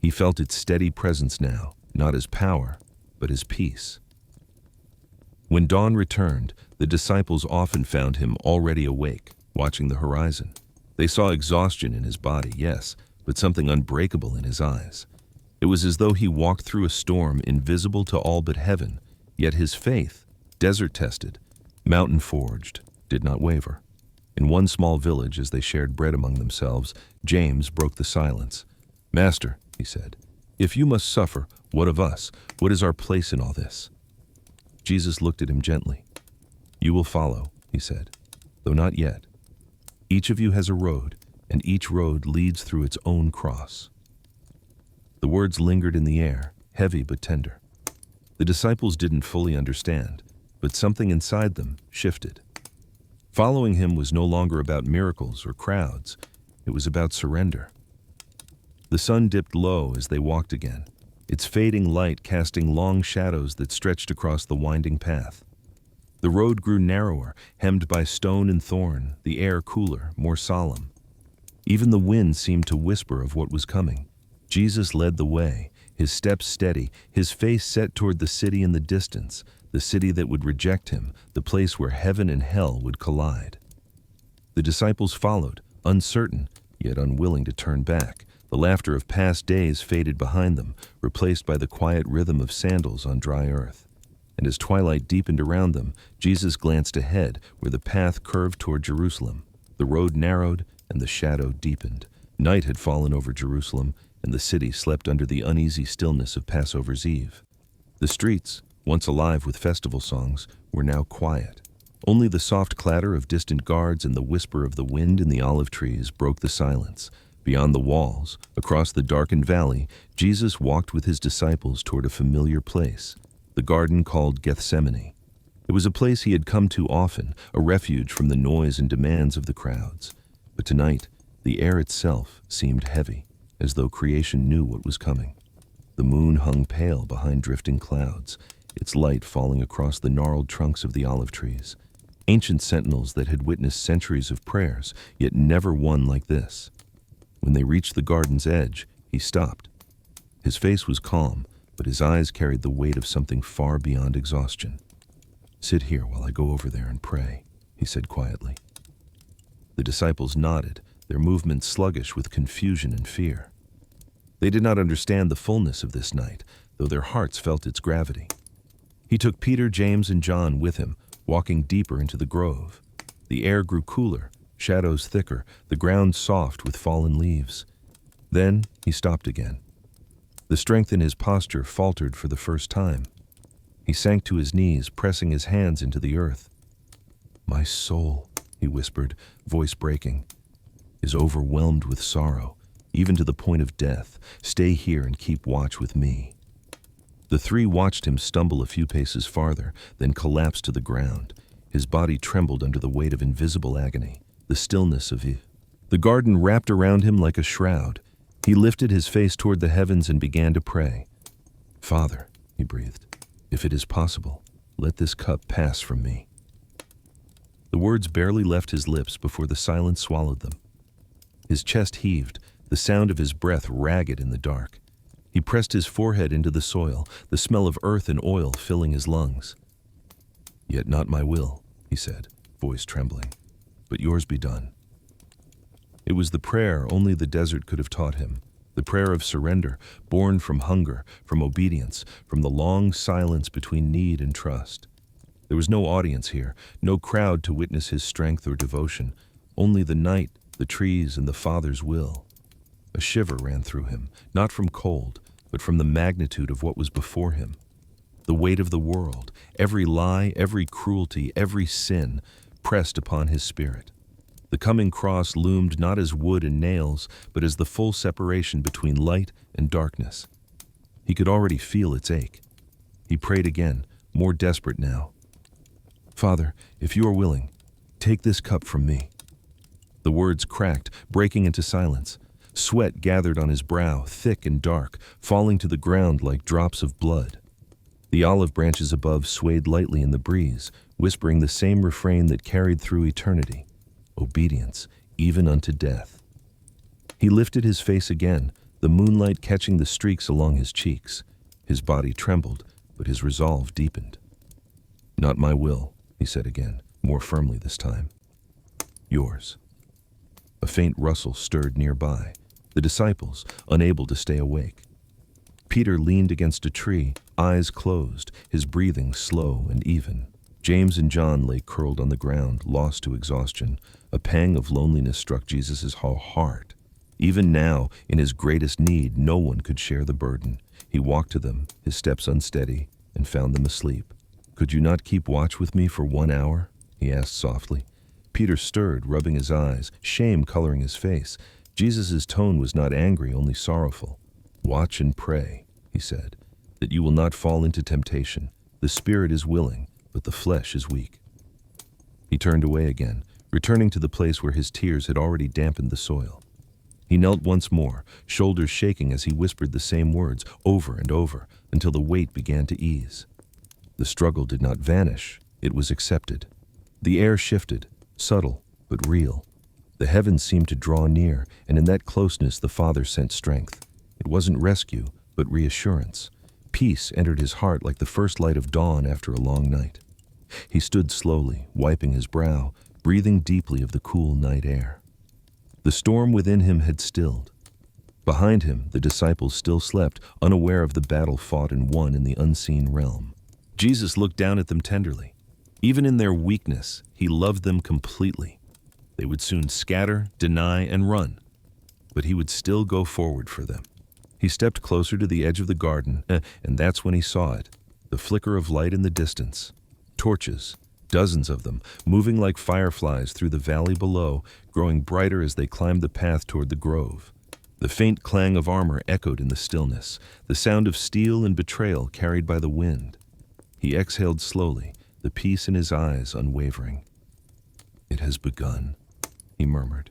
[SPEAKER 1] He felt its steady presence now, not as power, but as peace. When dawn returned, the disciples often found him already awake, watching the horizon. They saw exhaustion in his body, yes, but something unbreakable in his eyes. It was as though he walked through a storm invisible to all but heaven, yet his faith, desert-tested, mountain-forged, did not waver. In one small village, as they shared bread among themselves, James broke the silence. "Master," he said, "if you must suffer, what of us? What is our place in all this?" Jesus looked at him gently. "You will follow," he said, "though not yet. Each of you has a road, and each road leads through its own cross." The words lingered in the air, heavy but tender. The disciples didn't fully understand, but something inside them shifted. Following him was no longer about miracles or crowds. It was about surrender. The sun dipped low as they walked again, its fading light casting long shadows that stretched across the winding path. The road grew narrower, hemmed by stone and thorn, the air cooler, more solemn. Even the wind seemed to whisper of what was coming. Jesus led the way, his steps steady, his face set toward the city in the distance, the city that would reject him, the place where heaven and hell would collide. The disciples followed, uncertain, yet unwilling to turn back. The laughter of past days faded behind them, replaced by the quiet rhythm of sandals on dry earth. And as twilight deepened around them, Jesus glanced ahead, where the path curved toward Jerusalem. The road narrowed, and the shadow deepened. Night had fallen over Jerusalem, and the city slept under the uneasy stillness of Passover's Eve. The streets, once alive with festival songs, were now quiet. Only the soft clatter of distant guards and the whisper of the wind in the olive trees broke the silence. Beyond the walls, across the darkened valley, Jesus walked with his disciples toward a familiar place, the garden called Gethsemane. It was a place he had come to often, a refuge from the noise and demands of the crowds. But tonight, the air itself seemed heavy, as though creation knew what was coming. The moon hung pale behind drifting clouds, its light falling across the gnarled trunks of the olive trees. Ancient sentinels that had witnessed centuries of prayers, yet never one like this. When they reached the garden's edge, he stopped. His face was calm, but his eyes carried the weight of something far beyond exhaustion. "Sit here while I go over there and pray," he said quietly. The disciples nodded, their movements sluggish with confusion and fear. They did not understand the fullness of this night, though their hearts felt its gravity. He took Peter, James, and John with him, walking deeper into the grove. The air grew cooler, shadows thicker, the ground soft with fallen leaves. Then he stopped again. The strength in his posture faltered for the first time. He sank to his knees, pressing his hands into the earth. "My soul," he whispered, voice breaking, "is overwhelmed with sorrow, even to the point of death. Stay here and keep watch with me." The three watched him stumble a few paces farther, then collapse to the ground. His body trembled under the weight of invisible agony, the stillness of it. The garden wrapped around him like a shroud. He lifted his face toward the heavens and began to pray. "Father," he breathed, "if it is possible, let this cup pass from me." The words barely left his lips before the silence swallowed them. His chest heaved, the sound of his breath ragged in the dark. He pressed his forehead into the soil, the smell of earth and oil filling his lungs. "Yet not my will," he said, voice trembling, "but yours be done." It was the prayer only the desert could have taught him, the prayer of surrender, born from hunger, from obedience, from the long silence between need and trust. There was no audience here, no crowd to witness his strength or devotion, only the night, the trees, and the Father's will. A shiver ran through him, not from cold, but from the magnitude of what was before him. The weight of the world, every lie, every cruelty, every sin, pressed upon his spirit. The coming cross loomed not as wood and nails, but as the full separation between light and darkness. He could already feel its ache. He prayed again, more desperate now. "Father, if you are willing, take this cup from me." The words cracked, breaking into silence. Sweat gathered on his brow, thick and dark, falling to the ground like drops of blood. The olive branches above swayed lightly in the breeze, whispering the same refrain that carried through eternity: obedience, even unto death. He lifted his face again, the moonlight catching the streaks along his cheeks. His body trembled, but his resolve deepened. "Not my will," he said again, more firmly this time. "Yours." A faint rustle stirred nearby, the disciples unable to stay awake. Peter leaned against a tree, eyes closed, his breathing slow and even. James and John lay curled on the ground, lost to exhaustion. A pang of loneliness struck Jesus' heart. Even now, in his greatest need, no one could share the burden. He walked to them, his steps unsteady, and found them asleep. "Could you not keep watch with me for 1 hour?" he asked softly. Peter stirred, rubbing his eyes, shame coloring his face. Jesus' tone was not angry, only sorrowful. "Watch and pray," he said, "that you will not fall into temptation. The spirit is willing, but the flesh is weak." He turned away again, returning to the place where his tears had already dampened the soil. He knelt once more, shoulders shaking as he whispered the same words over and over until the weight began to ease. The struggle did not vanish, it was accepted. The air shifted, subtle but real. The heavens seemed to draw near, and in that closeness the Father sent strength. It wasn't rescue, but reassurance. Peace entered his heart like the first light of dawn after a long night. He stood slowly, wiping his brow, breathing deeply of the cool night air. The storm within him had stilled. Behind him, the disciples still slept, unaware of the battle fought and won in the unseen realm. Jesus looked down at them tenderly. Even in their weakness, he loved them completely. They would soon scatter, deny, and run, but he would still go forward for them. He stepped closer to the edge of the garden, and that's when he saw it, the flicker of light in the distance. Torches, dozens of them, moving like fireflies through the valley below, growing brighter as they climbed the path toward the grove. The faint clang of armor echoed in the stillness, the sound of steel and betrayal carried by the wind. He exhaled slowly, the peace in his eyes unwavering. "It has begun," he murmured.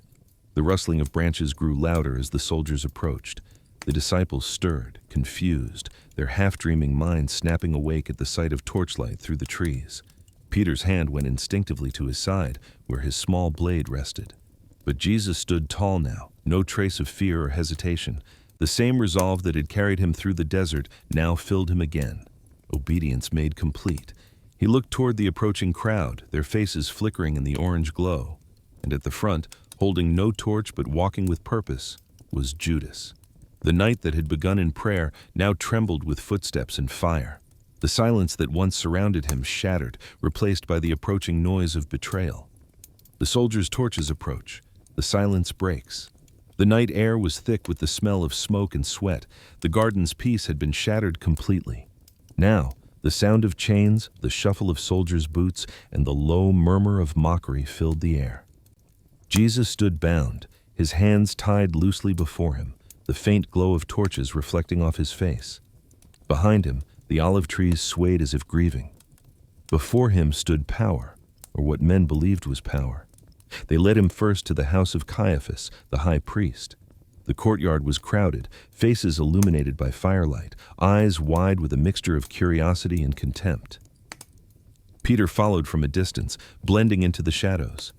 [SPEAKER 1] The rustling of branches grew louder as the soldiers approached. The disciples stirred, confused, their half-dreaming minds snapping awake at the sight of torchlight through the trees. Peter's hand went instinctively to his side, where his small blade rested. But Jesus stood tall now, no trace of fear or hesitation. The same resolve that had carried him through the desert now filled him again. Obedience made complete. He looked toward the approaching crowd, their faces flickering in the orange glow. And at the front, holding no torch but walking with purpose, was Judas. The night that had begun in prayer now trembled with footsteps and fire. The silence that once surrounded him shattered, replaced by the approaching noise of betrayal. The soldiers' torches approach. The silence breaks. The night air was thick with the smell of smoke and sweat. The garden's peace had been shattered completely. Now, the sound of chains, the shuffle of soldiers' boots, and the low murmur of mockery filled the air. Jesus stood bound, his hands tied loosely before him, the faint glow of torches reflecting off his face. Behind him, the olive trees swayed as if grieving. Before him stood power, or what men believed was power. They led him first to the house of Caiaphas, the high priest. The courtyard was crowded, faces illuminated by firelight, eyes wide with a mixture of curiosity and contempt. Peter followed from a distance, blending into the shadows.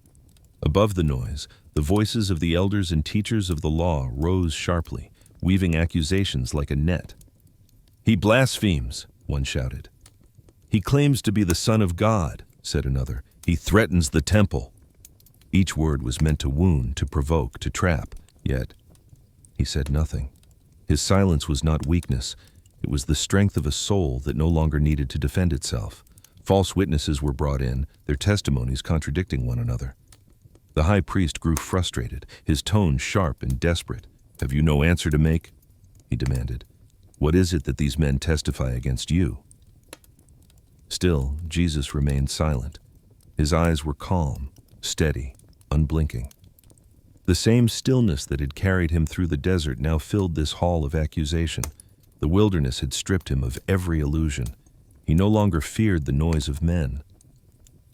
[SPEAKER 1] Above the noise, the voices of the elders and teachers of the law rose sharply, weaving accusations like a net. "He blasphemes," one shouted. "He claims to be the Son of God," said another. "He threatens the temple." Each word was meant to wound, to provoke, to trap, yet he said nothing. His silence was not weakness. It was the strength of a soul that no longer needed to defend itself. False witnesses were brought in, their testimonies contradicting one another. The high priest grew frustrated, his tone sharp and desperate. "Have you no answer to make?" he demanded. "What is it that these men testify against you?" Still, Jesus remained silent. His eyes were calm, steady, unblinking. The same stillness that had carried him through the desert now filled this hall of accusation. The wilderness had stripped him of every illusion. He no longer feared the noise of men.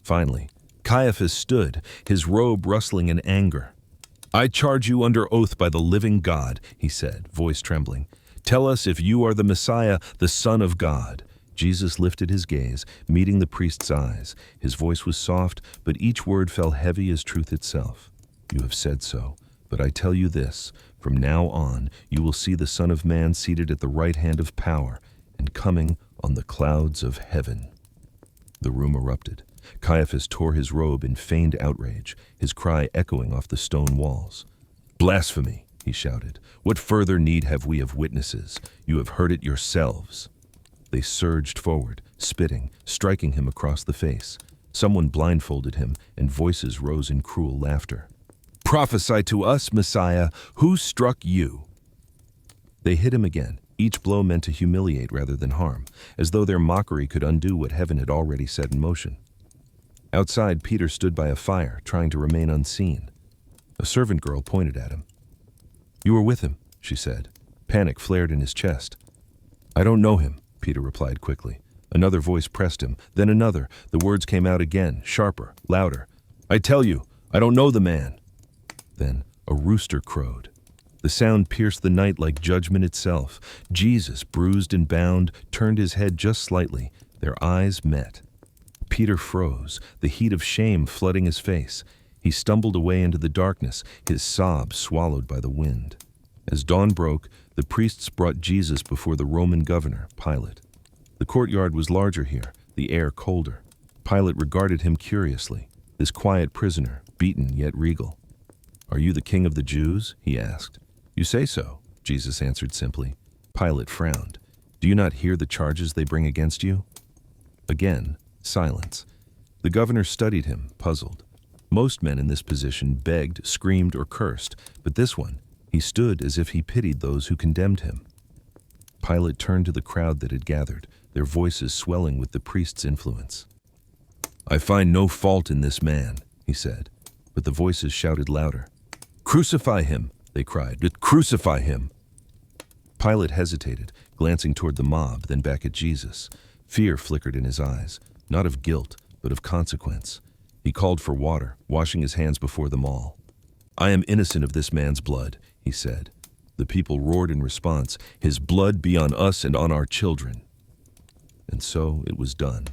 [SPEAKER 1] Finally, Caiaphas stood, his robe rustling in anger. "I charge you under oath by the living God," he said, voice trembling. "Tell us if you are the Messiah, the Son of God." Jesus lifted his gaze, meeting the priest's eyes. His voice was soft, but each word fell heavy as truth itself. "You have said so, but I tell you this, from now on you will see the Son of Man seated at the right hand of power and coming on the clouds of heaven." The room erupted. Caiaphas tore his robe in feigned outrage, his cry echoing off the stone walls. "Blasphemy!" he shouted. "What further need have we of witnesses? You have heard it yourselves." They surged forward, spitting, striking him across the face. Someone blindfolded him, and voices rose in cruel laughter. "Prophesy to us, Messiah! Who struck you?" They hit him again, each blow meant to humiliate rather than harm, as though their mockery could undo what heaven had already set in motion. Outside, Peter stood by a fire, trying to remain unseen. A servant girl pointed at him. "You were with him," she said. Panic flared in his chest. "I don't know him," Peter replied quickly. Another voice pressed him, then another. The words came out again, sharper, louder. "I tell you, I don't know the man." Then a rooster crowed. The sound pierced the night like judgment itself. Jesus, bruised and bound, turned his head just slightly. Their eyes met. Peter froze, the heat of shame flooding his face. He stumbled away into the darkness, his sobs swallowed by the wind. As dawn broke, the priests brought Jesus before the Roman governor, Pilate. The courtyard was larger here, the air colder. Pilate regarded him curiously, this quiet prisoner, beaten yet regal. "Are you the king of the Jews?" he asked. "You say so," Jesus answered simply. Pilate frowned. "Do you not hear the charges they bring against you?" Again, silence. The governor studied him, puzzled. Most men in this position begged, screamed, or cursed, but this one, he stood as if he pitied those who condemned him. Pilate turned to the crowd that had gathered, their voices swelling with the priest's influence. "I find no fault in this man," he said, but the voices shouted louder. "Crucify him!" they cried. "Crucify him!" Pilate hesitated, glancing toward the mob, then back at Jesus. Fear flickered in his eyes, not of guilt, but of consequence. He called for water, washing his hands before them all. "I am innocent of this man's blood," he said. The people roared in response, "His blood be on us and on our children." And so it was done.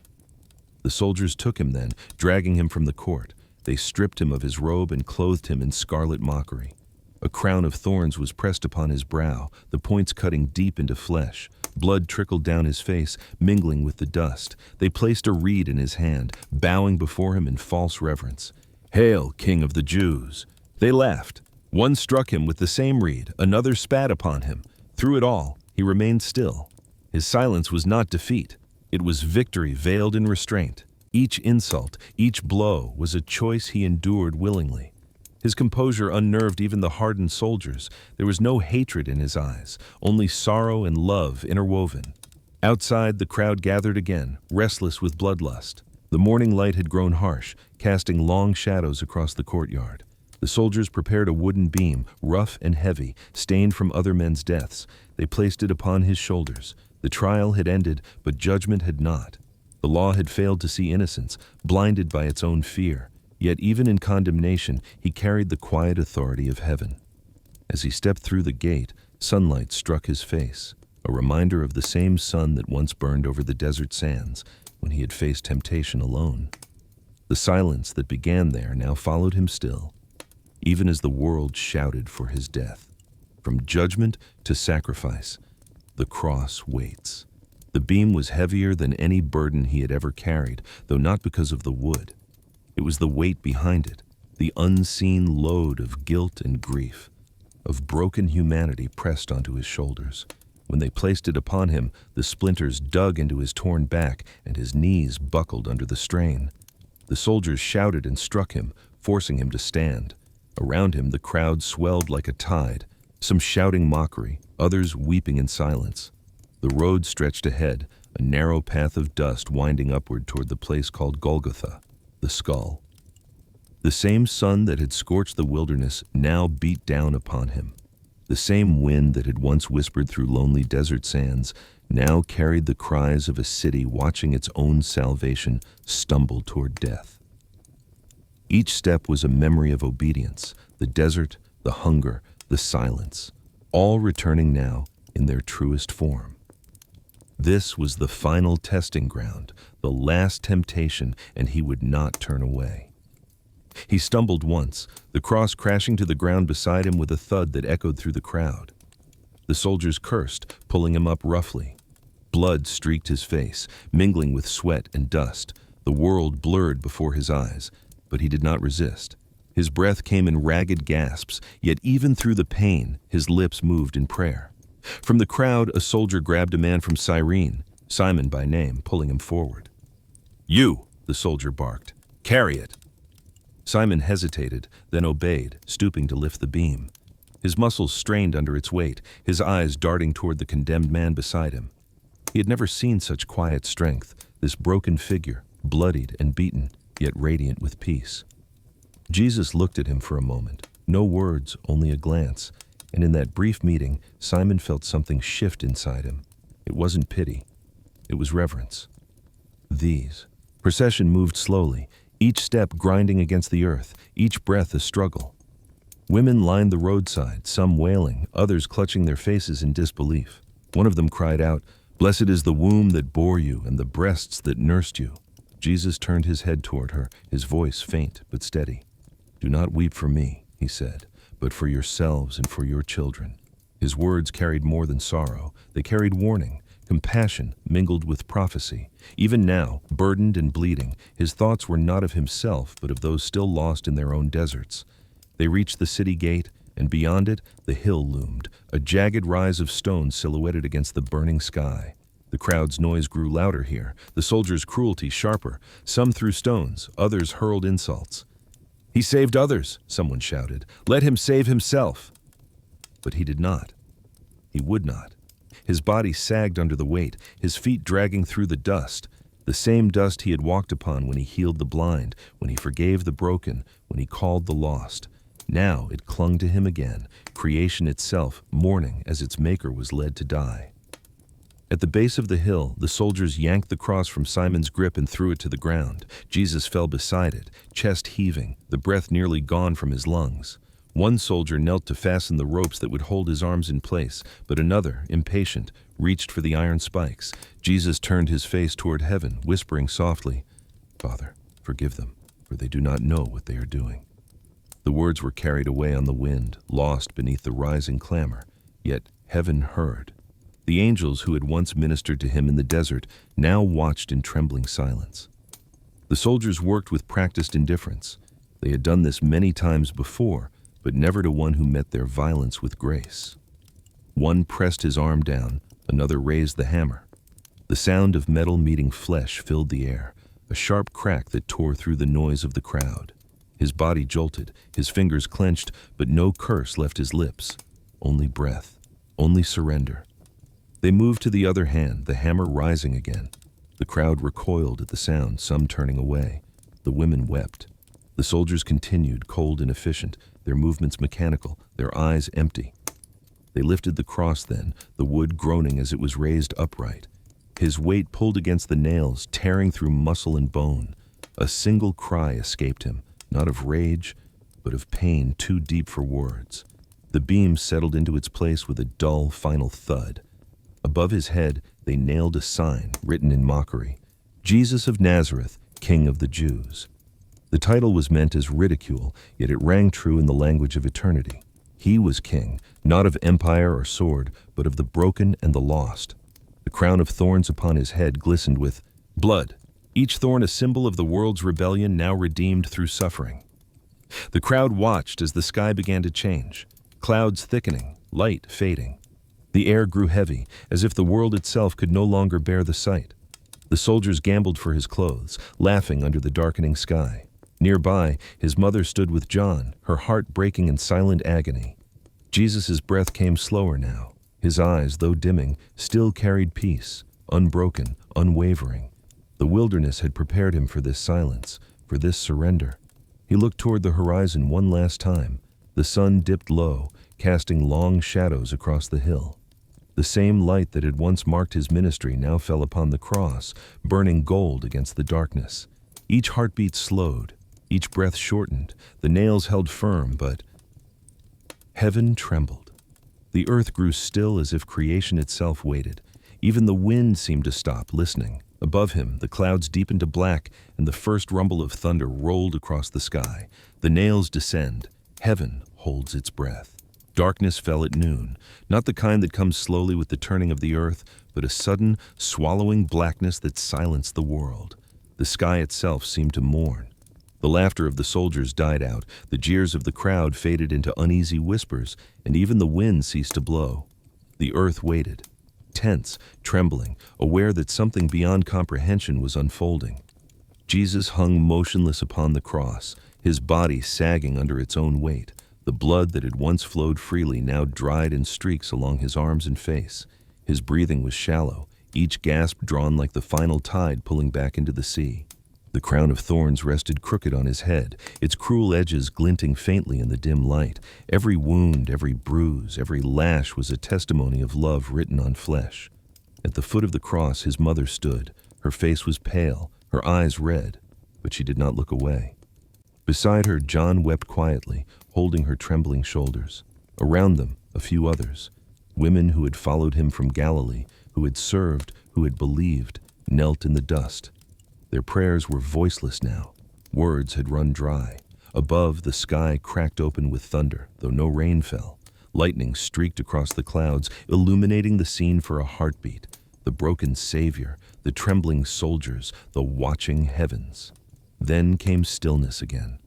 [SPEAKER 1] The soldiers took him then, dragging him from the court. They stripped him of his robe and clothed him in scarlet mockery. A crown of thorns was pressed upon his brow, the points cutting deep into flesh. Blood trickled down his face, mingling with the dust. They placed a reed in his hand, bowing before him in false reverence. "Hail, King of the Jews!" They laughed. One struck him with the same reed, another spat upon him. Through it all, he remained still. His silence was not defeat. It was victory veiled in restraint. Each insult, each blow was a choice he endured willingly. His composure unnerved even the hardened soldiers. There was no hatred in his eyes, only sorrow and love interwoven. Outside, the crowd gathered again, restless with bloodlust. The morning light had grown harsh, casting long shadows across the courtyard. The soldiers prepared a wooden beam, rough and heavy, stained from other men's deaths. They placed it upon his shoulders. The trial had ended, but judgment had not. The law had failed to see innocence, blinded by its own fear. Yet even in condemnation, he carried the quiet authority of heaven. As he stepped through the gate, sunlight struck his face, a reminder of the same sun that once burned over the desert sands when he had faced temptation alone. The silence that began there now followed him still, even as the world shouted for his death. From judgment to sacrifice, the cross waits. The beam was heavier than any burden he had ever carried, though not because of the wood. It was the weight behind it, the unseen load of guilt and grief, of broken humanity pressed onto his shoulders. When they placed it upon him, the splinters dug into his torn back and his knees buckled under the strain. The soldiers shouted and struck him, forcing him to stand. Around him, the crowd swelled like a tide, some shouting mockery, others weeping in silence. The road stretched ahead, a narrow path of dust winding upward toward the place called Golgotha, the skull. The same sun that had scorched the wilderness now beat down upon him. The same wind that had once whispered through lonely desert sands now carried the cries of a city watching its own salvation stumble toward death. Each step was a memory of obedience, the desert, the hunger, the silence, all returning now in their truest form. This was the final testing ground, the last temptation, and he would not turn away. He stumbled once, the cross crashing to the ground beside him with a thud that echoed through the crowd. The soldiers cursed, pulling him up roughly. Blood streaked his face, mingling with sweat and dust. The world blurred before his eyes, but he did not resist. His breath came in ragged gasps, yet even through the pain, his lips moved in prayer. From the crowd, a soldier grabbed a man from Serene, Simon by name, pulling him forward. "You," the soldier barked, "carry it." Simon hesitated, then obeyed, stooping to lift the beam. His muscles strained under its weight, his eyes darting toward the condemned man beside him. He had never seen such quiet strength, this broken figure, bloodied and beaten, yet radiant with peace. Jesus looked at him for a moment, no words, only a glance, and in that brief meeting, Simon felt something shift inside him. It wasn't pity, it was reverence. These. Procession moved slowly, each step grinding against the earth, each breath a struggle. Women lined the roadside, some wailing, others clutching their faces in disbelief. One of them cried out, "Blessed is the womb that bore you and the breasts that nursed you." Jesus turned his head toward her, his voice faint but steady. "Do not weep for me," he said, "but for yourselves and for your children." His words carried more than sorrow. They carried warning, compassion mingled with prophecy. Even now, burdened and bleeding, his thoughts were not of himself, but of those still lost in their own deserts. They reached the city gate, and beyond it, the hill loomed, a jagged rise of stone silhouetted against the burning sky. The crowd's noise grew louder here, the soldiers' cruelty sharper. Some threw stones, others hurled insults. "He saved others," someone shouted. "Let him save himself." But he did not. He would not. His body sagged under the weight, his feet dragging through the dust, the same dust he had walked upon when he healed the blind, when he forgave the broken, when he called the lost. Now it clung to him again, creation itself mourning as its maker was led to die. At the base of the hill, the soldiers yanked the cross from Simon's grip and threw it to the ground. Jesus fell beside it, chest heaving, the breath nearly gone from his lungs. One soldier knelt to fasten the ropes that would hold his arms in place, but another, impatient, reached for the iron spikes. Jesus turned his face toward heaven, whispering softly, "Father, forgive them, for they do not know what they are doing." The words were carried away on the wind, lost beneath the rising clamor. Yet heaven heard. The angels who had once ministered to him in the desert now watched in trembling silence. The soldiers worked with practiced indifference. They had done this many times before, but never to one who met their violence with grace. One pressed his arm down, another raised the hammer. The sound of metal meeting flesh filled the air, a sharp crack that tore through the noise of the crowd. His body jolted, his fingers clenched, but no curse left his lips. Only breath, only surrender. They moved to the other hand, the hammer rising again. The crowd recoiled at the sound, some turning away. The women wept. The soldiers continued, cold and efficient, their movements mechanical, their eyes empty. They lifted the cross then, the wood groaning as it was raised upright. His weight pulled against the nails, tearing through muscle and bone. A single cry escaped him, not of rage, but of pain too deep for words. The beam settled into its place with a dull, final thud. Above his head, they nailed a sign written in mockery, "Jesus of Nazareth, King of the Jews." The title was meant as ridicule, yet it rang true in the language of eternity. He was king, not of empire or sword, but of the broken and the lost. The crown of thorns upon his head glistened with blood, each thorn a symbol of the world's rebellion now redeemed through suffering. The crowd watched as the sky began to change, clouds thickening, light fading. The air grew heavy, as if the world itself could no longer bear the sight. The soldiers gambled for his clothes, laughing under the darkening sky. Nearby, his mother stood with John, her heart breaking in silent agony. Jesus' breath came slower now. His eyes, though dimming, still carried peace, unbroken, unwavering. The wilderness had prepared him for this silence, for this surrender. He looked toward the horizon one last time. The sun dipped low, casting long shadows across the hill. The same light that had once marked his ministry now fell upon the cross, burning gold against the darkness. Each heartbeat slowed, each breath shortened, the nails held firm, but Heaven trembled. The earth grew still as if creation itself waited. Even the wind seemed to stop, listening. Above him, the clouds deepened to black, and the first rumble of thunder rolled across the sky. The nails descend. Heaven holds its breath. Darkness fell at noon, not the kind that comes slowly with the turning of the earth, but a sudden, swallowing blackness that silenced the world. The sky itself seemed to mourn. The laughter of the soldiers died out, the jeers of the crowd faded into uneasy whispers, and even the wind ceased to blow. The earth waited, tense, trembling, aware that something beyond comprehension was unfolding. Jesus hung motionless upon the cross, his body sagging under its own weight. The blood that had once flowed freely now dried in streaks along his arms and face. His breathing was shallow, each gasp drawn like the final tide pulling back into the sea. The crown of thorns rested crooked on his head, its cruel edges glinting faintly in the dim light. Every wound, every bruise, every lash was a testimony of love written on flesh. At the foot of the cross his mother stood. Her face was pale, her eyes red, but she did not look away. Beside her, John wept quietly, holding her trembling shoulders. Around them, a few others. Women who had followed him from Galilee, who had served, who had believed, knelt in the dust. Their prayers were voiceless now. Words had run dry. Above, the sky cracked open with thunder, though no rain fell. Lightning streaked across the clouds, illuminating the scene for a heartbeat. The broken Savior, the trembling soldiers, the watching heavens. Then came stillness again.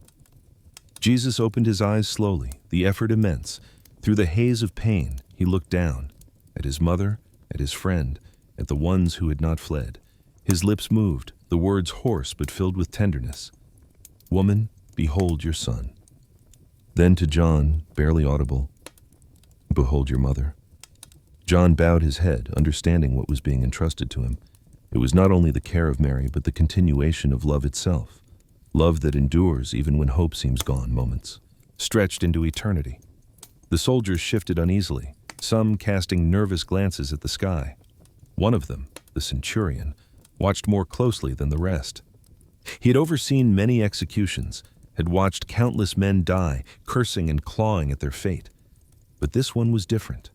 [SPEAKER 1] Jesus opened his eyes slowly, the effort immense. Through the haze of pain, he looked down, at his mother, at his friend, at the ones who had not fled. His lips moved, the words hoarse but filled with tenderness. "Woman, behold your son." Then to John, barely audible, "Behold your mother." John bowed his head, understanding what was being entrusted to him. It was not only the care of Mary, but the continuation of love itself. Love that endures even when hope seems gone, moments, stretched into eternity. The soldiers shifted uneasily, some casting nervous glances at the sky. One of them, the centurion, watched more closely than the rest. He had overseen many executions, had watched countless men die, cursing and clawing at their fate. But this one was different.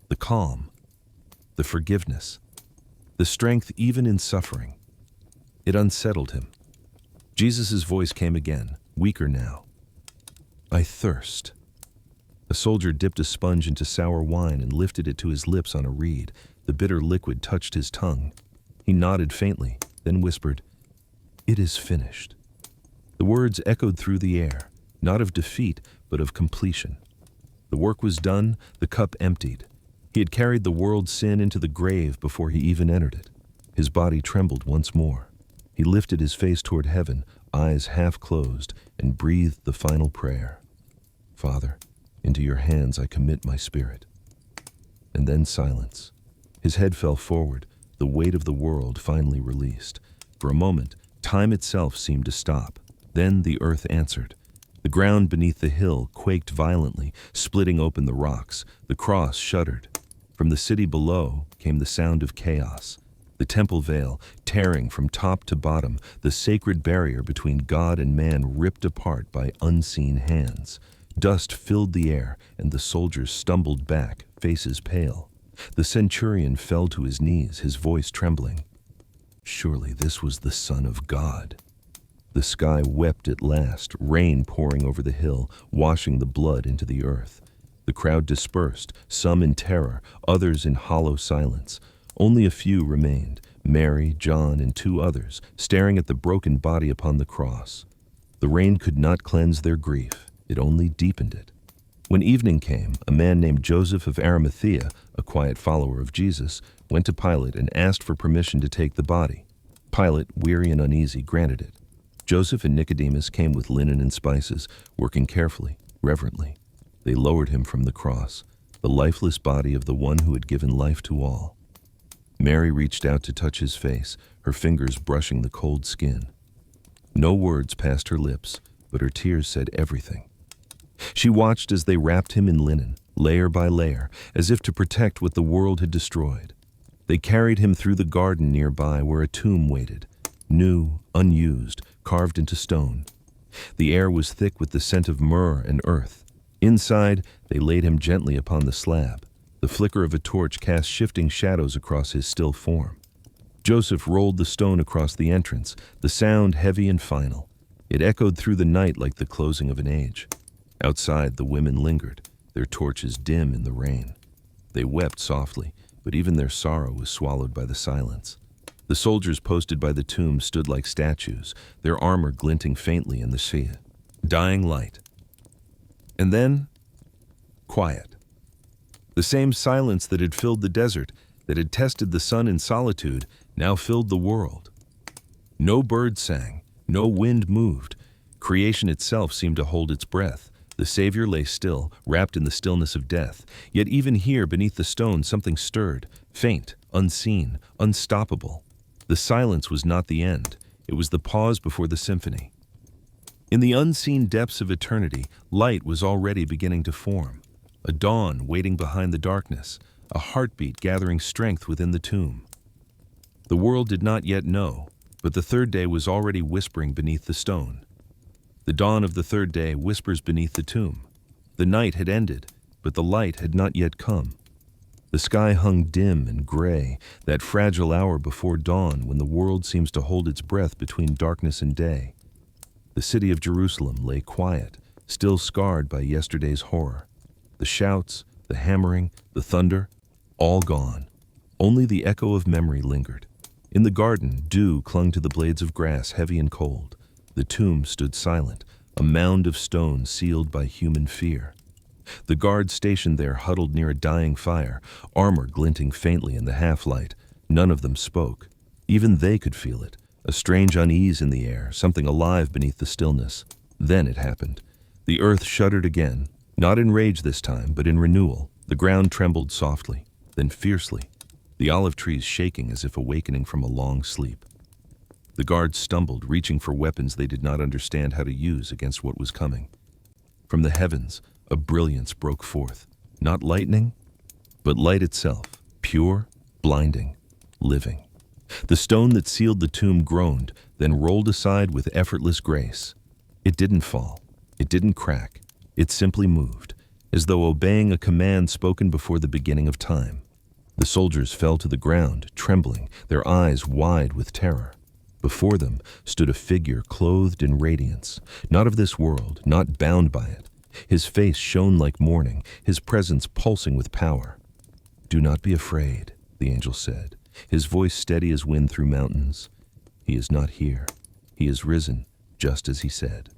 [SPEAKER 1] The calm, the forgiveness, the strength even in suffering. It unsettled him. Jesus' voice came again, weaker now. "I thirst." A soldier dipped a sponge into sour wine and lifted it to his lips on a reed. The bitter liquid touched his tongue. He nodded faintly, then whispered, "It is finished." The words echoed through the air, not of defeat, but of completion. The work was done, the cup emptied. He had carried the world's sin into the grave before he even entered it. His body trembled once more. He lifted his face toward heaven, eyes half closed, and breathed the final prayer. "Father, into your hands I commit my spirit." And then silence. His head fell forward, the weight of the world finally released. For a moment, time itself seemed to stop. Then the earth answered. The ground beneath the hill quaked violently, splitting open the rocks. The cross shuddered. From the city below came the sound of chaos. The temple veil, tearing from top to bottom, the sacred barrier between God and man ripped apart by unseen hands. Dust filled the air, and the soldiers stumbled back, faces pale. The centurion fell to his knees, his voice trembling. Surely this was the Son of God. The sky wept at last, rain pouring over the hill, washing the blood into the earth. The crowd dispersed, some in terror, others in hollow silence. Only a few remained, Mary, John, and two others, staring at the broken body upon the cross. The rain could not cleanse their grief, it only deepened it. When evening came, a man named Joseph of Arimathea, a quiet follower of Jesus, went to Pilate and asked for permission to take the body. Pilate, weary and uneasy, granted it. Joseph and Nicodemus came with linen and spices, working carefully, reverently. They lowered him from the cross, the lifeless body of the one who had given life to all. Mary reached out to touch his face, her fingers brushing the cold skin. No words passed her lips, but her tears said everything. She watched as they wrapped him in linen, layer by layer, as if to protect what the world had destroyed. They carried him through the garden nearby where a tomb waited, new, unused, carved into stone. The air was thick with the scent of myrrh and earth. Inside, they laid him gently upon the slab. The flicker of a torch cast shifting shadows across his still form. Joseph rolled the stone across the entrance, the sound heavy and final. It echoed through the night like the closing of an age. Outside, the women lingered, their torches dim in the rain. They wept softly, but even their sorrow was swallowed by the silence. The soldiers posted by the tomb stood like statues, their armor glinting faintly in the sea. Dying light. And then, quiet. The same silence that had filled the desert, that had tested the sun in solitude, now filled the world. No bird sang, no wind moved. Creation itself seemed to hold its breath. The Savior lay still, wrapped in the stillness of death. Yet even here, beneath the stone, something stirred, faint, unseen, unstoppable. The silence was not the end. It was the pause before the symphony. In the unseen depths of eternity, light was already beginning to form. A dawn waiting behind the darkness, a heartbeat gathering strength within the tomb. The world did not yet know, but the third day was already whispering beneath the stone. The dawn of the third day whispers beneath the tomb. The night had ended, but the light had not yet come. The sky hung dim and gray, that fragile hour before dawn when the world seems to hold its breath between darkness and day. The city of Jerusalem lay quiet, still scarred by yesterday's horror. The shouts, the hammering, the thunder, all gone. Only the echo of memory lingered. In the garden, dew clung to the blades of grass, heavy and cold. The tomb stood silent, a mound of stone sealed by human fear. The guards stationed there huddled near a dying fire, armor glinting faintly in the half-light. None of them spoke. Even they could feel it, a strange unease in the air, something alive beneath the stillness. Then it happened. The earth shuddered again, not in rage this time, but in renewal. The ground trembled softly, then fiercely, the olive trees shaking as if awakening from a long sleep. The guards stumbled, reaching for weapons they did not understand how to use against what was coming. From the heavens, a brilliance broke forth, not lightning, but light itself, pure, blinding, living. The stone that sealed the tomb groaned, then rolled aside with effortless grace. It didn't fall, it didn't crack, it simply moved, as though obeying a command spoken before the beginning of time. The soldiers fell to the ground, trembling, their eyes wide with terror. Before them stood a figure clothed in radiance, not of this world, not bound by it. His face shone like morning, his presence pulsing with power. "Do not be afraid," the angel said, his voice steady as wind through mountains. "He is not here. He is risen, just as he said."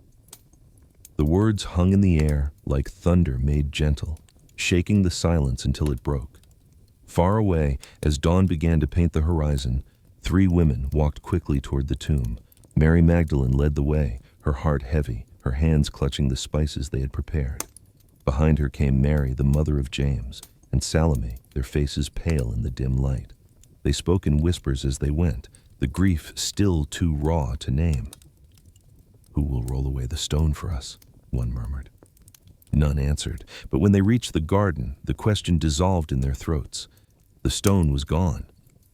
[SPEAKER 1] The words hung in the air like thunder made gentle, shaking the silence until it broke. Far away, as dawn began to paint the horizon, 3 women walked quickly toward the tomb. Mary Magdalene led the way, her heart heavy, her hands clutching the spices they had prepared. Behind her came Mary, the mother of James, and Salome, their faces pale in the dim light. They spoke in whispers as they went, the grief still too raw to name. "Who will roll away the stone for us?" one murmured. None answered, but when they reached the garden, the question dissolved in their throats. The stone was gone.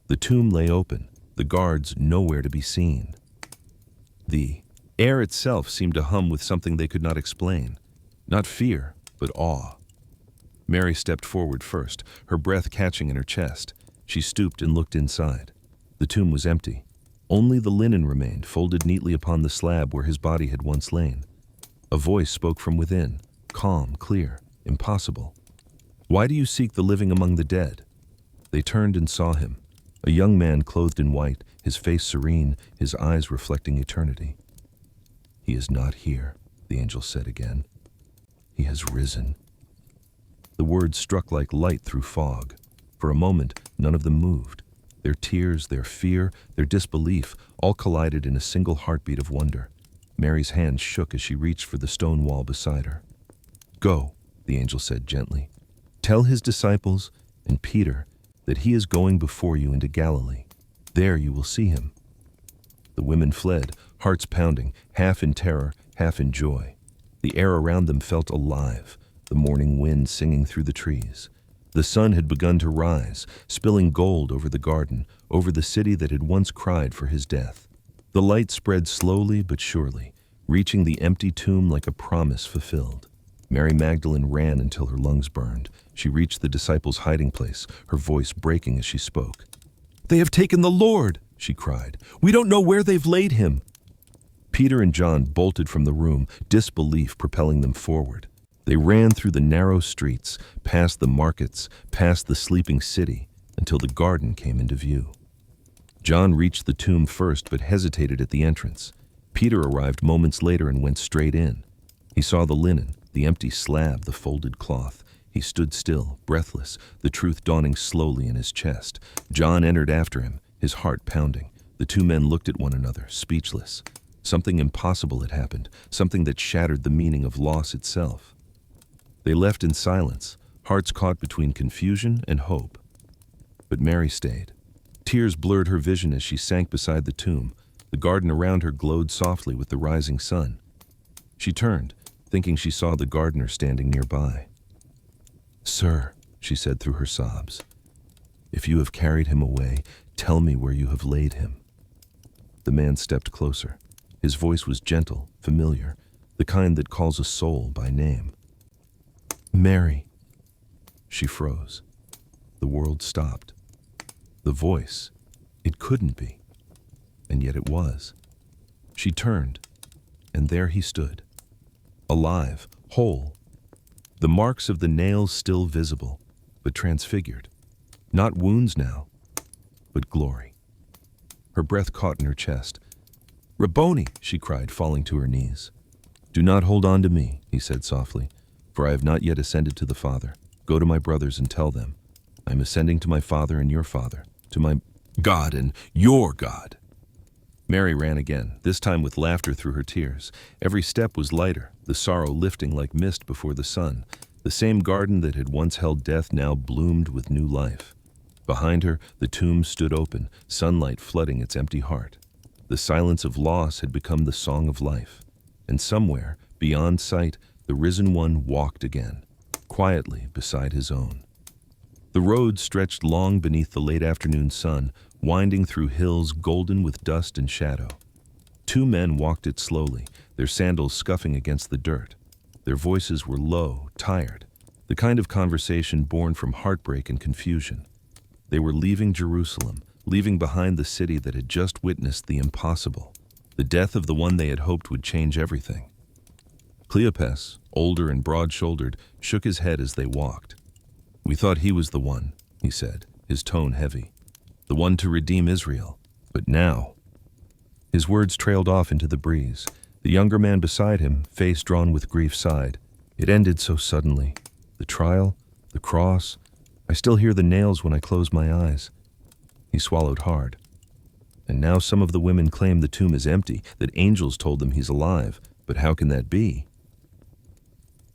[SPEAKER 1] The tomb lay open, the guards nowhere to be seen. The air itself seemed to hum with something they could not explain. Not fear, but awe. Mary stepped forward first, her breath catching in her chest. She stooped and looked inside. The tomb was empty. Only the linen remained, folded neatly upon the slab where his body had once lain. A voice spoke from within, calm, clear, impossible. "Why do you seek the living among the dead?" They turned and saw him, a young man clothed in white, his face serene, his eyes reflecting eternity. "He is not here," the angel said again. "He has risen." The words struck like light through fog. For a moment, none of them moved. Their tears, their fear, their disbelief, all collided in a single heartbeat of wonder. Mary's hands shook as she reached for the stone wall beside her. "Go," the angel said gently. "Tell his disciples and Peter that he is going before you into Galilee. There you will see him." The women fled, hearts pounding, half in terror, half in joy. The air around them felt alive, the morning wind singing through the trees. The sun had begun to rise, spilling gold over the garden, over the city that had once cried for his death. The light spread slowly but surely, reaching the empty tomb like a promise fulfilled. Mary Magdalene ran until her lungs burned. She reached the disciples' hiding place, her voice breaking as she spoke. "They have taken the Lord!" she cried. "We don't know where they've laid him." Peter and John bolted from the room, disbelief propelling them forward. They ran through the narrow streets, past the markets, past the sleeping city, until the garden came into view. John reached the tomb first but hesitated at the entrance. Peter arrived moments later and went straight in. He saw the linen, the empty slab, the folded cloth. He stood still, breathless, the truth dawning slowly in his chest. John entered after him, his heart pounding. The two men looked at one another, speechless. Something impossible had happened, something that shattered the meaning of loss itself. They left in silence, hearts caught between confusion and hope. But Mary stayed. Tears blurred her vision as she sank beside the tomb. The garden around her glowed softly with the rising sun. She turned, thinking she saw the gardener standing nearby. "Sir," she said through her sobs, "if you have carried him away, tell me where you have laid him." The man stepped closer. His voice was gentle, familiar, the kind that calls a soul by name. "Mary." She froze. The world stopped. The voice, it couldn't be, and yet it was. She turned, and there he stood, alive, whole, the marks of the nails still visible, but transfigured. Not wounds now, but glory. Her breath caught in her chest. "Rabboni," she cried, falling to her knees. "Do not hold on to me," he said softly, "for I have not yet ascended to the Father. Go to my brothers and tell them, I am ascending to my Father and your Father, to my God and your God." Mary ran again, this time with laughter through her tears. Every step was lighter, the sorrow lifting like mist before the sun. The same garden that had once held death now bloomed with new life. Behind her, the tomb stood open, sunlight flooding its empty heart. The silence of loss had become the song of life. And somewhere, beyond sight, the risen one walked again, quietly beside his own. The road stretched long beneath the late afternoon sun, winding through hills golden with dust and shadow. Two men walked it slowly, their sandals scuffing against the dirt. Their voices were low, tired, the kind of conversation born from heartbreak and confusion. They were leaving Jerusalem, leaving behind the city that had just witnessed the impossible, the death of the one they had hoped would change everything. Cleopas, older and broad-shouldered, shook his head as they walked. "We thought he was the one," he said, his tone heavy. "The one to redeem Israel. But now—" His words trailed off into the breeze. The younger man beside him, face drawn with grief, sighed. "It ended so suddenly. The trial, the cross. I still hear the nails when I close my eyes." He swallowed hard. "And now some of the women claim the tomb is empty, that angels told them he's alive. But how can that be?"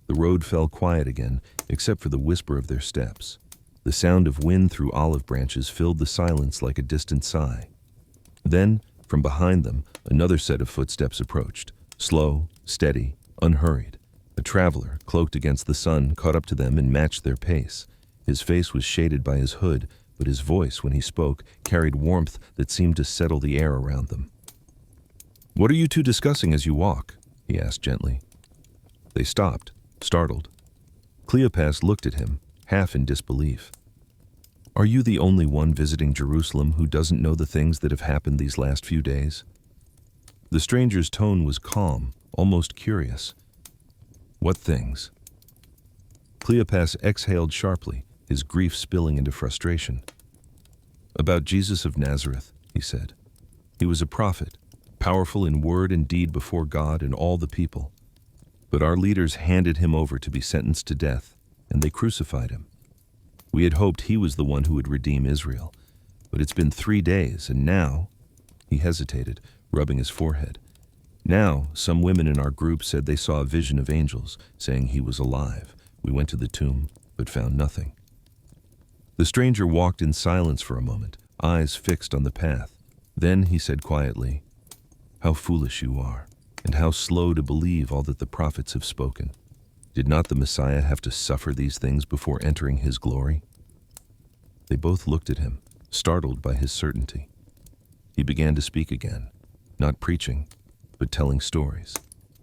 [SPEAKER 1] The road fell quiet again, except for the whisper of their steps. The sound of wind through olive branches filled the silence like a distant sigh. Then, from behind them, another set of footsteps approached, slow, steady, unhurried. A traveler, cloaked against the sun, caught up to them and matched their pace. His face was shaded by his hood, but his voice, when he spoke, carried warmth that seemed to settle the air around them. "What are you two discussing as you walk?" he asked gently. They stopped, startled. Cleopas looked at him, half in disbelief. "Are you the only one visiting Jerusalem who doesn't know the things that have happened these last few days?" The stranger's tone was calm, almost curious. "What things?" Cleopas exhaled sharply, his grief spilling into frustration. "About Jesus of Nazareth," he said. "He was a prophet, powerful in word and deed before God and all the people. But our leaders handed him over to be sentenced to death, and they crucified him. We had hoped he was the one who would redeem Israel, but it's been 3 days, and now—" He hesitated, rubbing his forehead. "Now, some women in our group said they saw a vision of angels, saying he was alive. We went to the tomb, but found nothing." The stranger walked in silence for a moment, eyes fixed on the path. Then he said quietly, "How foolish you are, and how slow to believe all that the prophets have spoken. Did not the Messiah have to suffer these things before entering his glory?" They both looked at him, startled by his certainty. He began to speak again, not preaching, but telling stories,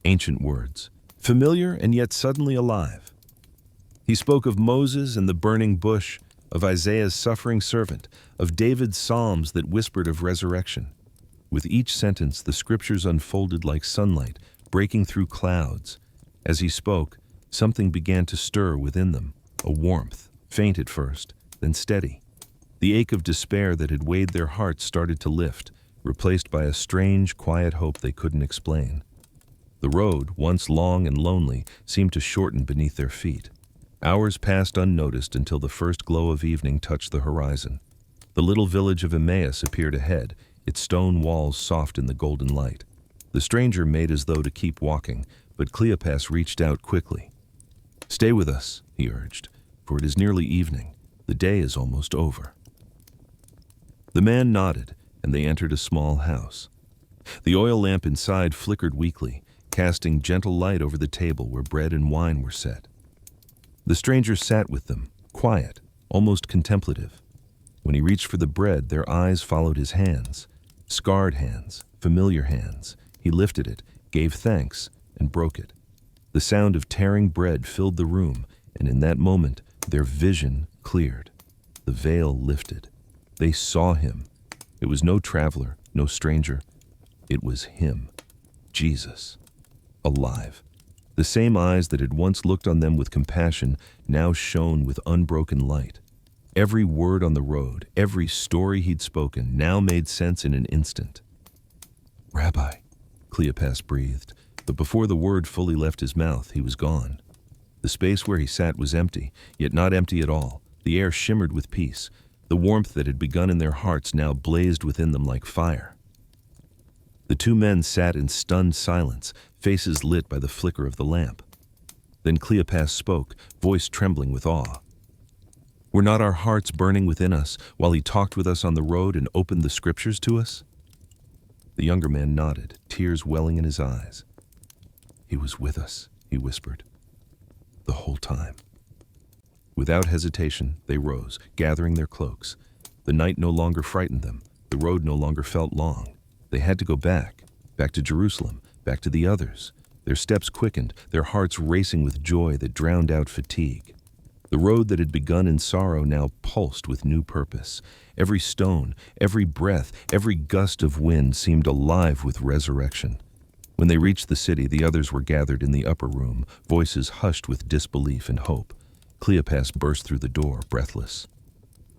[SPEAKER 1] ancient words, familiar and yet suddenly alive. He spoke of Moses and the burning bush, of Isaiah's suffering servant, of David's psalms that whispered of resurrection. With each sentence, the scriptures unfolded like sunlight, breaking through clouds. As he spoke, something began to stir within them, a warmth, faint at first, then steady. The ache of despair that had weighed their hearts started to lift, replaced by a strange, quiet hope they couldn't explain. The road, once long and lonely, seemed to shorten beneath their feet. Hours passed unnoticed until the first glow of evening touched the horizon. The little village of Emmaus appeared ahead, its stone walls soft in the golden light. The stranger made as though to keep walking, but Cleopas reached out quickly. "Stay with us," he urged, "for it is nearly evening. The day is almost over." The man nodded, and they entered a small house. The oil lamp inside flickered weakly, casting gentle light over the table where bread and wine were set. The stranger sat with them, quiet, almost contemplative. When he reached for the bread, their eyes followed his hands. Scarred hands, familiar hands. He lifted it, gave thanks, and broke it. The sound of tearing bread filled the room, and in that moment, their vision cleared. The veil lifted. They saw him. It was no traveler, no stranger. It was him, Jesus, alive. The same eyes that had once looked on them with compassion now shone with unbroken light. Every word on the road, every story he'd spoken, now made sense in an instant. "Rabbi," Cleopas breathed, but before the word fully left his mouth, he was gone. The space where he sat was empty, yet not empty at all. The air shimmered with peace. The warmth that had begun in their hearts now blazed within them like fire. The two men sat in stunned silence, faces lit by the flicker of the lamp. Then Cleopas spoke, voice trembling with awe. "Were not our hearts burning within us while he talked with us on the road and opened the scriptures to us?" The younger man nodded, tears welling in his eyes. "He was with us," he whispered, "the whole time." Without hesitation, they rose, gathering their cloaks. The night no longer frightened them. The road no longer felt long. They had to go back to Jerusalem, back to the others. Their steps quickened, their hearts racing with joy that drowned out fatigue. The road that had begun in sorrow now pulsed with new purpose. Every stone, every breath, every gust of wind seemed alive with resurrection. When they reached the city, the others were gathered in the upper room, voices hushed with disbelief and hope. Cleopas burst through the door, breathless.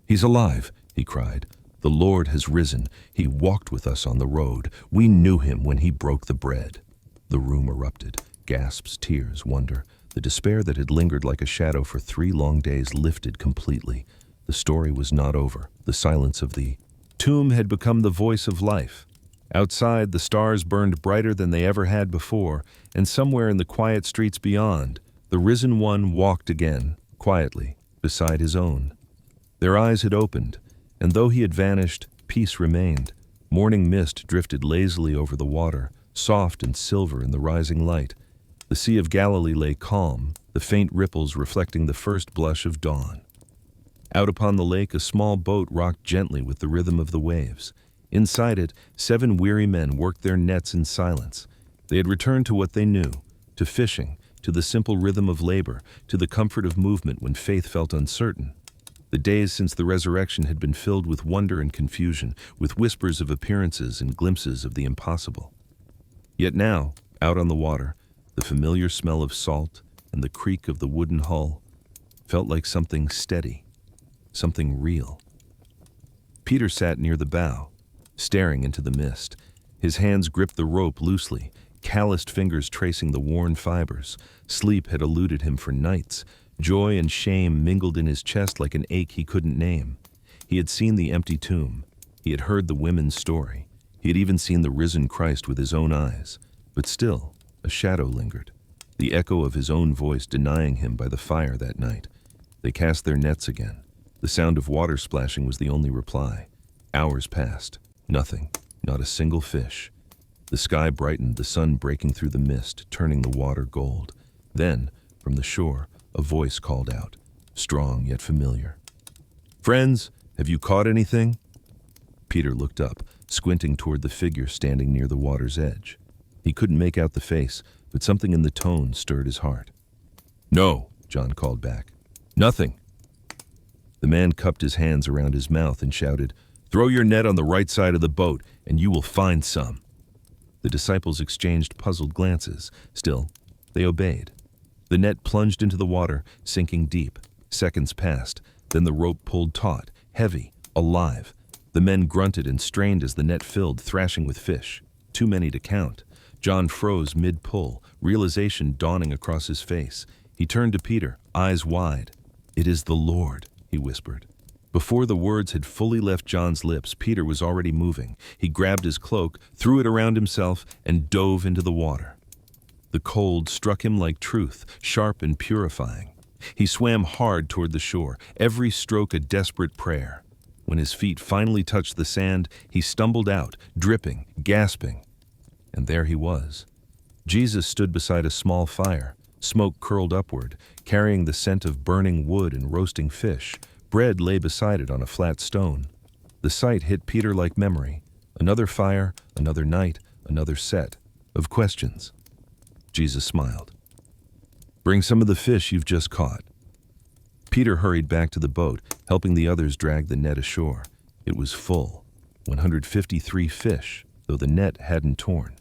[SPEAKER 1] "He's alive," he cried. "The Lord has risen. He walked with us on the road. We knew him when he broke the bread." The room erupted. Gasps, tears, wonder. The despair that had lingered like a shadow for 3 long days lifted completely. The story was not over. The silence of the tomb had become the voice of life. Outside, the stars burned brighter than they ever had before, and somewhere in the quiet streets beyond, the risen one walked again, quietly, beside his own. Their eyes had opened, and though he had vanished, peace remained. Morning mist drifted lazily over the water, soft and silver in the rising light. The Sea of Galilee lay calm, the faint ripples reflecting the first blush of dawn. Out upon the lake, a small boat rocked gently with the rhythm of the waves. Inside it, 7 weary men worked their nets in silence. They had returned to what they knew, to fishing, to the simple rhythm of labor, to the comfort of movement when faith felt uncertain. The days since the resurrection had been filled with wonder and confusion, with whispers of appearances and glimpses of the impossible. Yet now, out on the water, the familiar smell of salt and the creak of the wooden hull felt like something steady, something real. Peter sat near the bow, staring into the mist. His hands gripped the rope loosely, calloused fingers tracing the worn fibers. Sleep had eluded him for nights. Joy and shame mingled in his chest like an ache he couldn't name. He had seen the empty tomb. He had heard the women's story. He had even seen the risen Christ with his own eyes. But still, a shadow lingered, the echo of his own voice denying him by the fire that night. They cast their nets again. The sound of water splashing was the only reply. Hours passed. Nothing, not a single fish. The sky brightened, the sun breaking through the mist, turning the water gold. Then, from the shore, a voice called out, strong yet familiar. "Friends, have you caught anything?" Peter looked up, squinting toward the figure standing near the water's edge. He couldn't make out the face, but something in the tone stirred his heart. "No," John called back. "Nothing." The man cupped his hands around his mouth and shouted, "Throw your net on the right side of the boat, and you will find some." The disciples exchanged puzzled glances. Still, they obeyed. The net plunged into the water, sinking deep. Seconds passed. Then the rope pulled taut, heavy, alive. The men grunted and strained as the net filled, thrashing with fish. Too many to count. John froze mid-pull, realization dawning across his face. He turned to Peter, eyes wide. "It is the Lord," he whispered. Before the words had fully left John's lips, Peter was already moving. He grabbed his cloak, threw it around himself, and dove into the water. The cold struck him like truth, sharp and purifying. He swam hard toward the shore, every stroke a desperate prayer. When his feet finally touched the sand, he stumbled out, dripping, gasping. And there he was. Jesus stood beside a small fire, smoke curled upward, carrying the scent of burning wood and roasting fish. Bread lay beside it on a flat stone. The sight hit Peter like memory. Another fire, another night, another set of questions. Jesus smiled. "Bring some of the fish you've just caught." Peter hurried back to the boat, helping the others drag the net ashore. It was full, 153 fish, though the net hadn't torn.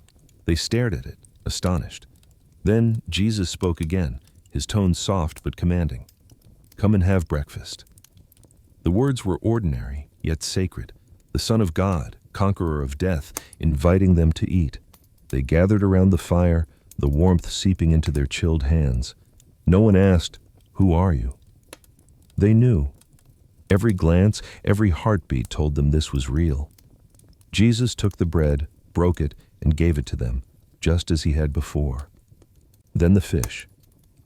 [SPEAKER 1] They stared at it, astonished. Then Jesus spoke again, his tone soft but commanding. "Come and have breakfast." The words were ordinary, yet sacred. The Son of God, conqueror of death, inviting them to eat. They gathered around the fire, the warmth seeping into their chilled hands. No one asked, "Who are you?" They knew. Every glance, every heartbeat told them this was real. Jesus took the bread, broke it, and gave it to them, just as he had before. Then the fish.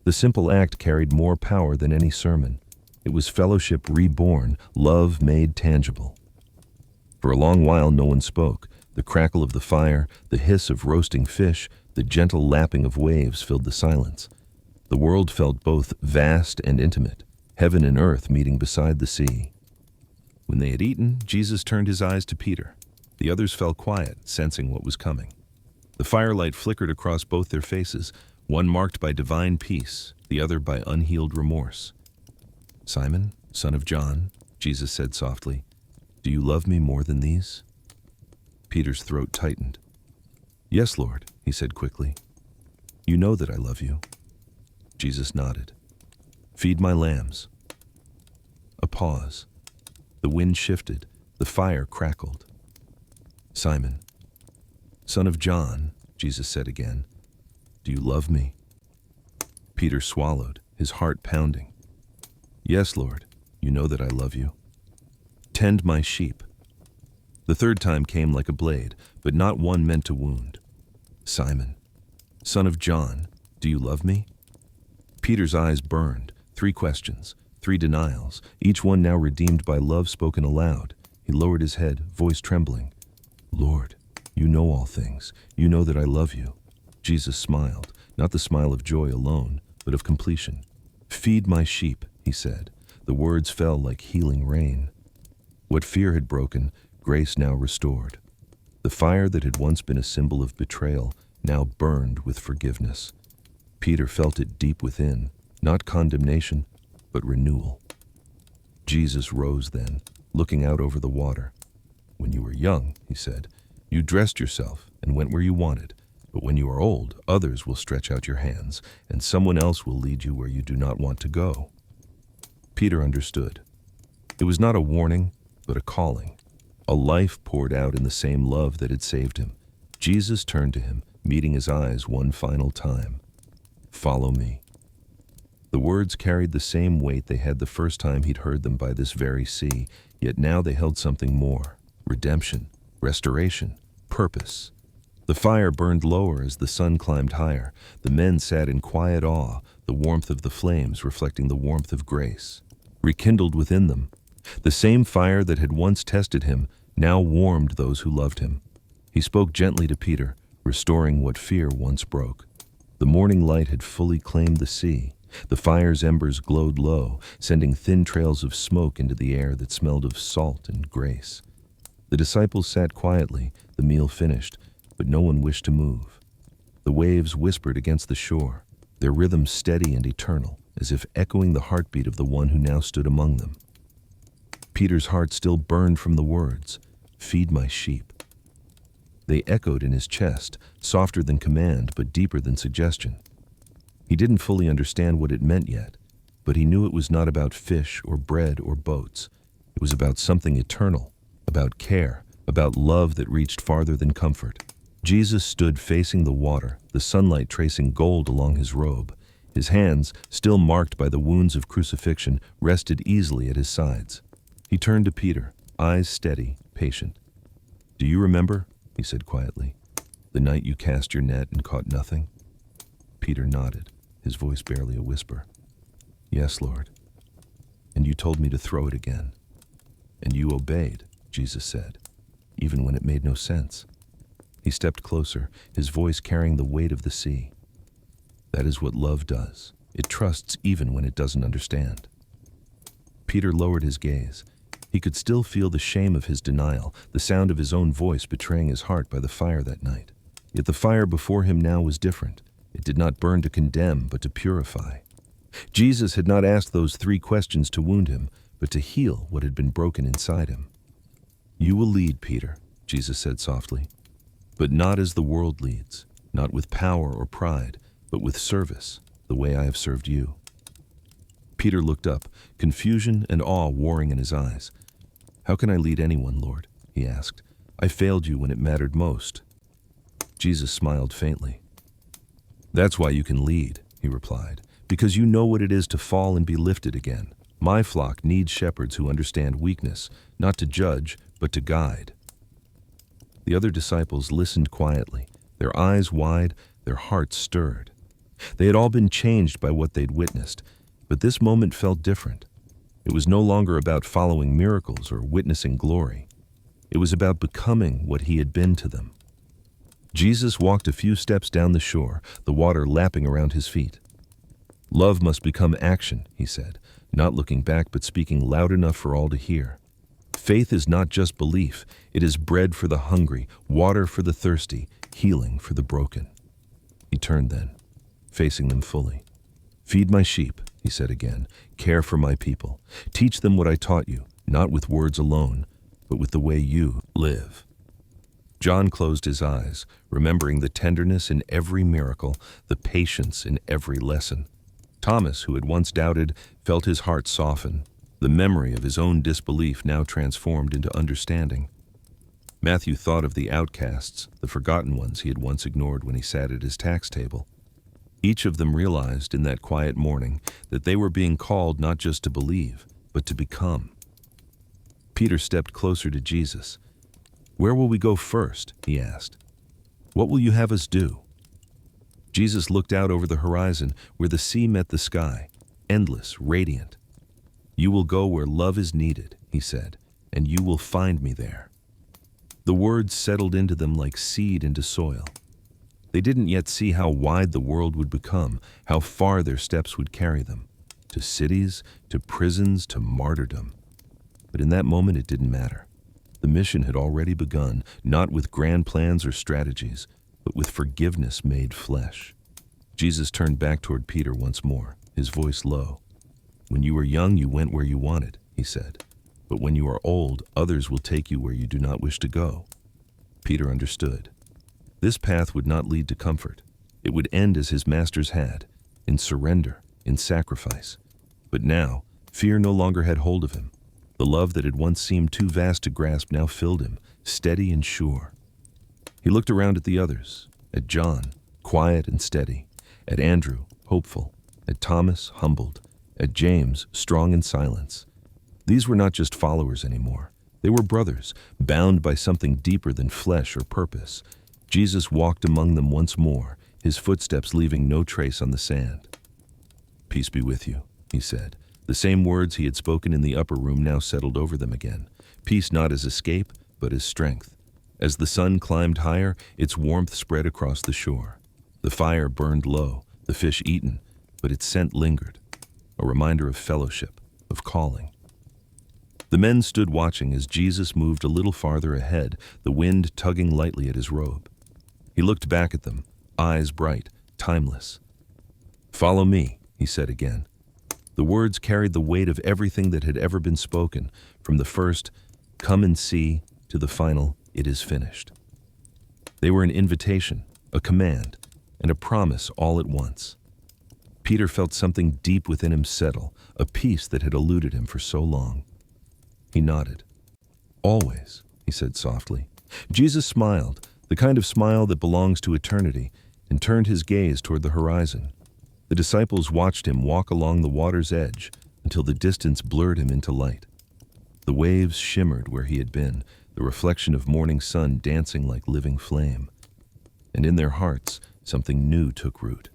[SPEAKER 1] The simple act carried more power than any sermon. It was fellowship reborn, love made tangible. For a long while no one spoke. The crackle of the fire, the hiss of roasting fish, the gentle lapping of waves filled the silence. The world felt both vast and intimate, heaven and earth meeting beside the sea. When they had eaten, Jesus turned his eyes to Peter. The others fell quiet, sensing what was coming. The firelight flickered across both their faces, one marked by divine peace, the other by unhealed remorse. "Simon, son of John," Jesus said softly, "do you love me more than these?" Peter's throat tightened. "Yes, Lord," he said quickly. "You know that I love you." Jesus nodded. "Feed my lambs." A pause. The wind shifted. The fire crackled. "Simon, son of John," Jesus said again, "do you love me?" Peter swallowed, his heart pounding. "Yes, Lord, you know that I love you." "Tend my sheep." The third time came like a blade, but not one meant to wound. "Simon, son of John, do you love me?" Peter's eyes burned. 3 questions, 3 denials, each one now redeemed by love spoken aloud. He lowered his head, voice trembling. "Lord, you know all things. You know that I love you." Jesus smiled, not the smile of joy alone, but of completion. "Feed my sheep," he said. The words fell like healing rain. What fear had broken, grace now restored. The fire that had once been a symbol of betrayal now burned with forgiveness. Peter felt it deep within, not condemnation, but renewal. Jesus rose then, looking out over the water. "When you were young," he said, "you dressed yourself and went where you wanted. But when you are old, others will stretch out your hands, and someone else will lead you where you do not want to go." Peter understood. It was not a warning, but a calling. A life poured out in the same love that had saved him. Jesus turned to him, meeting his eyes one final time. "Follow me." The words carried the same weight they had the first time he'd heard them by this very sea, yet now they held something more. Redemption, restoration, purpose. The fire burned lower as the sun climbed higher. The men sat in quiet awe, the warmth of the flames reflecting the warmth of grace. Rekindled within them, the same fire that had once tested him now warmed those who loved him. He spoke gently to Peter, restoring what fear once broke. The morning light had fully claimed the sea. The fire's embers glowed low, sending thin trails of smoke into the air that smelled of salt and grace. The disciples sat quietly, the meal finished, but no one wished to move. The waves whispered against the shore, their rhythm steady and eternal, as if echoing the heartbeat of the one who now stood among them. Peter's heart still burned from the words, "Feed my sheep." They echoed in his chest, softer than command but deeper than suggestion. He didn't fully understand what it meant yet, but he knew it was not about fish or bread or boats. It was about something eternal, about care, about love that reached farther than comfort. Jesus stood facing the water, the sunlight tracing gold along his robe. His hands, still marked by the wounds of crucifixion, rested easily at his sides. He turned to Peter, eyes steady, patient. "Do you remember," he said quietly, "the night you cast your net and caught nothing?" Peter nodded, his voice barely a whisper. "Yes, Lord. And you told me to throw it again. And you obeyed," Jesus said, "even when it made no sense." He stepped closer, his voice carrying the weight of the sea. "That is what love does. It trusts even when it doesn't understand." Peter lowered his gaze. He could still feel the shame of his denial, the sound of his own voice betraying his heart by the fire that night. Yet the fire before him now was different. It did not burn to condemn, but to purify. Jesus had not asked those 3 questions to wound him, but to heal what had been broken inside him. "You will lead, Peter," Jesus said softly, "but not as the world leads, not with power or pride, but with service, the way I have served you." Peter looked up, confusion and awe warring in his eyes. "How can I lead anyone, Lord?" he asked. "I failed you when it mattered most." Jesus smiled faintly. "That's why you can lead," he replied, "because you know what it is to fall and be lifted again. My flock needs shepherds who understand weakness, not to judge, but to guide." The other disciples listened quietly, their eyes wide, their hearts stirred. They had all been changed by what they'd witnessed, but this moment felt different. It was no longer about following miracles or witnessing glory. It was about becoming what he had been to them. Jesus walked a few steps down the shore, the water lapping around his feet. "Love must become action," he said, not looking back but speaking loud enough for all to hear. "Faith is not just belief, it is bread for the hungry, water for the thirsty, healing for the broken." He turned then, facing them fully. "Feed my sheep," he said again, "care for my people. Teach them what I taught you, not with words alone, but with the way you live." John closed his eyes, remembering the tenderness in every miracle, the patience in every lesson. Thomas, who had once doubted, felt his heart soften, the memory of his own disbelief now transformed into understanding. Matthew thought of the outcasts, the forgotten ones he had once ignored when he sat at his tax table. Each of them realized in that quiet morning that they were being called not just to believe, but to become. Peter stepped closer to Jesus. "Where will we go first?" he asked. "What will you have us do?" Jesus looked out over the horizon where the sea met the sky, endless, radiant. "You will go where love is needed," he said, "and you will find me there." The words settled into them like seed into soil. They didn't yet see how wide the world would become, how far their steps would carry them, to cities, to prisons, to martyrdom. But in that moment it didn't matter. The mission had already begun, not with grand plans or strategies, but with forgiveness made flesh. Jesus turned back toward Peter once more, his voice low. "When you were young, you went where you wanted," he said. "But when you are old, others will take you where you do not wish to go." Peter understood. This path would not lead to comfort. It would end as his masters had, in surrender, in sacrifice. But now, fear no longer had hold of him. The love that had once seemed too vast to grasp now filled him, steady and sure. He looked around at the others, at John, quiet and steady, at Andrew, hopeful, at Thomas, humbled, at James, strong in silence. These were not just followers anymore. They were brothers, bound by something deeper than flesh or purpose. Jesus walked among them once more, his footsteps leaving no trace on the sand. "Peace be with you," he said. The same words he had spoken in the upper room now settled over them again. Peace not as escape, but as strength. As the sun climbed higher, its warmth spread across the shore. The fire burned low, the fish eaten, but its scent lingered, a reminder of fellowship, of calling. The men stood watching as Jesus moved a little farther ahead, the wind tugging lightly at his robe. He looked back at them, eyes bright, timeless. "Follow me," he said again. The words carried the weight of everything that had ever been spoken, from the first, "Come and see," to the final, "It is finished." They were an invitation, a command, and a promise all at once. Peter felt something deep within him settle, a peace that had eluded him for so long. He nodded. "Always," he said softly. Jesus smiled, the kind of smile that belongs to eternity, and turned his gaze toward the horizon. The disciples watched him walk along the water's edge until the distance blurred him into light. The waves shimmered where he had been, the reflection of morning sun dancing like living flame. And in their hearts, something new took root.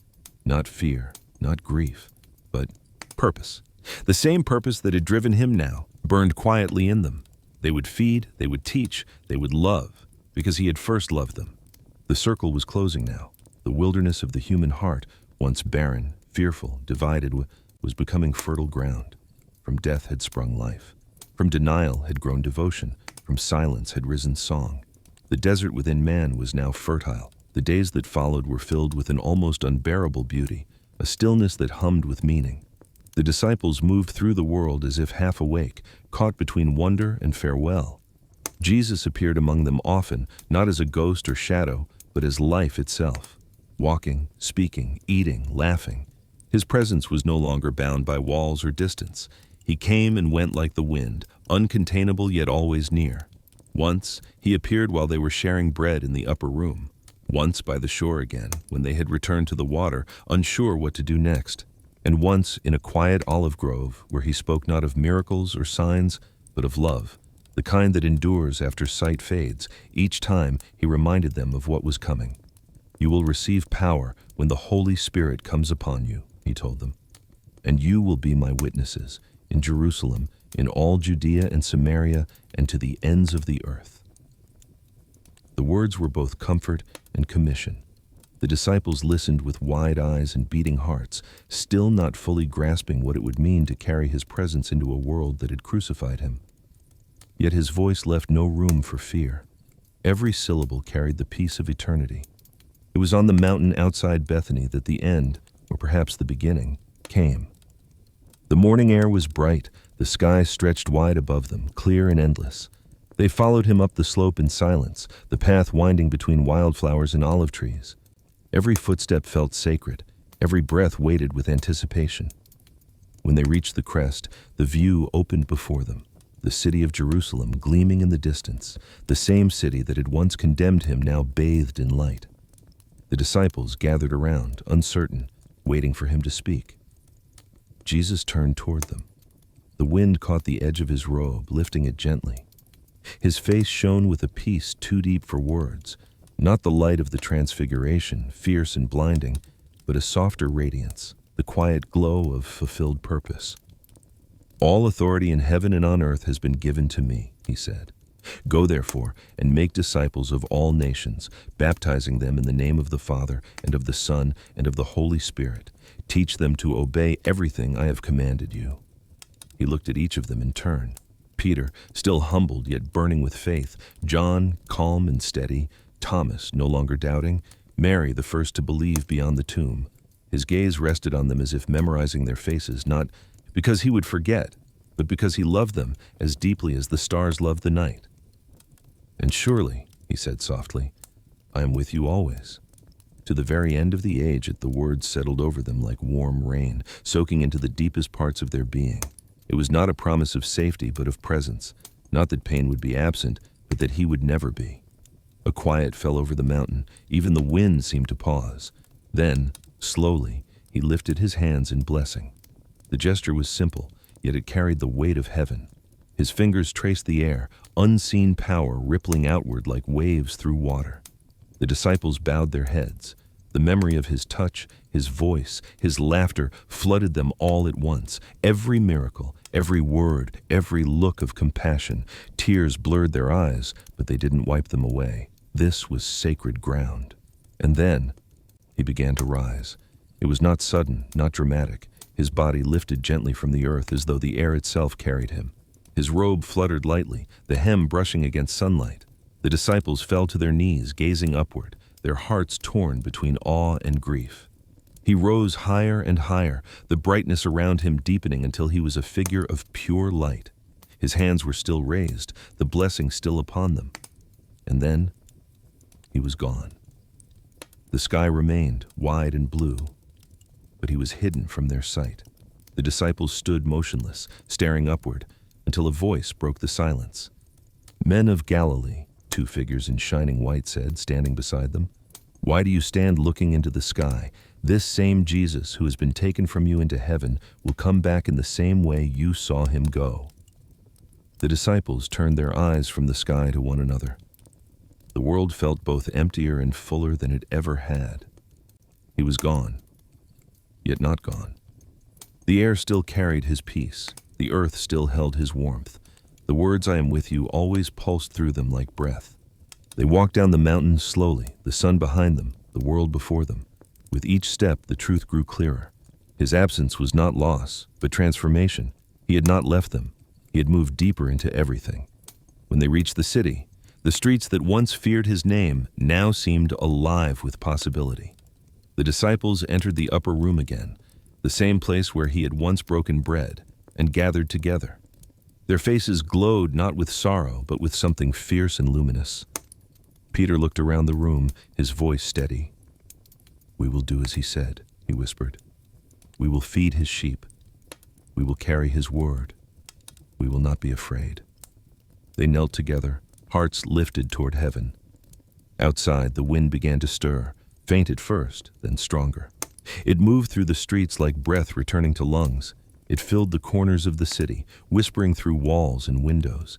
[SPEAKER 1] Not fear, not grief, but purpose. The same purpose that had driven him now burned quietly in them. They would feed, they would teach, they would love, because he had first loved them. The circle was closing now. The wilderness of the human heart, once barren, fearful, divided, was becoming fertile ground. From death had sprung life. From denial had grown devotion. From silence had risen song. The desert within man was now fertile. The days that followed were filled with an almost unbearable beauty, a stillness that hummed with meaning. The disciples moved through the world as if half awake, caught between wonder and farewell. Jesus appeared among them often, not as a ghost or shadow, but as life itself. Walking, speaking, eating, laughing. His presence was no longer bound by walls or distance. He came and went like the wind, uncontainable yet always near. Once, he appeared while they were sharing bread in the upper room. Once by the shore again, when they had returned to the water, unsure what to do next. And once in a quiet olive grove where he spoke not of miracles or signs, but of love, the kind that endures after sight fades. Each time he reminded them of what was coming. "You will receive power when the Holy Spirit comes upon you," he told them. "And you will be my witnesses in Jerusalem, in all Judea and Samaria, and to the ends of the earth." The words were both comfort and commission. The disciples listened with wide eyes and beating hearts, still not fully grasping what it would mean to carry his presence into a world that had crucified him. Yet his voice left no room for fear. Every syllable carried the peace of eternity. It was on the mountain outside Bethany that the end, or perhaps the beginning, came. The morning air was bright, the sky stretched wide above them, clear and endless. They followed him up the slope in silence, the path winding between wildflowers and olive trees. Every footstep felt sacred, every breath weighted with anticipation. When they reached the crest, the view opened before them, the city of Jerusalem gleaming in the distance, the same city that had once condemned him now bathed in light. The disciples gathered around, uncertain, waiting for him to speak. Jesus turned toward them. The wind caught the edge of his robe, lifting it gently. His face shone with a peace too deep for words, not the light of the transfiguration, fierce and blinding, but a softer radiance, the quiet glow of fulfilled purpose. "All authority in heaven and on earth has been given to me," he said. "Go therefore and make disciples of all nations, baptizing them in the name of the Father and of the Son and of the Holy Spirit. Teach them to obey everything I have commanded you." He looked at each of them in turn. Peter, still humbled yet burning with faith, John, calm and steady, Thomas, no longer doubting, Mary, the first to believe beyond the tomb. His gaze rested on them as if memorizing their faces, not because he would forget, but because he loved them as deeply as the stars love the night. "And surely," he said softly, "I am with you always." To the very end of the age, the words settled over them like warm rain, soaking into the deepest parts of their being. It was not a promise of safety, but of presence. Not that pain would be absent, but that he would never be. A quiet fell over the mountain. Even the wind seemed to pause. Then, slowly, he lifted his hands in blessing. The gesture was simple, yet it carried the weight of heaven. His fingers traced the air, unseen power rippling outward like waves through water. The disciples bowed their heads. The memory of his touch, his voice, his laughter flooded them all at once. Every miracle, every word, every look of compassion. Tears blurred their eyes, but they didn't wipe them away. This was sacred ground. And then he began to rise. It was not sudden, not dramatic. His body lifted gently from the earth as though the air itself carried him. His robe fluttered lightly, the hem brushing against sunlight. The disciples fell to their knees, gazing upward, their hearts torn between awe and grief. He rose higher and higher, the brightness around him deepening until he was a figure of pure light. His hands were still raised, the blessing still upon them. And then he was gone. The sky remained wide and blue, but he was hidden from their sight. The disciples stood motionless, staring upward, until a voice broke the silence. "Men of Galilee," two figures in shining white said, standing beside them, "why do you stand looking into the sky? This same Jesus who has been taken from you into heaven will come back in the same way you saw him go." The disciples turned their eyes from the sky to one another. The world felt both emptier and fuller than it ever had. He was gone, yet not gone. The air still carried his peace. The earth still held his warmth. The words "I am with you" always pulsed through them like breath. They walked down the mountain slowly, the sun behind them, the world before them. With each step, the truth grew clearer. His absence was not loss, but transformation. He had not left them. He had moved deeper into everything. When they reached the city, the streets that once feared his name now seemed alive with possibility. The disciples entered the upper room again, the same place where he had once broken bread, and gathered together. Their faces glowed not with sorrow, but with something fierce and luminous. Peter looked around the room, his voice steady. "We will do as he said," he whispered. "We will feed his sheep. We will carry his word. We will not be afraid." They knelt together, hearts lifted toward heaven. Outside, the wind began to stir, faint at first, then stronger. It moved through the streets like breath returning to lungs. It filled the corners of the city, whispering through walls and windows.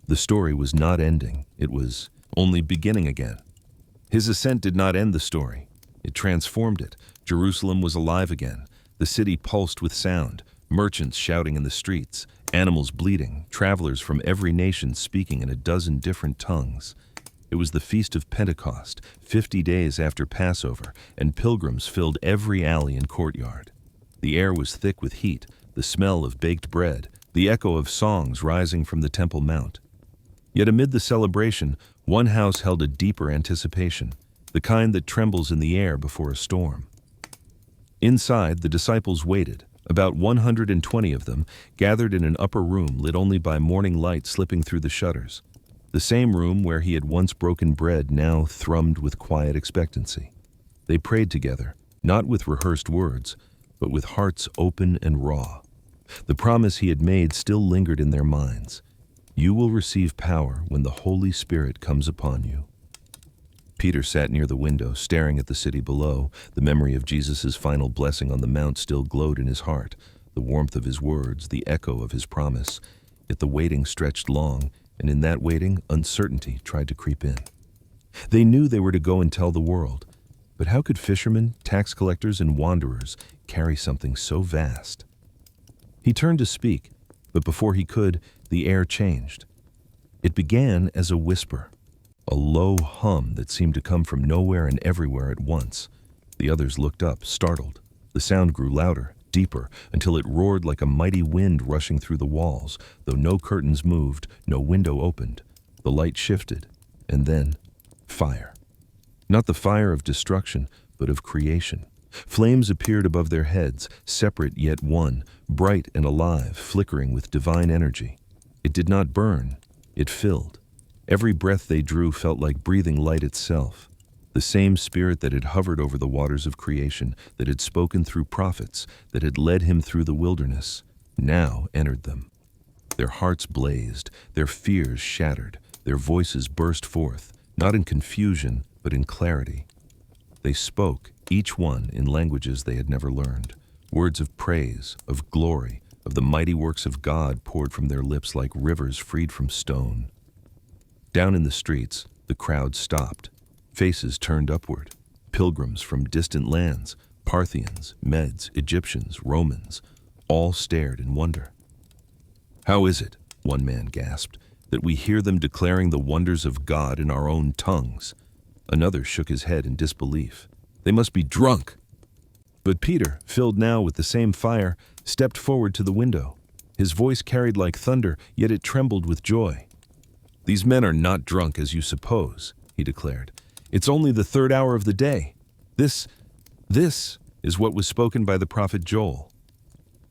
[SPEAKER 1] The story was not ending. It was only beginning again. His ascent did not end the story. It transformed it. Jerusalem was alive again. The city pulsed with sound, merchants shouting in the streets, animals bleating, travelers from every nation speaking in a dozen different tongues. It was the Feast of Pentecost, 50 days after Passover, and pilgrims filled every alley and courtyard. The air was thick with heat, the smell of baked bread, the echo of songs rising from the Temple Mount. Yet amid the celebration, one house held a deeper anticipation, the kind that trembles in the air before a storm. Inside, the disciples waited, about 120 of them, gathered in an upper room lit only by morning light slipping through the shutters. The same room where he had once broken bread now thrummed with quiet expectancy. They prayed together, not with rehearsed words, but with hearts open and raw. The promise he had made still lingered in their minds. "You will receive power when the Holy Spirit comes upon you." Peter sat near the window, staring at the city below. The memory of Jesus' final blessing on the mount still glowed in his heart, the warmth of his words, the echo of his promise. Yet the waiting stretched long, and in that waiting, uncertainty tried to creep in. They knew they were to go and tell the world, but how could fishermen, tax collectors, and wanderers carry something so vast? He turned to speak, but before he could, the air changed. It began as a whisper, a low hum that seemed to come from nowhere and everywhere at once. The others looked up, startled. The sound grew louder, deeper, until it roared like a mighty wind rushing through the walls. Though no curtains moved, no window opened. The light shifted, and then fire. Not the fire of destruction, but of creation. Flames appeared above their heads, separate yet one, bright and alive, flickering with divine energy. It did not burn, it filled. Every breath they drew felt like breathing light itself. The same spirit that had hovered over the waters of creation, that had spoken through prophets, that had led him through the wilderness, now entered them. Their hearts blazed, their fears shattered, their voices burst forth, not in confusion, but in clarity. They spoke, each one in languages they had never learned, words of praise, of glory, of the mighty works of God poured from their lips like rivers freed from stone. Down in the streets, the crowd stopped. Faces turned upward. Pilgrims from distant lands, Parthians, Medes, Egyptians, Romans, all stared in wonder. "How is it," one man gasped, "that we hear them declaring the wonders of God in our own tongues?" Another shook his head in disbelief. "They must be drunk." But Peter, filled now with the same fire, stepped forward to the window. His voice carried like thunder, yet it trembled with joy. "These men are not drunk as you suppose," he declared. It's only the third hour of the day. This is what was spoken by the prophet Joel.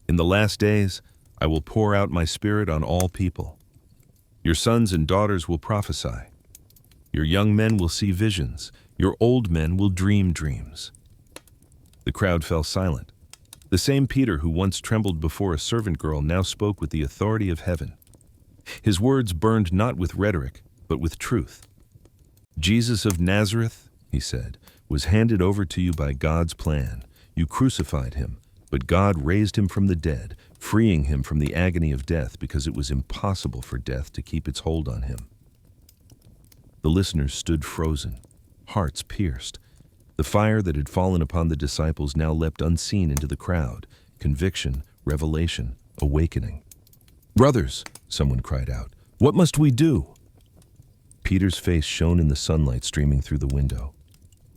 [SPEAKER 1] In the last days, I will pour out my spirit on all people. Your sons and daughters will prophesy. Your young men will see visions. Your old men will dream dreams. The crowd fell silent. The same Peter who once trembled before a servant girl now spoke with the authority of heaven. His words burned not with rhetoric, but with truth. Jesus of Nazareth, he said, was handed over to you by God's plan. You crucified him, but God raised him from the dead, freeing him from the agony of death because it was impossible for death to keep its hold on him. The listeners stood frozen, hearts pierced. The fire that had fallen upon the disciples now leapt unseen into the crowd. Conviction, revelation, awakening. "Brothers," someone cried out, "what must we do?" Peter's face shone in the sunlight streaming through the window.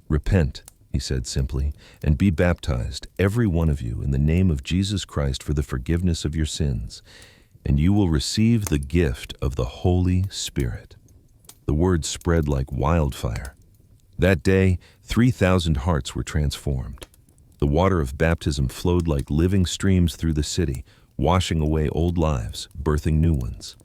[SPEAKER 1] "Repent," he said simply, "and be baptized, every one of you, in the name of Jesus Christ for the forgiveness of your sins, and you will receive the gift of the Holy Spirit." The word spread like wildfire. That day, 3,000 hearts were transformed. The water of baptism flowed like living streams through the city, washing away old lives, birthing new ones.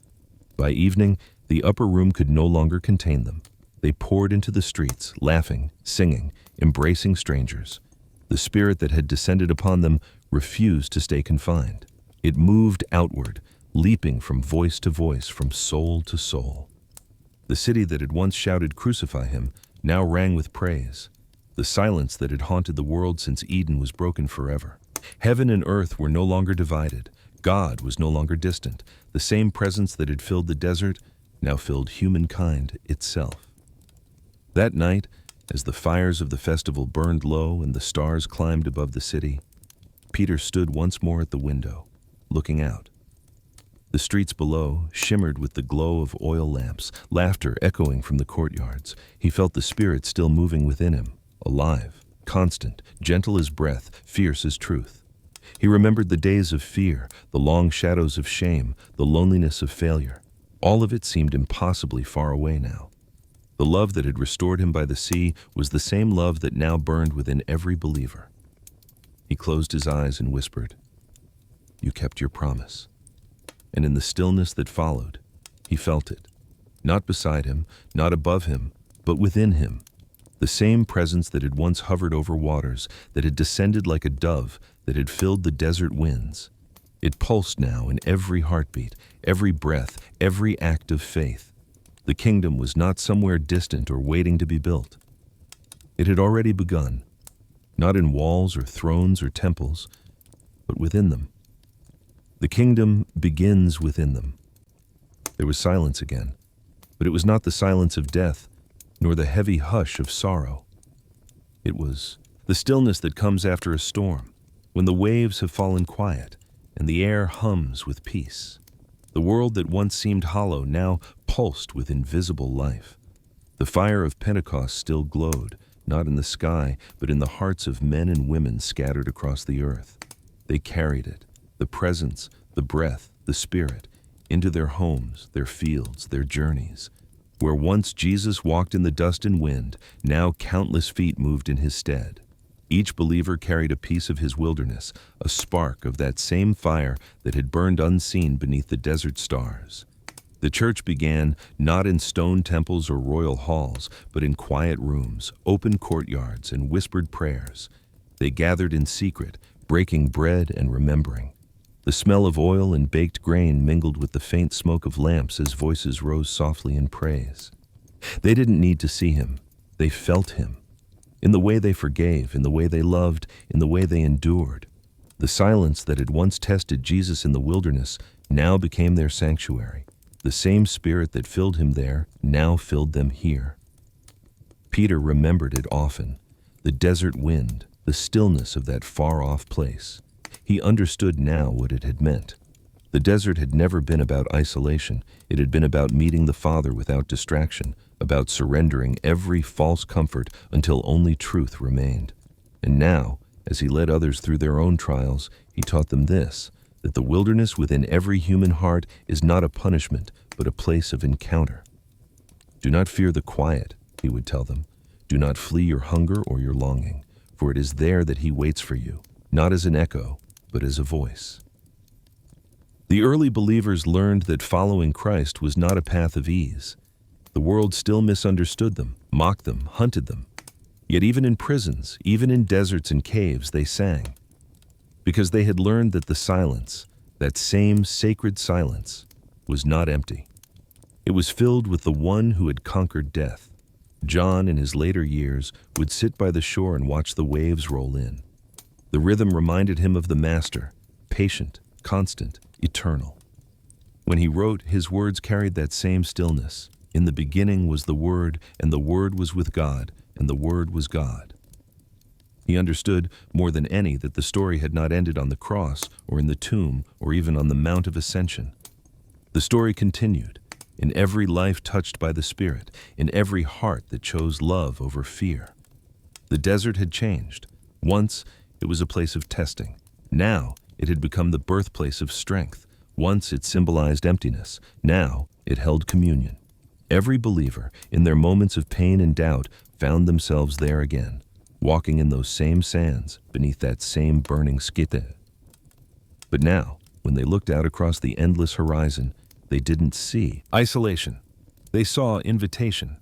[SPEAKER 1] By evening, the upper room could no longer contain them. They poured into the streets, laughing, singing, embracing strangers. The spirit that had descended upon them refused to stay confined. It moved outward, leaping from voice to voice, from soul to soul. The city that had once shouted, "Crucify him," now rang with praise. The silence that had haunted the world since Eden was broken forever. Heaven and earth were no longer divided. God was no longer distant. The same presence that had filled the desert now filled humankind itself. That night, as the fires of the festival burned low and the stars climbed above the city, Peter stood once more at the window, looking out. The streets below shimmered with the glow of oil lamps, laughter echoing from the courtyards. He felt the Spirit still moving within him, alive, constant, gentle as breath, fierce as truth. He remembered the days of fear, the long shadows of shame, the loneliness of failure. All of it seemed impossibly far away now. The love that had restored him by the sea was the same love that now burned within every believer. He closed his eyes and whispered, "You kept your promise." And in the stillness that followed, he felt it. Not beside him, not above him, but within him. The same presence that had once hovered over waters, that had descended like a dove, that had filled the desert winds. It pulsed now in every heartbeat, every breath, every act of faith. The kingdom was not somewhere distant or waiting to be built. It had already begun, not in walls or thrones or temples, but within them. The kingdom begins within them. There was silence again, but it was not the silence of death, nor the heavy hush of sorrow. It was the stillness that comes after a storm, when the waves have fallen quiet and the air hums with peace. The world that once seemed hollow now pulsed with invisible life. The fire of Pentecost still glowed, not in the sky, but in the hearts of men and women scattered across the earth. They carried it, the presence, the breath, the Spirit, into their homes, their fields, their journeys. Where once Jesus walked in the dust and wind, now countless feet moved in his stead. Each believer carried a piece of his wilderness, a spark of that same fire that had burned unseen beneath the desert stars. The church began not in stone temples or royal halls, but in quiet rooms, open courtyards, and whispered prayers. They gathered in secret, breaking bread and remembering. The smell of oil and baked grain mingled with the faint smoke of lamps as voices rose softly in praise. They didn't need to see him. They felt him. In the way they forgave, in the way they loved, in the way they endured. The silence that had once tested Jesus in the wilderness now became their sanctuary. The same Spirit that filled him there now filled them here. Peter remembered it often, the desert wind, the stillness of that far-off place. He understood now what it had meant. The desert had never been about isolation. It had been about meeting the Father without distraction, about surrendering every false comfort until only truth remained. And now, as he led others through their own trials, he taught them this, that the wilderness within every human heart is not a punishment, but a place of encounter. Do not fear the quiet, he would tell them. Do not flee your hunger or your longing, for it is there that he waits for you, not as an echo, but as a voice. The early believers learned that following Christ was not a path of ease. The world still misunderstood them, mocked them, hunted them. Yet even in prisons, even in deserts and caves, they sang, because they had learned that the silence, that same sacred silence, was not empty. It was filled with the one who had conquered death. John, in his later years, would sit by the shore and watch the waves roll in. The rhythm reminded him of the Master, patient, constant, eternal. When he wrote, his words carried that same stillness. In the beginning was the Word, and the Word was with God, and the Word was God. He understood, more than any, that the story had not ended on the cross, or in the tomb, or even on the Mount of Ascension. The story continued, in every life touched by the Spirit, in every heart that chose love over fear. The desert had changed. Once, it was a place of testing. Now, it had become the birthplace of strength. Once, it symbolized emptiness. Now, it held communion. Every believer, in their moments of pain and doubt, found themselves there again, walking in those same sands, beneath that same burning skite. But now, when they looked out across the endless horizon, they didn't see isolation. They saw invitation.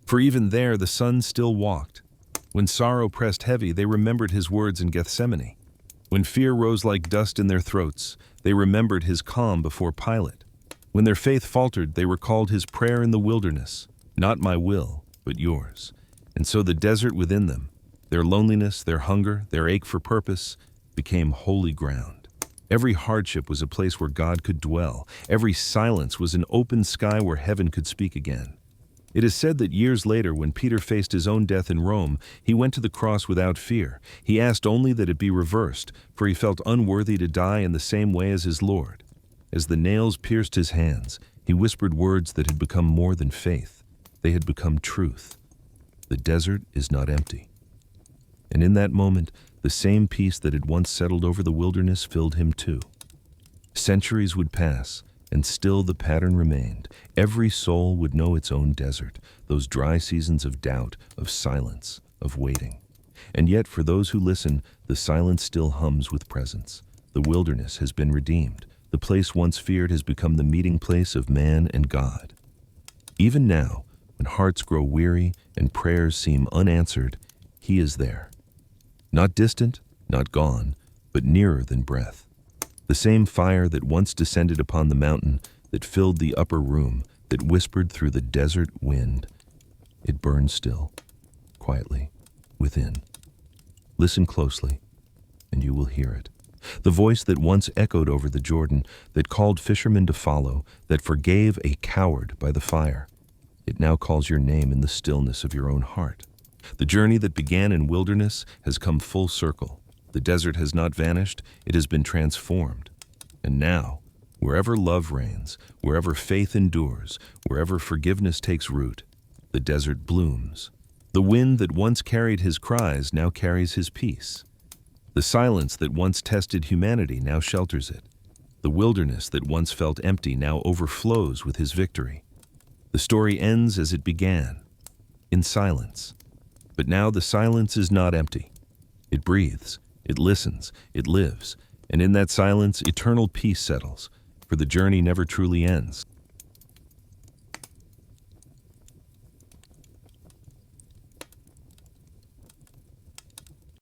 [SPEAKER 1] For even there, the sun still walked. When sorrow pressed heavy, they remembered his words in Gethsemane. When fear rose like dust in their throats, they remembered his calm before Pilate. When their faith faltered, they recalled his prayer in the wilderness, "Not my will, but yours." And so the desert within them, their loneliness, their hunger, their ache for purpose, became holy ground. Every hardship was a place where God could dwell. Every silence was an open sky where heaven could speak again. It is said that years later, when Peter faced his own death in Rome, he went to the cross without fear. He asked only that it be reversed, for he felt unworthy to die in the same way as his Lord. As the nails pierced his hands, he whispered words that had become more than faith. They had become truth. The desert is not empty. And in that moment, the same peace that had once settled over the wilderness filled him too. Centuries would pass, and still the pattern remained. Every soul would know its own desert, those dry seasons of doubt, of silence, of waiting. And yet, for those who listen, the silence still hums with presence. The wilderness has been redeemed. The place once feared has become the meeting place of man and God. Even now, when hearts grow weary and prayers seem unanswered, he is there. Not distant, not gone, but nearer than breath. The same fire that once descended upon the mountain, that filled the upper room, that whispered through the desert wind, it burns still, quietly, within. Listen closely, and you will hear it. The voice that once echoed over the Jordan, that called fishermen to follow, that forgave a coward by the fire, it now calls your name in the stillness of your own heart. The journey that began in wilderness has come full circle. The desert has not vanished, it has been transformed. And now, wherever love reigns, wherever faith endures, wherever forgiveness takes root, the desert blooms. The wind that once carried his cries now carries his peace. The silence that once tested humanity now shelters it. The wilderness that once felt empty now overflows with his victory. The story ends as it began, in silence. But now the silence is not empty. It breathes, it listens, it lives, and in that silence eternal peace settles, for the journey never truly ends.